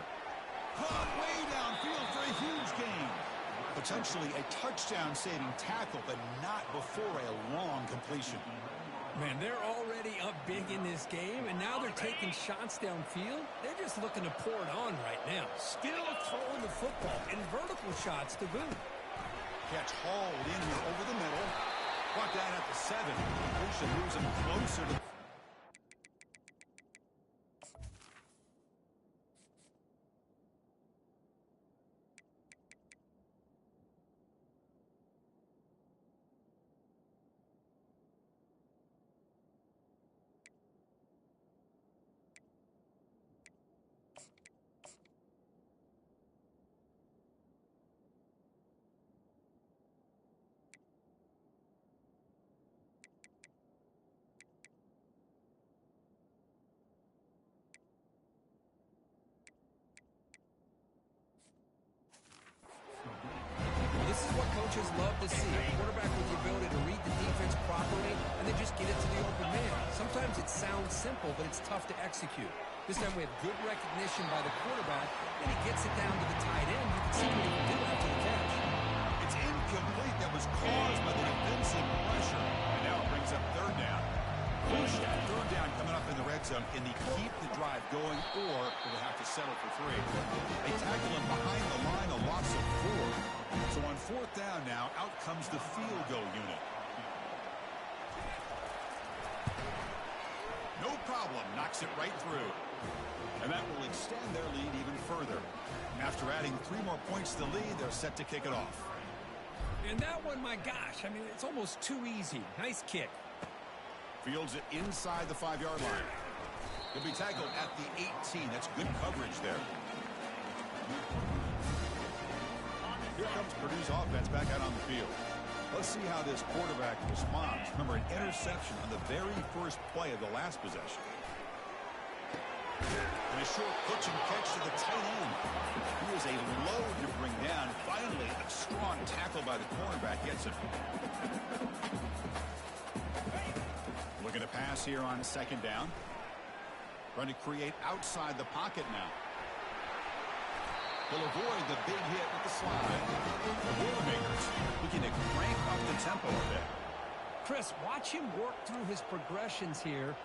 Caught way downfield for a huge gain. Potentially a touchdown-saving tackle, but not before a long completion. Man, they're already up big in this game, and now they're taking shots downfield. They're just looking to pour it on right now. Still throwing the football, and vertical shots to boot. Catch hauled in here over the middle. Brought down at the 7. Completion moves him closer to... This is what coaches love to see. A quarterback with the ability to read the defense properly and then just get it to the open man. Sometimes it sounds simple, but it's tough to execute. This time we have good recognition by the quarterback, and he gets it down to the tight end. You can see what he can do after the catch. It's incomplete. That was caused by the defensive pressure. And now it brings up third down. Pushed at third down coming up in the red zone. Can he keep the drive going, or will they have to settle for 3? They tackle him behind the line, a loss of 4. So on 4th down now, out comes the field goal unit. No problem, knocks it right through. And that will extend their lead even further. After adding 3 more points to the lead, they're set to kick it off. And that one, my gosh, I mean, it's almost too easy. Nice kick. Fields it inside the 5-yard line. He'll be tackled at the 18. That's good coverage there. Here comes Purdue's offense back out on the field. Let's see how this quarterback responds. Remember, an interception on the very first play of the last possession. And a short pitch and catch to the tight end. He was a load to bring down. Finally, a strong tackle by the cornerback gets him. Looking to pass here on 2nd down. Trying to create outside the pocket now. He'll avoid the big hit with the slide. The Boilermakers looking to crank up the tempo a bit. Chris, watch him work through his progressions here.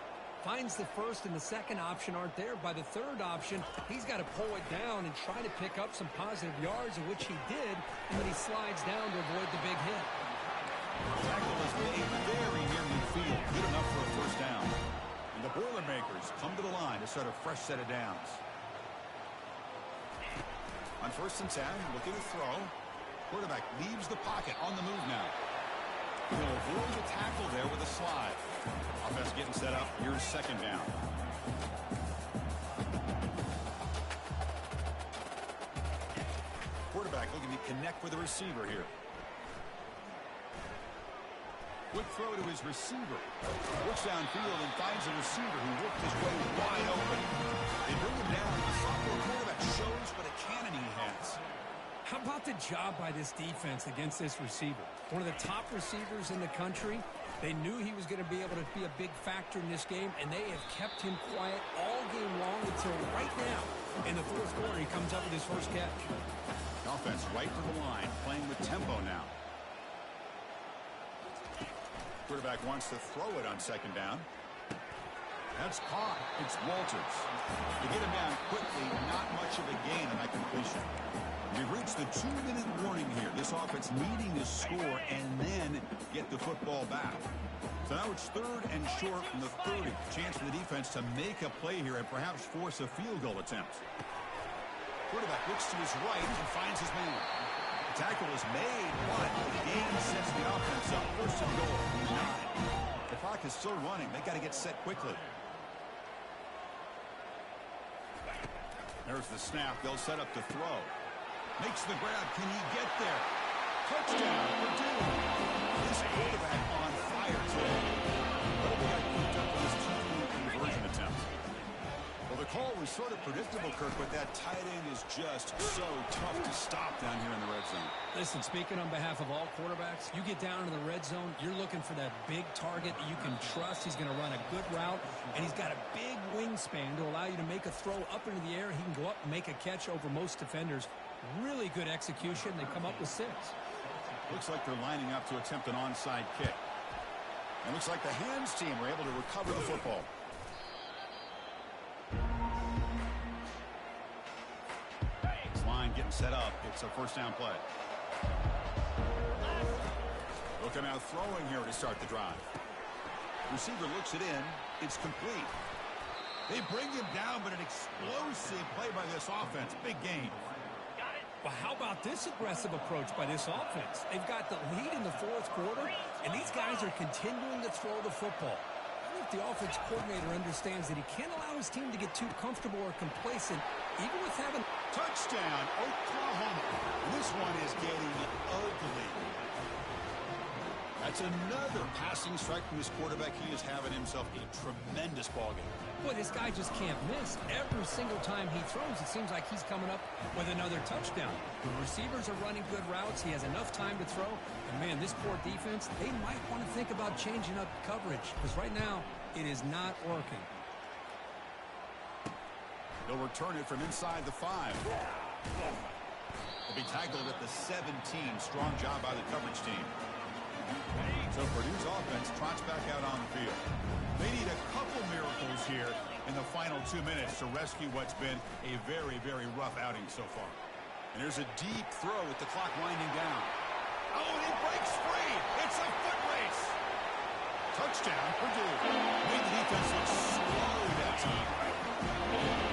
Finds the first and the second option aren't there. By the third option, he's got to pull it down and try to pick up some positive yards, of which he did, and then he slides down to avoid the big hit. The tackle is made very near midfield. Good enough for a 1st down. And the Boilermakers come to the line to start a fresh set of downs. On 1st and 10, looking to throw. Quarterback leaves the pocket on the move now. He'll avoid the tackle there with a slide. Offense getting set up. Here's 2nd down. Quarterback looking to connect with the receiver here. Quick throw to his receiver. Looks downfield and finds a receiver who worked his way wide open. They bring him down. The sophomore quarterback shows what a cannon he has. How about the job by this defense against this receiver? One of the top receivers in the country. They knew he was going to be able to be a big factor in this game, and they have kept him quiet all game long until right now. In the 4th quarter, he comes up with his first catch. Offense right to the line, playing with tempo now. Quarterback wants to throw it on 2nd down. That's caught. It's Walters. To get him down quickly, not much of a gain on that completion. We've reached the 2-minute warning here. This offense needing to score and then get the football back. So now it's 3rd and short from the 30. Chance for the defense to make a play here and perhaps force a field goal attempt. Quarterback looks to his right and finds his man. The tackle is made, but the game sets the offense up. 1st and goal, 9. The clock is still running. They got to get set quickly. There's the snap. They'll set up to throw. Makes the grab. Can he get there? Touchdown, Purdue. This quarterback on fire today. Well, they got cooped up with this 2-point conversion attempt. Well, the call was sort of predictable, Kirk, but that tight end is just so tough to stop down here in the red zone. Listen, speaking on behalf of all quarterbacks, you get down into the red zone, you're looking for that big target that you can trust. He's going to run a good route, and he's got a big wingspan to allow you to make a throw up into the air. He can go up and make a catch over most defenders. Really good execution. They come up with 6. Looks like they're lining up to attempt an onside kick. It looks like the hands team were able to recover the football. This line getting set up. It's a 1st down play. Looking out throwing here to start the drive. Receiver looks it in. It's complete. They bring him down, but an explosive play by this offense. Big game. Well, how about this aggressive approach by this offense? They've got the lead in the 4th quarter, and these guys are continuing to throw the football. I think the offense coordinator understands that he can't allow his team to get too comfortable or complacent, even with having... Touchdown, Oklahoma. This one is getting ugly. That's another passing strike from this quarterback. He is having himself a tremendous ballgame. Boy, this guy just can't miss. Every single time he throws, it seems like he's coming up with another touchdown. The receivers are running good routes. He has enough time to throw. And, man, this poor defense, they might want to think about changing up coverage because right now it is not working. They'll return it from inside the 5. They'll be tackled at the 17. Strong job by the coverage team. So Purdue's offense trots back out on the field. They need a couple miracles here 2 minutes to rescue what's been a very, very rough outing so far. And there's a deep throw with the clock winding down. Oh, and he breaks free. It's a foot race. Touchdown, Purdue. Made the defense look slow that time.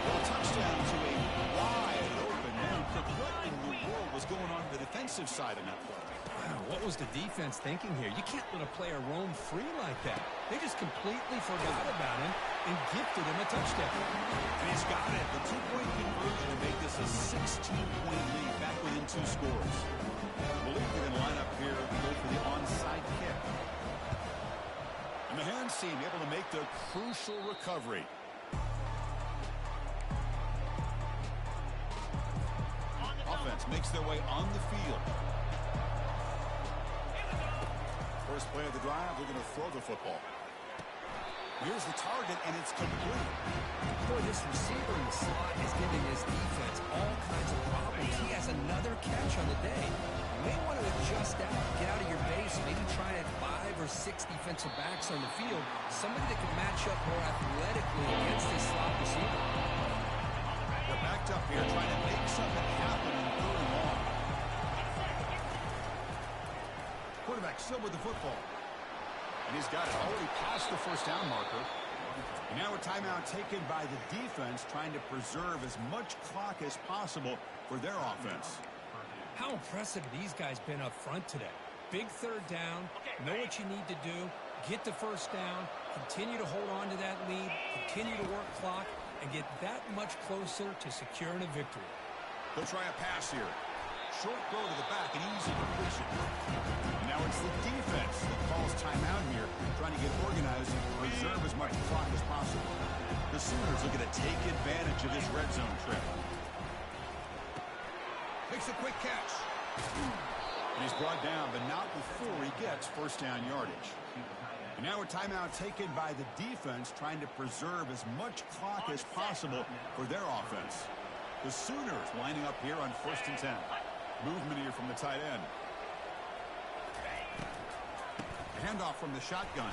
Well, touchdown to a wide open man. What in the world was going on the defensive side of that play? Wow, what was the defense thinking here? You can't let a player roam free like that. They just completely forgot about him and gifted him a touchdown. And he's got it. The two-point conversion to make this a 16-point lead back within 2 scores. I believe they're going to line up here and go for the onside kick. And the hands team able to make the crucial recovery. Offense makes their way on the field. First play of the drive, they're going to throw the football. Here's the target, and it's complete. Boy, this receiver in the slot is giving his defense all kinds of problems. He has another catch on the day. You may want to adjust out, get out of your base, maybe try at 5 or 6 defensive backs on the field, somebody that can match up more athletically against this slot receiver. They're backed up here trying to make something happen in 3rd and long. Quarterback still with the football. And he's got it already past the first down marker. And now a timeout taken by the defense trying to preserve as much clock as possible for their offense. How impressive these guys been up front today. Big 3rd down, know what you need to do, get the first down, continue to hold on to that lead, continue to work clock, and get that much closer to securing a victory. They'll try a pass here. Short throw to the back, an easy completion. And now it's the defense that calls timeout here, trying to get organized and preserve as much clock as possible. The Sooners are going to take advantage of this red zone trip. Makes a quick catch. And he's brought down, but not before he gets first down yardage. And now a timeout taken by the defense, trying to preserve as much clock as possible for their offense. The Sooners lining up here on 1st and 10. Movement here from the tight end. Handoff from the shotgun.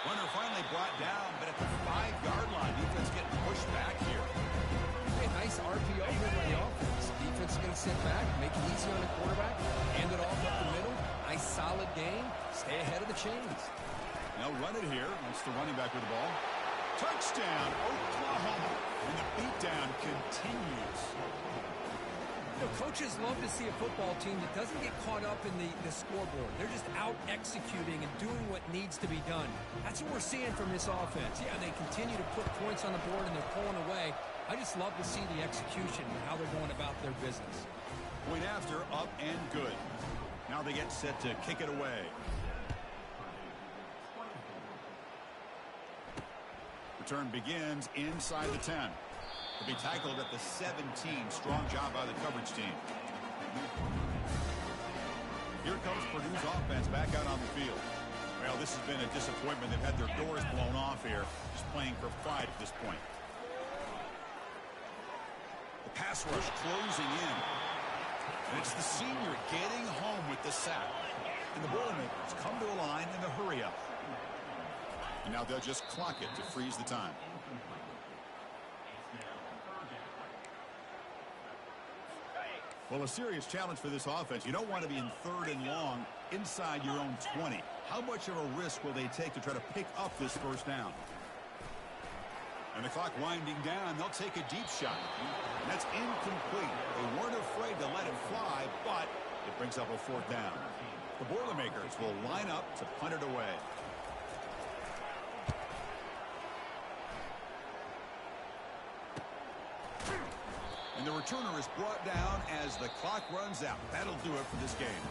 Runner finally brought down, but at the 5-yard line, defense getting pushed back here. Hey, nice RPO here by the offense. Defense is going to sit back, make it easy on the quarterback, hand it off up the middle. Nice solid game. Stay ahead of the chains. Now run it here. It's the running back with the ball. Touchdown, Oklahoma. And the beatdown continues. You know, coaches love to see a football team that doesn't get caught up in the scoreboard. They're just out executing and doing what needs to be done. That's what we're seeing from this offense. Yeah, they continue to put points on the board and they're pulling away. I just love to see the execution and how they're going about their business. Point after, up and good. Now they get set to kick it away. Return begins inside the 10. To be tackled at the 17. Strong job by the coverage team. Here comes Purdue's offense back out on the field. Well, this has been a disappointment. They've had their doors blown off here, just playing for pride at this point. The pass rush closing in. And it's the senior getting home with the sack. And the Boilermakers come to a line in the hurry up. And now they'll just clock it to freeze the time. Well, a serious challenge for this offense. You don't want to be in 3rd and long inside your own 20. How much of a risk will they take to try to pick up this first down? And the clock winding down, they'll take a deep shot. And that's incomplete. They weren't afraid to let it fly, but it brings up a 4th down. The Boilermakers will line up to punt it away. And the returner is brought down as the clock runs out. That'll do it for this game.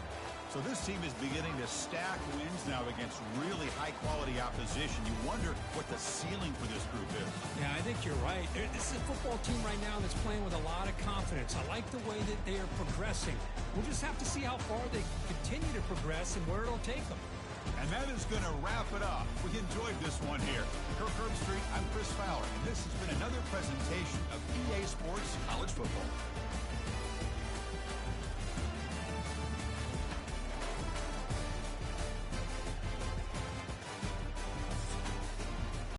So this team is beginning to stack wins now against really high-quality opposition. You wonder what the ceiling for this group is. Yeah, I think you're right. This is a football team right now that's playing with a lot of confidence. I like the way that they are progressing. We'll just have to see how far they continue to progress and where it'll take them. And that is going to wrap it up. We enjoyed this one here. Kirk Herbstreit, I'm Chris Fowler, and this has been another presentation of EA Sports College Football.